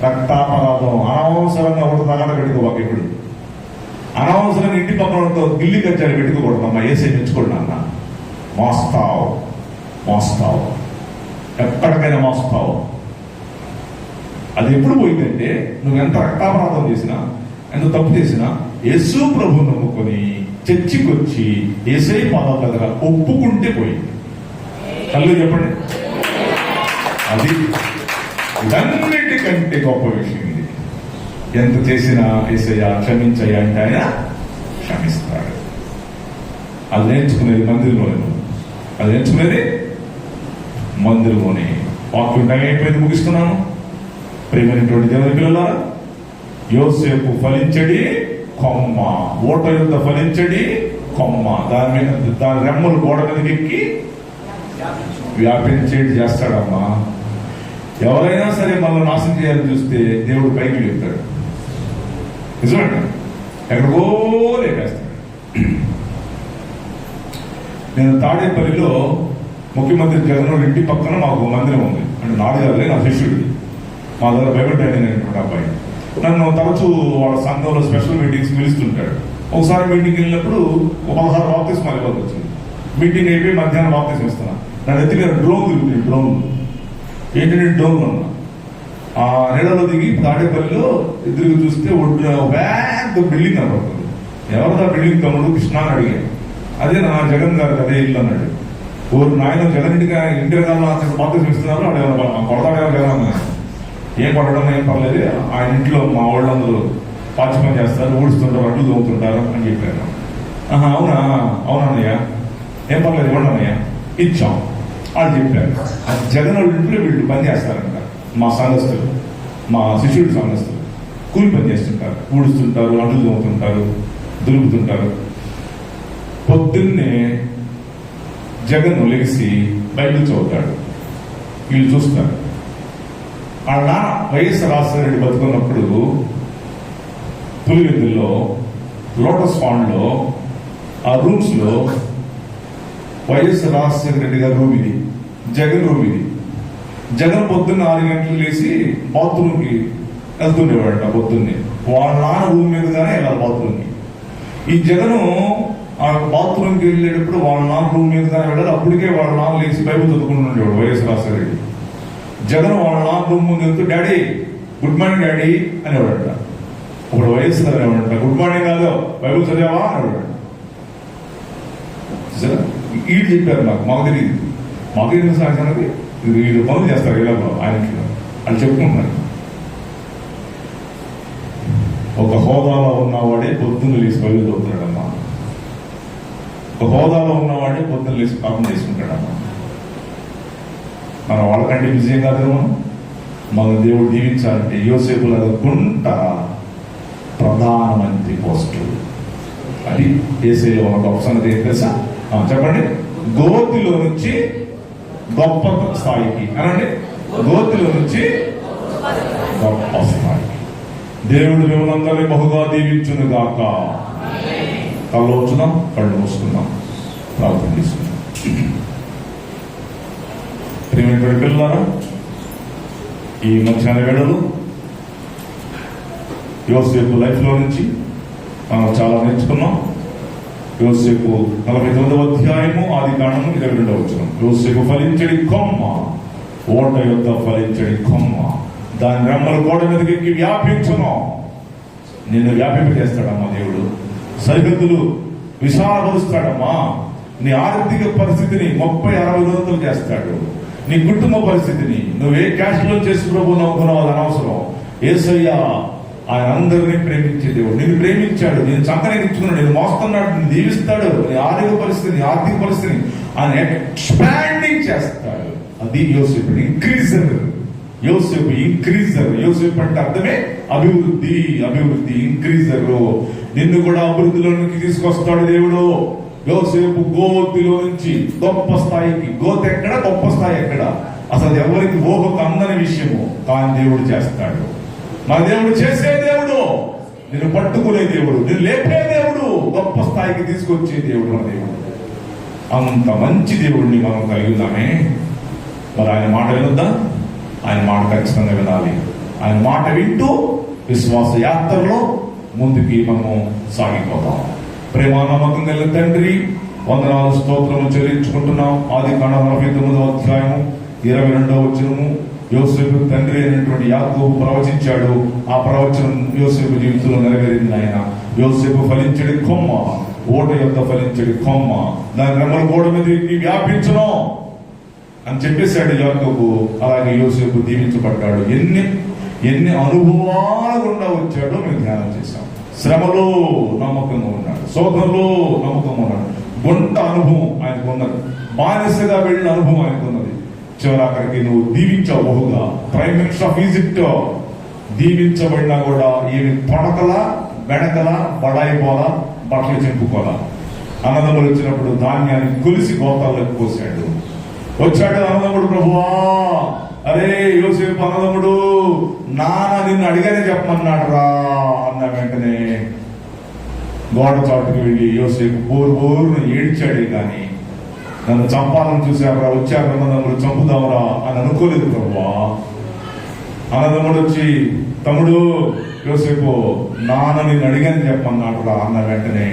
రక్తాపరాధం. అనవసరంగా ఒకటి తగాద పెట్టుకోబాక. ఇప్పుడు అనవసరంగా ఇంటి పక్కనతో గిల్లి కచ్చాలు పెట్టుకోకూడదమ్మా. ఏసై మెచ్చుకోండి అన్న. మోస్తావు, ఎక్కడికైనా మోస్తావు. అది ఎప్పుడు పోయిందంటే, నువ్వు ఎంత రక్తాపరాధం చేసినా, ఎంత తప్పు చేసినా, యేసు ప్రభు నమ్ముకొని చర్చికొచ్చి యేసై పాదాల దగ్గర ఒప్పుకుంటే పోయింది. కళ్ళు చెప్పండి. అది ఇదన్నిటికంటే గొప్ప విషయం ఇది. ఎంత చేసినా యేసయ్యా క్షమించయ్యా అంటే ఆయన క్షమిస్తాడు. అది నేర్చుకునేది మందిరంలోనే, అది నేర్చుకునేది మందిరంలోనే. వాక్యం టైం అయిపోయింది, ముగిస్తున్నాను. ప్రేమైనటువంటి దేవుని పిల్లలారా, యోసేపు ఫలించడి కొమ్మ, ఓట యుద్ధ ఫలించడి కొమ్మ, దాని మీద దాని రెమ్మలు గోడ మీదకి ఎక్కి వ్యాపించేది చేస్తాడమ్మా. ఎవరైనా సరే మనల్ని నాశనం చేయాలని చూస్తే దేవుడు పైకి చెప్తాడు. నిజమండి, ఎక్కడికో లేపేస్తాడు. నేను తాడేపల్లిలో ముఖ్యమంత్రి జగన్ ఇంటి పక్కన మాకు మందిరం ఉంది. అంటే నాడు కాదులే, నా శిష్యుడిది. మా దగ్గర బైబిల్ ట్రైనింగ్ అయినటువంటి అబ్బాయి నన్ను తరచూ వాళ్ళ సంఘంలో స్పెషల్ మీటింగ్స్ పిలుస్తుంటాడు. ఒకసారి మీటింగ్ వెళ్ళినప్పుడు 16 బాప్తిస్మాలు ఇవ్వాల్సి వచ్చింది. మీటింగ్ అయిపోయి మధ్యాహ్నం బాప్తిస్మ ఇస్తున్నా. నన్ను ఎత్తి మీద డ్రోన్ తిరుగుతుంది. డ్రోన్ ఏంటంటే డ్రోన్ ఉన్నా ఆ నీడలో దిగి తాడేపల్లిలో ఎదురుగా చూస్తే పెద్ద బిల్డింగ్ కనబడుతుంది. ఎవరిదా బిల్డింగ్ తమ్ముడు? కృష్ణ అని అడిగాను. అదే నా జగన్ గారికి అదే ఇల్లు అన్నాడు. ఊరు నాయన జగన్ ఇంటి కాలంలో బాప్తిస్మ ఇస్తున్నారు, అక్కడ కొడతాడేమో జగన్. ఏం కొట్టడం ఏం పర్లేదు, ఆయన ఇంట్లో మా వాళ్ళందరూ పాచి పని చేస్తారు, ఊడుస్తుంటారు, అడ్డు తోముతుంటారు అని చెప్పారు. అవునా? అవునన్నయ్య, ఏం పర్లేదు, ఇవ్వండి అన్నయ్య. ఇచ్చాం. వాళ్ళు చెప్పారు ఆ జగన్ వాళ్ళ ఇంట్లో వీళ్ళు పని చేస్తారంట. మా సంఘస్థులు, మా శిష్యుడి సంఘస్థులు కూలి పని చేస్తుంటారు, ఊడుస్తుంటారు, అడ్డు తోముతుంటారు, దులుపుతుంటారు. పొద్దున్నే జగన్ లెగిసి బయటకు చదువుతాడు. వీళ్ళు చూస్తారు. వాళ్ళ నాన్న వైఎస్ రాజశేఖర రెడ్డి బతుకున్నప్పుడు పులివెందుల్లో లోటస్ పాండ్ లో ఆ రూమ్స్ లో వైఎస్ రాజశేఖర రెడ్డి గారు రూమ్ ఇది, జగన్ రూమ్ ఇది. జగన్ పొద్దున్న 6 గంటలు లేచి బాత్రూమ్ కి వెళ్తుండేవాడట. పొద్దున్నే వాళ్ళ నాన్న రూమ్ మీదుగానే వెళ్ళాలి బాత్రూమ్ కి. ఈ జగను ఆ బాత్రూమ్ కి వెళ్ళేటప్పుడు వాళ్ళ నాన్న రూమ్ మీదుగానే వెళ్ళాలి. అప్పటికే వాళ్ళ నాన్న లేచి బైబిల్ చదువుకుంటుండేవాడు వైఎస్ రాజశేఖర రెడ్డి. జగన్ వాళ్ళ నాన్న రూమ్ ముందు వెళ్తూ డాడీ గుడ్ మార్నింగ్ డాడీ అనేవాడట. ఇప్పుడు వైఎస్ అనేవాడట గుడ్ మార్నింగ్ కాదు, బైబిల్ చదివావా అనేవాడు. వీళ్ళు చెప్పారు నాకు, మాకు తెలియదు. మాకు ఏం తెలుసు ఆయనకి, వీళ్ళు పనులు చేస్తారు ఇళ్లలో ఆయనకి అని చెప్పుకుంటున్నారు. ఒక హోదాలో ఉన్నవాడే పొద్దున్న లేచి బైబిల్ చదువుతున్నాడమ్మా. ఒక హోదాలో ఉన్నవాడే పొద్దున్న లేచి పాపం చేసుకుంటాడమ్మా. మన వాళ్ళకంటే విజయం కాదు. మన దేవుడు దీవించాలంటే యోసేపు గుంట ప్రధానమంత్రి పోస్టు. అది యేసయ్య ఒక గొప్ప సంగతి ఏం తెలుసా? చెప్పండి. గోతిలో నుంచి గొప్ప స్థాయికి అనండి. గోతిలో నుంచి గొప్ప స్థాయికి దేవుడు మిమ్మల్ని బహుగా దీవించును గాక. కళ్ళు వచ్చుదాం, కళ్ళు మూసుకుందాం, ప్రార్థన చేసుకుందాం. ప్రియమైనటువంటి పిల్లలారా, ఈ మధ్యాహ్న వేళలో యోసేపు లైఫ్ లో నుంచి మనం చాలా నేర్చుకున్నాం. యోసేపు 49వ అధ్యాయము ఆదికాండము 22వ వచనం. యోసేపు ఫలించడి కొమ్మ, ఓట యొద్ద ఫలించడి కొమ్మ, దాని రెమ్మలు గోడ మీదకి ఎక్కి వ్యాపించును. నిన్ను వ్యాపింపజేస్తాడమ్మా దేవుడు. సరిహద్దులు విశాలపరుస్తాడమ్మా. నీ ఆర్థిక పరిస్థితిని 30-60 రోజులు చేస్తాడు. నీ కుటుంబ పరిస్థితిని నువ్వే క్యాష్ లో చేసి ప్రభు నమ్ముకున్నావు, అది అనవసరం. యేసయ్య ఆయన అందరినీ ప్రేమించే దేవుడు. నిన్ను ప్రేమించాడు, నేను చంకనెక్కించుకున్నాడు, నేను మోస్తున్నాడు, నేను దీవిస్తాడు. నీ ఆరోగ్య పరిస్థితిని, ఆర్థిక పరిస్థితిని ఆయన ఎక్స్పాండింగ్ చేస్తాడు. అది యోసేపు ఇంక్రీజర్. యోసేపు ఇంక్రీజర్. యోసేపు అంటే అర్థమే అభివృద్ధి. అభివృద్ధి ఇంక్రీజర్. నిన్ను కూడా అభివృద్ధిలోనికి తీసుకొస్తాడు దేవుడు. యోసేపు గోతిలో నుంచి గొప్ప స్థాయికి. గోతి ఎక్కడ, గొప్ప స్థాయి ఎక్కడ, అసలు ఎవరికి ఊహకు అందని విషయము. కానీ దేవుడు చేస్తాడు. మన దేవుడు చేసే దేవుడు, నిన్ను పట్టుకునే దేవుడు, నిన్ను లేపే దేవుడు, గొప్ప స్థాయికి తీసుకొచ్చే దేవుడు మన దేవుడు. అంత మంచి దేవుడిని మనం కలిగి ఉన్నామే. మరి ఆయన మాట వినొద్దా? ఆయన మాట ఖచ్చితంగా వినాలి. ఆయన మాట వింటూ విశ్వాస యాత్రలో ముందుకి మనము సాగిపోతాం. ప్రేమ నమ్మకం కలిగిన తండ్రి, వందనాలు స్తోత్రము చెల్లించుకుంటున్నాం. ఆదికాండం 49వ అధ్యాయము 22వ వచనము. యోసేపు తండ్రి అయినటువంటి యాకోబు ప్రవచించాడు. ఆ ప్రవచనం యోసేపు జీవితంలో నెరవేరింది. ఆయన యోసేపు ఫలించడి కొమ్మ, ఓట యొద్ద ఫలించడి కొమ్మ, దాని రెమ్మల గోడ మీద వ్యాపించును అని చెప్పేశాడు యాకోబు. అలాగే యోసేపు దీవించబడ్డాడు. ఎన్ని అనుభవాల గుండా వచ్చాడో మేము ధ్యానం చేశాం. శ్రమలో నమ్మకంగా ఉన్నాడు, శోధనలో నమ్మకంగా ఉన్నాడు. గుంట అనుభవం ఆయనకు ఉన్నది, బానిసగా వెళ్ళిన అనుభవం ఆయనకు ఉన్నది. చివరాఖరికి నువ్వు దీవించావు బహుగా. ప్రైమ్ మినిస్టర్ ఆఫ్ ఈజిప్ట్ దీవించబడినా కూడా ఏమి తొడకల వెనకల బడాయి పోలా, బట్టలు చెంపుకోలా. అన్నదమ్ములు వచ్చినప్పుడు ధాన్యాన్ని కొలిసి గోతాల్లోకి పోసాడు. వచ్చాడు అన్నదమ్ముడు, ప్రభువా అరే యోసేపు అన్నదమ్ముడు, నాన్న నిన్ను అడిగానే చెప్పమన్నాడు రా అన్న వెంటనే గోడ చాటుకు వెళ్ళి యోసేపు బోరును ఏడ్చాడే కానీ నన్ను చంపాలని చూసారా, వచ్చారు అన్నదమ్ముడు చంపుదామరా అని అనుకోలేదు ప్రభువా. అన్నదమ్ముడు వచ్చి, తమ్ముడు యోసేపు నాన్న నిన్ను అడిగాని చెప్పమన్నాడు రా అన్న వెంటనే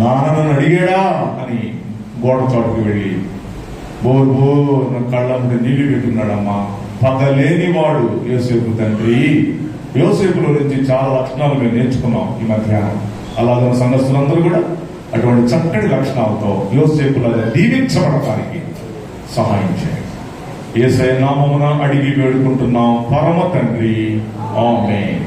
నాన్న నన్ను అడిగాడా అని గోడ చాటుకు వెళ్ళి బోరు కళ్ళంటే నీళ్లు పెట్టున్నాడమ్మా. పగలేని వాడు యోసేపు తండ్రి. యోసేపులో నుంచి చాలా లక్షణాలు మేము నేర్చుకున్నాం ఈ మధ్యాహ్నం. అలాగే సంఘస్థులందరూ కూడా అటువంటి చక్కటి లక్షణాలతో యోసేపులాగా దీవించబడటానికి సహాయం చేయండి. యేసయ్య నామమున అడిగి వేడుకుంటున్నాం పరమ తండ్రి, ఆమేన్.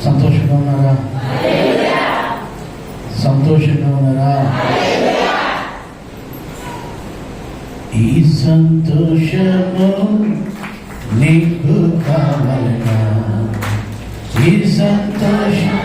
సంతోషంగా ఉన్నారా? సంతోషంగా ఉన్నారా? ఈ సంతోషము నీకు కావాలనా? ఈ సంతోషం